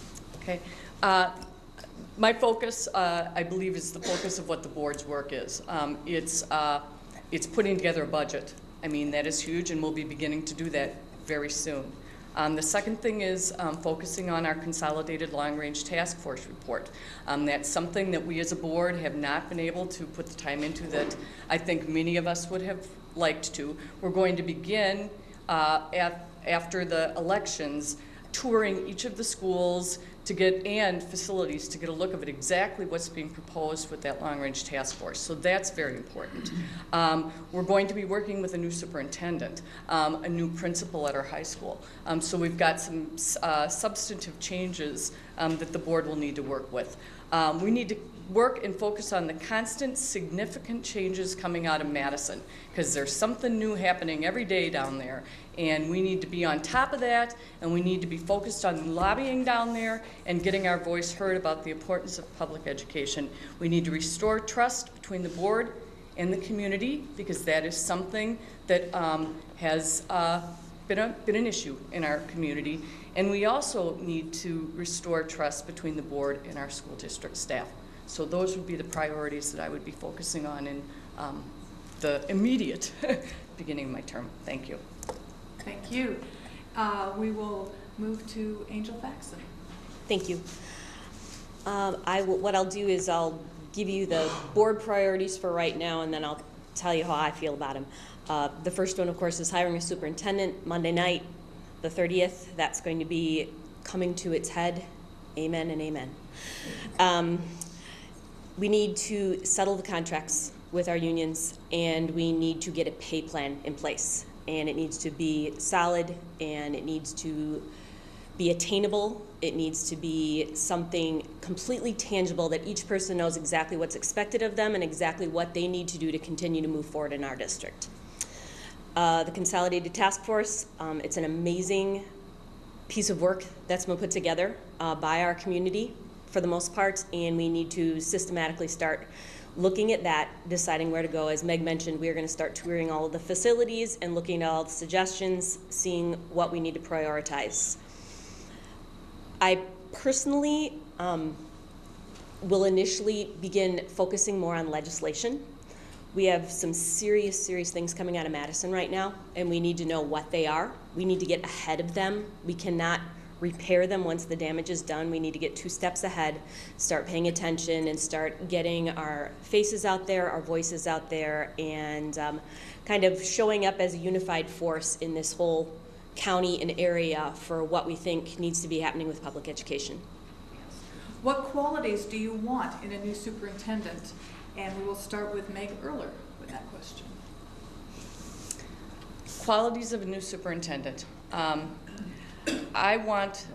Okay. My focus, I believe, is the focus of what the board's work is. It's putting together a budget. I mean, that is huge, and we'll be beginning to do that very soon. The second thing is focusing on our consolidated long-range task force report. That's something that we as a board have not been able to put the time into that I think many of us would have liked to. We're going to begin after the elections touring each of the schools and facilities to get a look of it exactly what's being proposed with that long-range task force. So that's very important. We're going to be working with a new superintendent, a new principal at our high school. So we've got some substantive changes that the board will need to work with. We need to work and focus on the constant significant changes coming out of Madison, because there's something new happening every day down there, and we need to be on top of that, and we need to be focused on lobbying down there and getting our voice heard about the importance of public education. We need to restore trust between the board and the community, because that is something that has been an issue in our community, and we also need to restore trust between the board and our school district staff. So those would be the priorities that I would be focusing on in the immediate beginning of my term. Thank you. Thank you. We will move to Angel Faxon. Thank you. What I'll do is I'll give you the board priorities for right now, and then I'll tell you how I feel about them. The first one, of course, is hiring a superintendent. Monday night, the 30th, that's going to be coming to its head. Amen and amen. We need to settle the contracts with our unions, and we need to get a pay plan in place. And it needs to be solid, and it needs to be attainable. It needs to be something completely tangible that each person knows exactly what's expected of them and exactly what they need to do to continue to move forward in our district. The Consolidated Task Force, it's an amazing piece of work that's been put together by our community for the most part, and we need to systematically start looking at that, deciding where to go. As Meg mentioned, we are going to start touring all of the facilities and looking at all the suggestions, seeing what we need to prioritize. I personally will initially begin focusing more on legislation. We have some serious things coming out of Madison right now, and we need to know what they are. We need to get ahead of them. We cannot repair them once the damage is done. We need to get 2 steps ahead, start paying attention, and start getting our faces out there, our voices out there, and kind of showing up as a unified force in this whole county and area for what we think needs to be happening with public education. What qualities do you want in a new superintendent? And we will start with Meg Erler with that question. Qualities of a new superintendent. I want,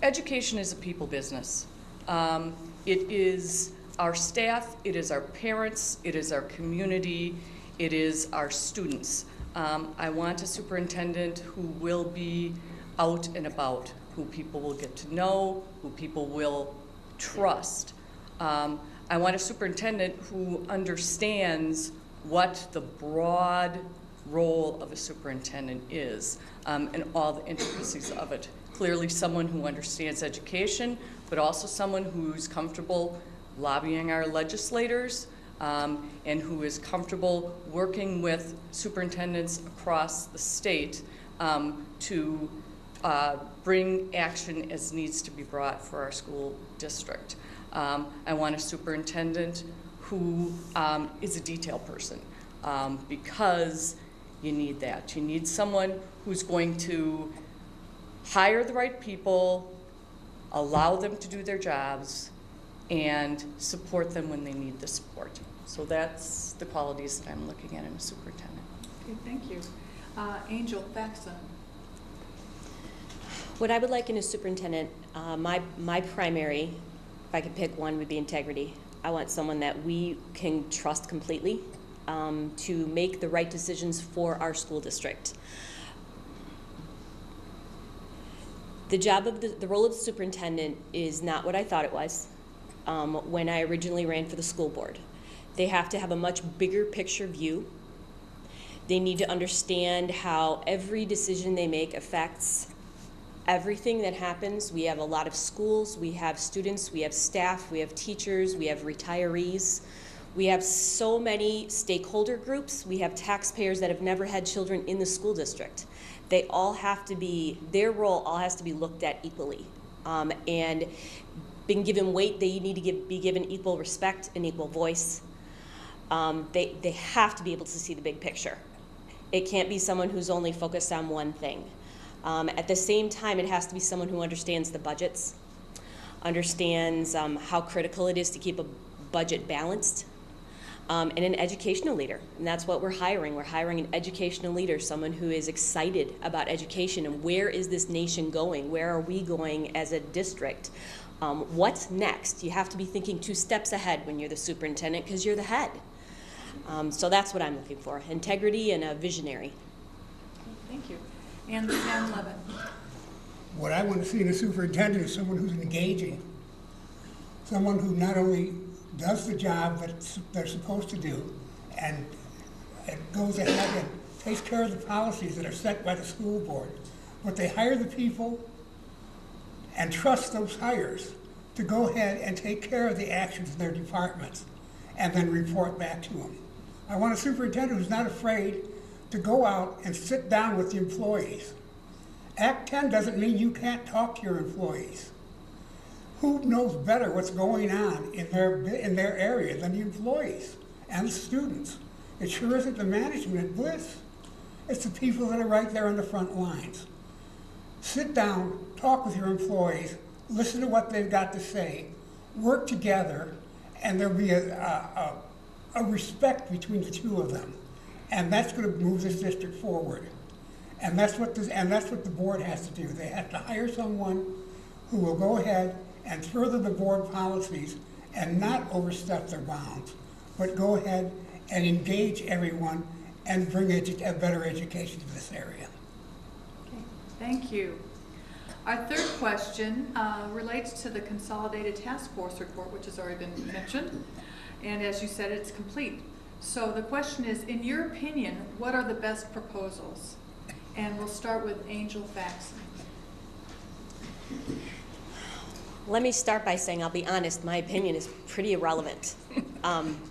education is a people business. It is our staff, it is our parents, it is our community, it is our students. I want a superintendent who will be out and about, who people will get to know, who people will trust. I want a superintendent who understands what the broad role of a superintendent is and all the intricacies of it. Clearly someone who understands education, but also someone who's comfortable lobbying our legislators and who is comfortable working with superintendents across the state to bring action as needs to be brought for our school district. I want a superintendent who is a detail person because you need that. You need someone who's going to hire the right people, allow them to do their jobs, and support them when they need the support. So that's the qualities that I'm looking at in a superintendent. Okay, thank you. Angel Faxon. What I would like in a superintendent, my primary if I could pick one, would be integrity. I want someone that we can trust completely to make the right decisions for our school district. The job of the role of the superintendent is not what I thought it was when I originally ran for the school board. They have to have a much bigger picture view. They need to understand how every decision they make affects everything that happens. We have a lot of schools, we have students, we have staff, we have teachers, we have retirees. We have so many stakeholder groups. We have taxpayers that have never had children in the school district. They all have to be, their role all has to be looked at equally. And being given weight, they need to be given equal respect and equal voice. They have to be able to see the big picture. It can't be someone who's only focused on one thing. At the same time, it has to be someone who understands the budgets, understands how critical it is to keep a budget balanced, and an educational leader. And that's what we're hiring. We're hiring an educational leader, someone who is excited about education and where is this nation going? Where are we going as a district? What's next? You have to be thinking 2 steps ahead when you're the superintendent because you're the head. So that's what I'm looking for, integrity and a visionary. Thank you. And Sam Levin. What I want to see in a superintendent is someone who's engaging, someone who not only does the job that they're supposed to do and goes ahead and takes care of the policies that are set by the school board, but they hire the people and trust those hires to go ahead and take care of the actions in their departments and then report back to them. I want a superintendent who's not afraid to go out and sit down with the employees. Act 10 doesn't mean you can't talk to your employees. Who knows better what's going on in their area than the employees and the students? It sure isn't the management at Bliss. It's the people that are right there on the front lines. Sit down, talk with your employees, listen to what they've got to say, work together, and there'll be a respect between the two of them. And that's going to move this district forward. And that's what the board has to do. They have to hire someone who will go ahead and further the board policies and not overstep their bounds, but go ahead and engage everyone and bring a better education to this area. Okay, thank you. Our third question relates to the Consolidated Task Force report, which has already been mentioned. And as you said, it's complete. So the question is, in your opinion, what are the best proposals? And we'll start with Angel Faxon. Let me start by saying, I'll be honest, my opinion is pretty irrelevant.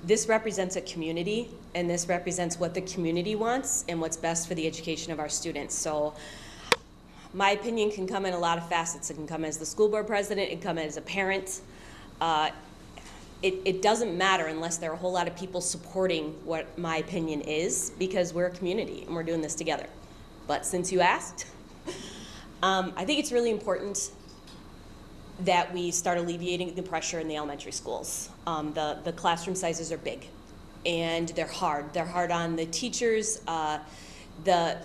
This represents a community, and this represents what the community wants and what's best for the education of our students. So my opinion can come in a lot of facets. It can come as the school board president, it can come as a parent. It doesn't matter unless there are a whole lot of people supporting what my opinion is, because we're a community and we're doing this together. But since you asked, I think it's really important that we start alleviating the pressure in the elementary schools. The classroom sizes are big and they're hard. They're hard on the teachers. The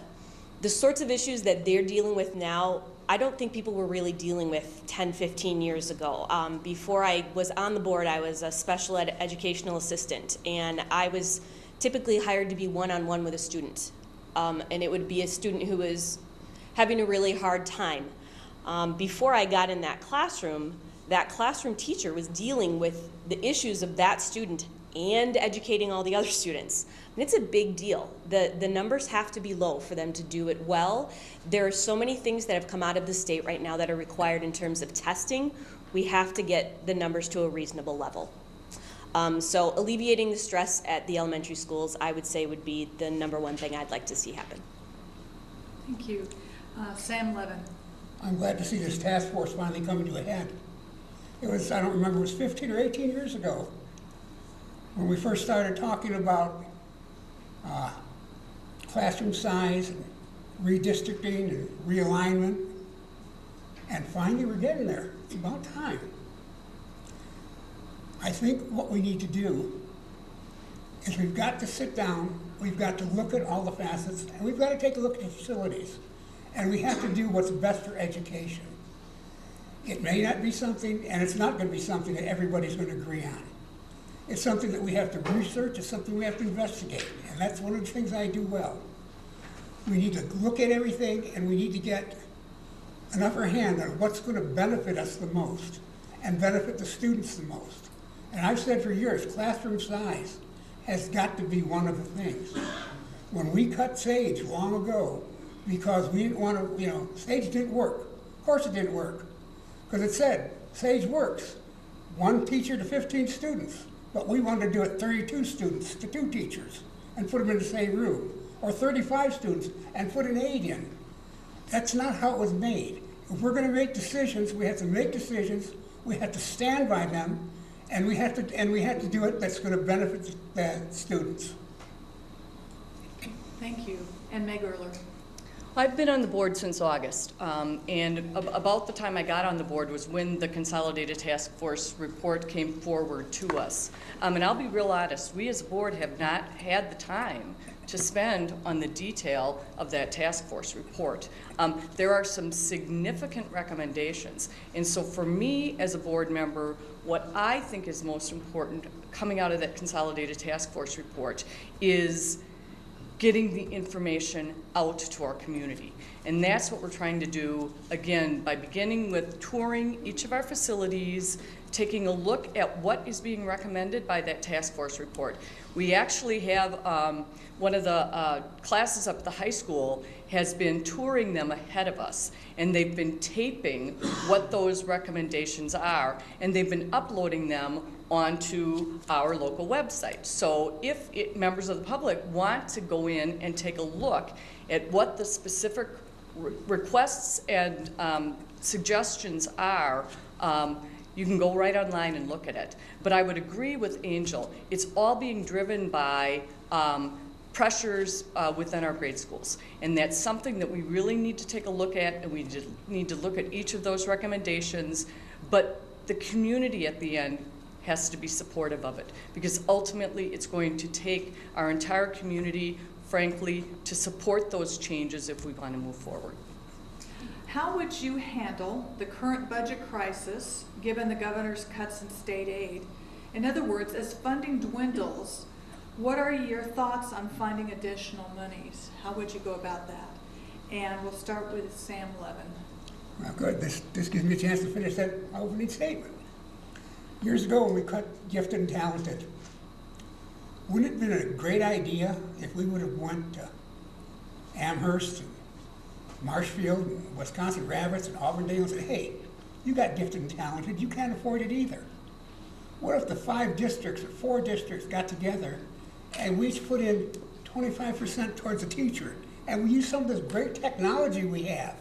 sorts of issues that they're dealing with now, I don't think people were really dealing with 10, 15 years ago. Before I was on the board, I was a special educational assistant, and I was typically hired to be one-on-one with a student. And it would be a student who was having a really hard time. Before I got in that classroom teacher was dealing with the issues of that student and educating all the other students. And it's a big deal. The numbers have to be low for them to do it well. There are so many things that have come out of the state right now that are required in terms of testing. We have to get the numbers to a reasonable level. So alleviating the stress at the elementary schools, I would say, would be the #1 thing I'd like to see happen. Thank you. Sam Levin. I'm glad to see this task force finally coming to a head. It was, I don't remember, it was 15 or 18 years ago when we first started talking about classroom size and redistricting and realignment, and finally we're getting there. It's about time. I think what we need to do is we've got to sit down, we've got to look at all the facets, and we've got to take a look at the facilities. And we have to do what's best for education. It may not be something, and it's not going to be something that everybody's going to agree on. It's something that we have to research, it's something we have to investigate, and that's one of the things I do well. We need to look at everything, and we need to get an upper hand on what's going to benefit us the most and benefit the students the most. And I've said for years, classroom size has got to be one of the things. When we cut Sage long ago, because we didn't want to, Sage didn't work. Of course it didn't work, because it said, Sage works, 1 teacher to 15 students. But we wanted to do it 32 students to 2 teachers and put them in the same room, or 35 students and put an aide in. That's not how it was made. If we're going to make decisions, we have to make decisions, we have to stand by them, and we have to do it that's going to benefit the students. Thank you. And Meg Erler. I've been on the board since August, and about the time I got on the board was when the Consolidated Task Force report came forward to us. And I'll be real honest, we as a board have not had the time to spend on the detail of that task force report. There are some significant recommendations, and so for me as a board member, what I think is most important coming out of that Consolidated Task Force report is getting the information out to our community. And that's what we're trying to do, again, by beginning with touring each of our facilities, taking a look at what is being recommended by that task force report. We actually have one of the classes up at the high school has been touring them ahead of us, and they've been taping what those recommendations are, and they've been uploading them onto our local website. So if members of the public want to go in and take a look at what the specific requests and suggestions are, you can go right online and look at it. But I would agree with Angel. It's all being driven by pressures within our grade schools. And that's something that we really need to take a look at, and we need to look at each of those recommendations. But the community at the end has to be supportive of it, because ultimately it's going to take our entire community, frankly, to support those changes if we want to move forward. How would you handle the current budget crisis given the governor's cuts in state aid? In other words, as funding dwindles, what are your thoughts on finding additional monies? How would you go about that? And we'll start with Sam Levin. Well, good. This gives me a chance to finish that opening statement. Years ago, when we cut gifted and talented, wouldn't it have been a great idea if we would have went to Amherst and Marshfield and Wisconsin Rabbits and Auburndale and said, hey, you got gifted and talented, you can't afford it either. What if the 5 districts or 4 districts got together and we each put in 25% towards a teacher, and we use some of this great technology we have,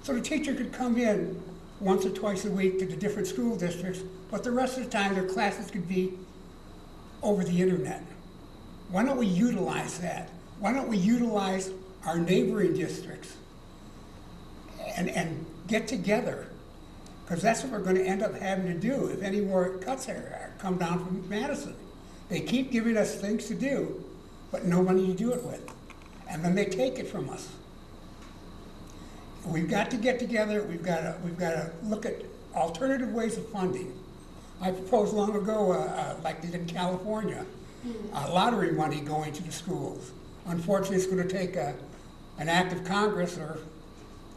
so the teacher could come in once or twice a week to the different school districts, but the rest of the time their classes could be over the internet. Why don't we utilize that? Why don't we utilize our neighboring districts and get together? Because that's what we're going to end up having to do if any more cuts come down from Madison. They keep giving us things to do, but no money to do it with. And then they take it from us. We've got to get together. We've got to look at alternative ways of funding. I proposed long ago, like they did in California, lottery money going to the schools. Unfortunately, it's going to take an act of Congress or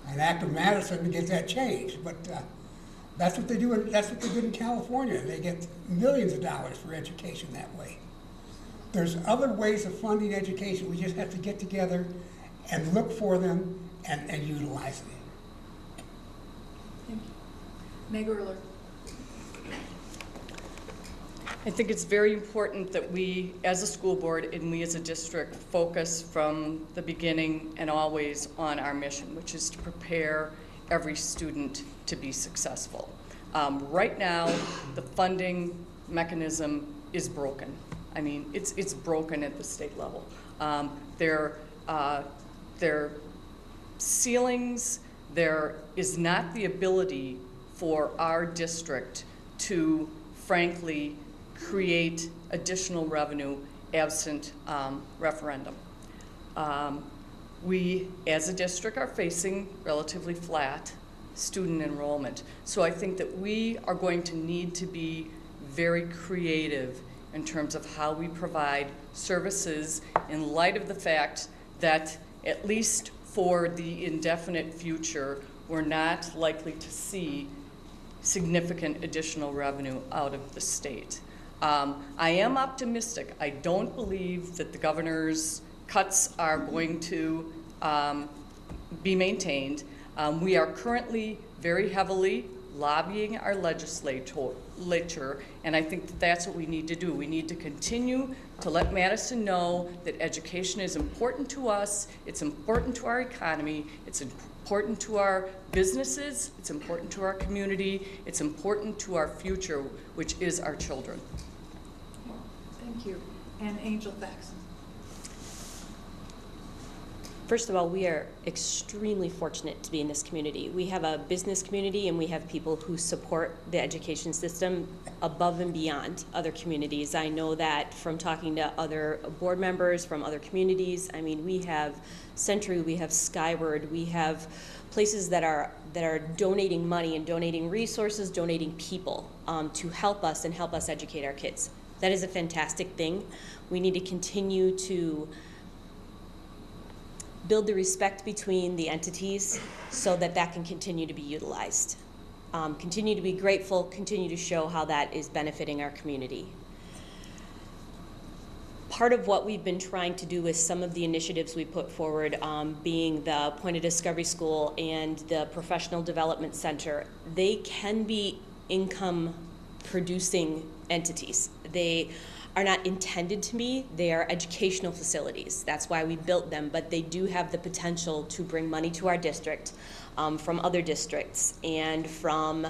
an act of Madison to get that changed. But that's what they do. That's what they did in California. They get millions of dollars for education that way. There's other ways of funding education. We just have to get together and look for them and utilize them. Thank you. Meg Erler. I think it's very important that we, as a school board and we as a district, focus from the beginning and always on our mission, which is to prepare every student to be successful. Right now, the funding mechanism is broken. I mean, it's broken at the state level. There ceilings, there is not the ability for our district to, frankly, create additional revenue absent referendum. We, as a district, are facing relatively flat student enrollment. So I think that we are going to need to be very creative in terms of how we provide services in light of the fact that, at least for the indefinite future, we're not likely to see significant additional revenue out of the state. I am optimistic. I don't believe that the governor's cuts are going to be maintained. We are currently very heavily lobbying our legislature, and I think that that's what we need to do. We need to continue to let Madison know that education is important to us, it's important to our economy, it's important to our businesses, it's important to our community, it's important to our future, which is our children. Thank you. And Angel Faxon. First of all, we are extremely fortunate to be in this community. We have a business community and we have people who support the education system above and beyond other communities. I know that from talking to other board members from other communities. I mean, we have Century, we have Skyward, we have places that are donating money and donating resources, donating people to help us and help us educate our kids. That is a fantastic thing. We need to continue to build the respect between the entities so that that can continue to be utilized. Continue to be grateful, continue to show how that is benefiting our community. Part of what we've been trying to do with some of the initiatives we put forward, being the Point of Discovery School and the Professional Development Center, they can be income producing entities. They are not intended to be. They are educational facilities. That's why we built them, but they do have the potential to bring money to our district from other districts and from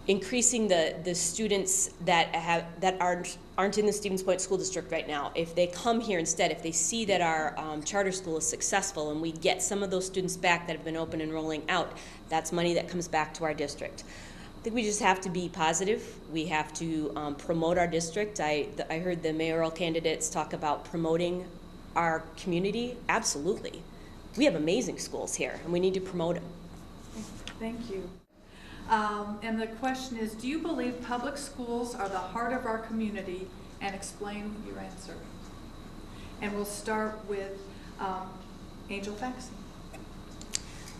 increasing the students that aren't in the Stevens Point School District right now. If they come here instead, if they see that our charter school is successful and we get some of those students back that have been open and rolling out, that's money that comes back to our district. I think we just have to be positive. We have to promote our district. I heard the mayoral candidates talk about promoting our community. Absolutely. We have amazing schools here, and we need to promote them. Thank you. And the question is, do you believe public schools are the heart of our community? And explain your answer. And we'll start with Angel Faxon.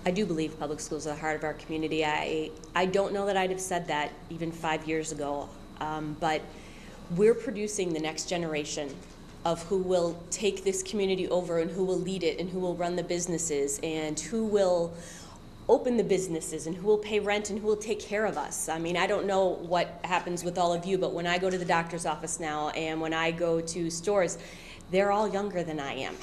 I do believe public schools are the heart of our community. I don't know that I'd have said that even 5 years ago, but we're producing the next generation of who will take this community over and who will lead it and who will run the businesses and who will open the businesses and who will pay rent and who will take care of us. I mean, I don't know what happens with all of you, but when I go to the doctor's office now and when I go to stores, they're all younger than I am.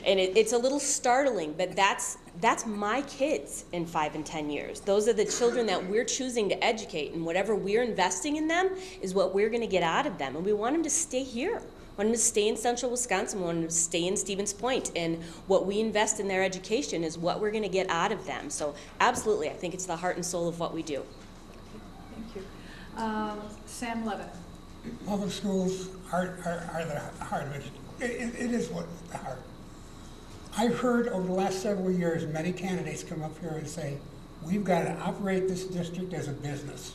And it's a little startling, but that's my kids in 5 and 10 years. Those are the children that we're choosing to educate, and whatever we're investing in them is what we're gonna get out of them. And we want them to stay here. We want them to stay in central Wisconsin. We want them to stay in Stevens Point. And what we invest in their education is what we're gonna get out of them. So absolutely, I think it's the heart and soul of what we do. Thank you. Sam Levin. Public schools are the heart of it. It is what the heart. I've heard over the last several years many candidates come up here and say, we've got to operate this district as a business.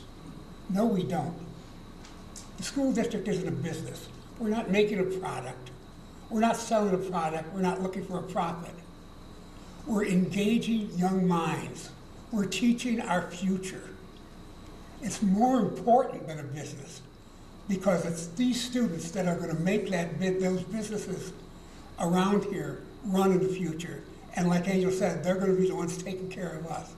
No, we don't. The school district isn't a business. We're not making a product. We're not selling a product. We're not looking for a profit. We're engaging young minds. We're teaching our future. It's more important than a business, because it's these students that are going to make those businesses around here run in the future. And like Angel said, they're going to be the ones taking care of us.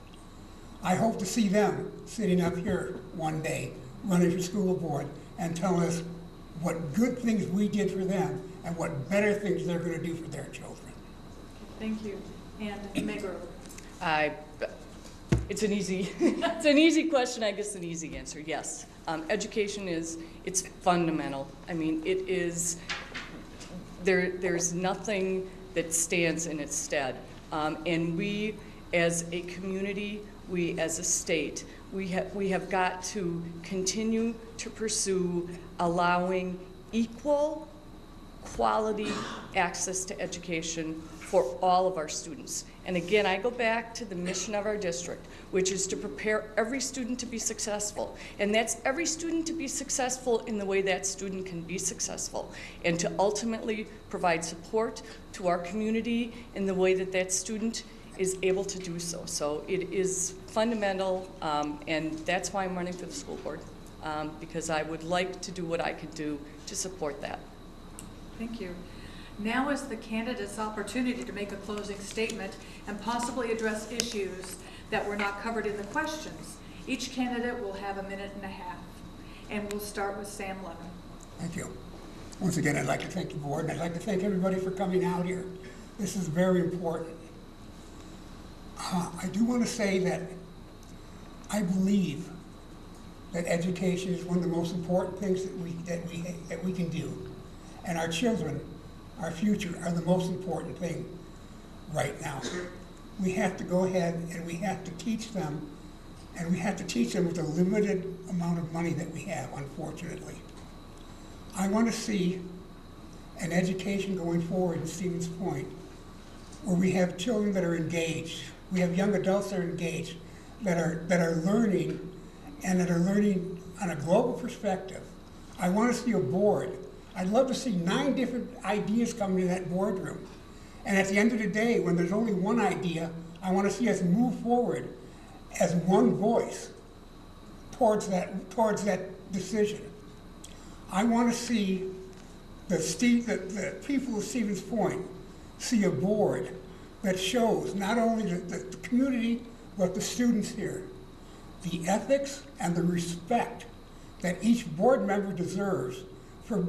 I hope to see them sitting up here one day, running for school board, and telling us what good things we did for them and what better things they're going to do for their children. Thank you. And Meg Early. It's an easy question, I guess an easy answer, yes. Education it's fundamental. I mean, it is, there's nothing that stands in its stead. And we as a community, we as a state, we have got to continue to pursue allowing equal quality access to education for all of our students. And again, I go back to the mission of our district, which is to prepare every student to be successful. And that's every student to be successful in the way that student can be successful, and to ultimately provide support to our community in the way that that student is able to do so. So it is fundamental, and that's why I'm running for the school board, because I would like to do what I could do to support that. Thank you. Now is the candidate's opportunity to make a closing statement and possibly address issues that were not covered in the questions. Each candidate will have 1.5 minutes, and we'll start with Sam Levin. Thank you. Once again, I'd like to thank the board, and I'd like to thank everybody for coming out here. This is very important. I do want to say that I believe that education is one of the most important things that we can do, and our children, our future, are the most important thing right now. We have to go ahead and we have to teach them, and we have to teach them with the limited amount of money that we have, unfortunately. I want to see an education going forward in Stevens Point where we have children that are engaged, we have young adults that are engaged, that are learning, and that are learning on a global perspective. I want to see a board. I'd love to see 9 different ideas come into that boardroom. And at the end of the day, when there's only one idea, I want to see us move forward as one voice towards that decision. I want to see the people of Stevens Point see a board that shows not only the community, but the students here, the ethics and the respect that each board member deserves for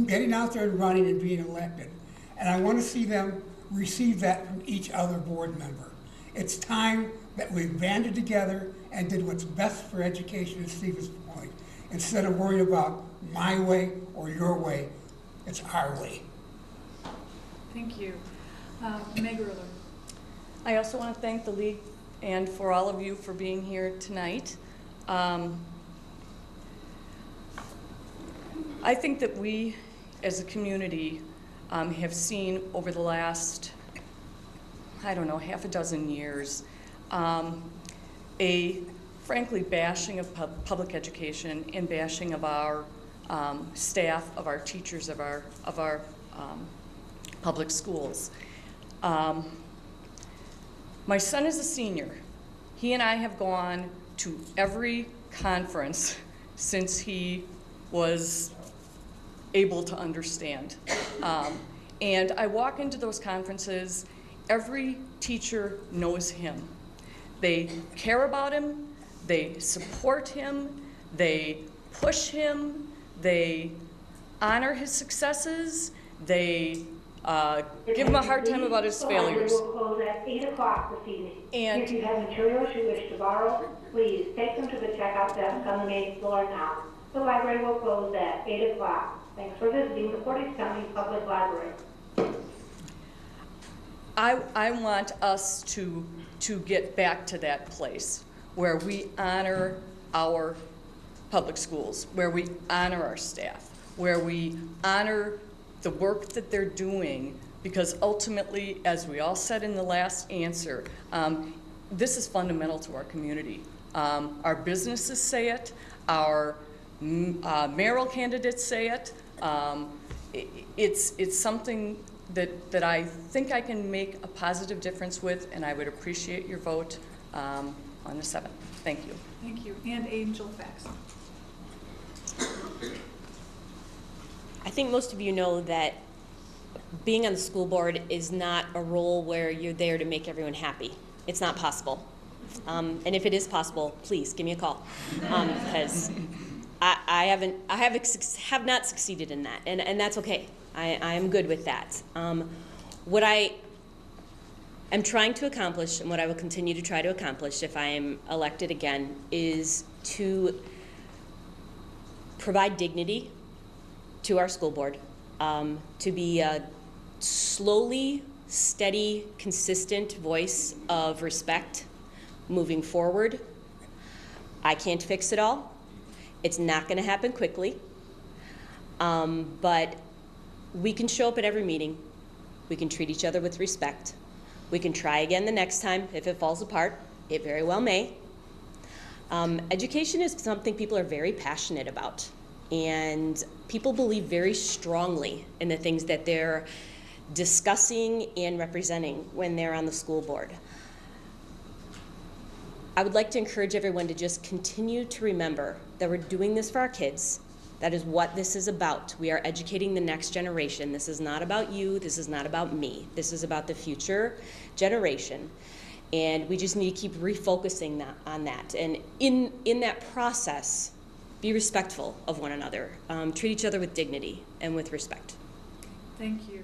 getting out there and running and being elected. And I want to see them receive that from each other board member. It's time that we banded together and did what's best for education at Stevens Point. Instead of worrying about my way or your way, it's our way. Thank you. Meg Ruler. I also want to thank the League and for all of you for being here tonight. I think that we, as a community, have seen over the last, I don't know, half a dozen years, a frankly bashing of public education and bashing of our staff, of our teachers, of our public schools. My son is a senior. He and I have gone to every conference since he was able to understand. And I walk into those conferences, every teacher knows him. They care about him, they support him, they push him, they honor his successes, they give him a hard time about his failures. The library will close at 8 o'clock this evening. And if you have materials you wish to borrow, please take them to the checkout desk on the main floor now. The library will close at 8 o'clock. Thanks for visiting the Portage County Public Library. I want us to get back to that place where we honor our public schools, where we honor our staff, where we honor the work that they're doing, because ultimately, as we all said in the last answer, this is fundamental to our community. Our businesses say it, our mayoral candidates say it. It's something that I think I can make a positive difference with, and I would appreciate your vote on the 7th. Thank you. Thank you. And Angel Faxon. I think most of you know that being on the school board is not a role where you're there to make everyone happy. It's not possible. And if it is possible, please give me a call, because I have not succeeded in that, and that's okay. I am good with that. What I am trying to accomplish, and what I will continue to try to accomplish if I am elected again, is to provide dignity to our school board, to be a slowly, steady, consistent voice of respect moving forward. I can't fix it all. It's not going to happen quickly, but We can show up at every meeting. We can treat each other with respect. We can try again the next time if it falls apart. It very well may. Education is something people are very passionate about, and people believe very strongly in the things that they're discussing and representing when they're on the school board. I would like to encourage everyone to just continue to remember that we're doing this for our kids. That is what this is about. We are educating the next generation. This is not about you. This is not about me. This is about the future generation. And we just need to keep refocusing on that. And in that process, be respectful of one another. Treat each other with dignity and with respect. Thank you.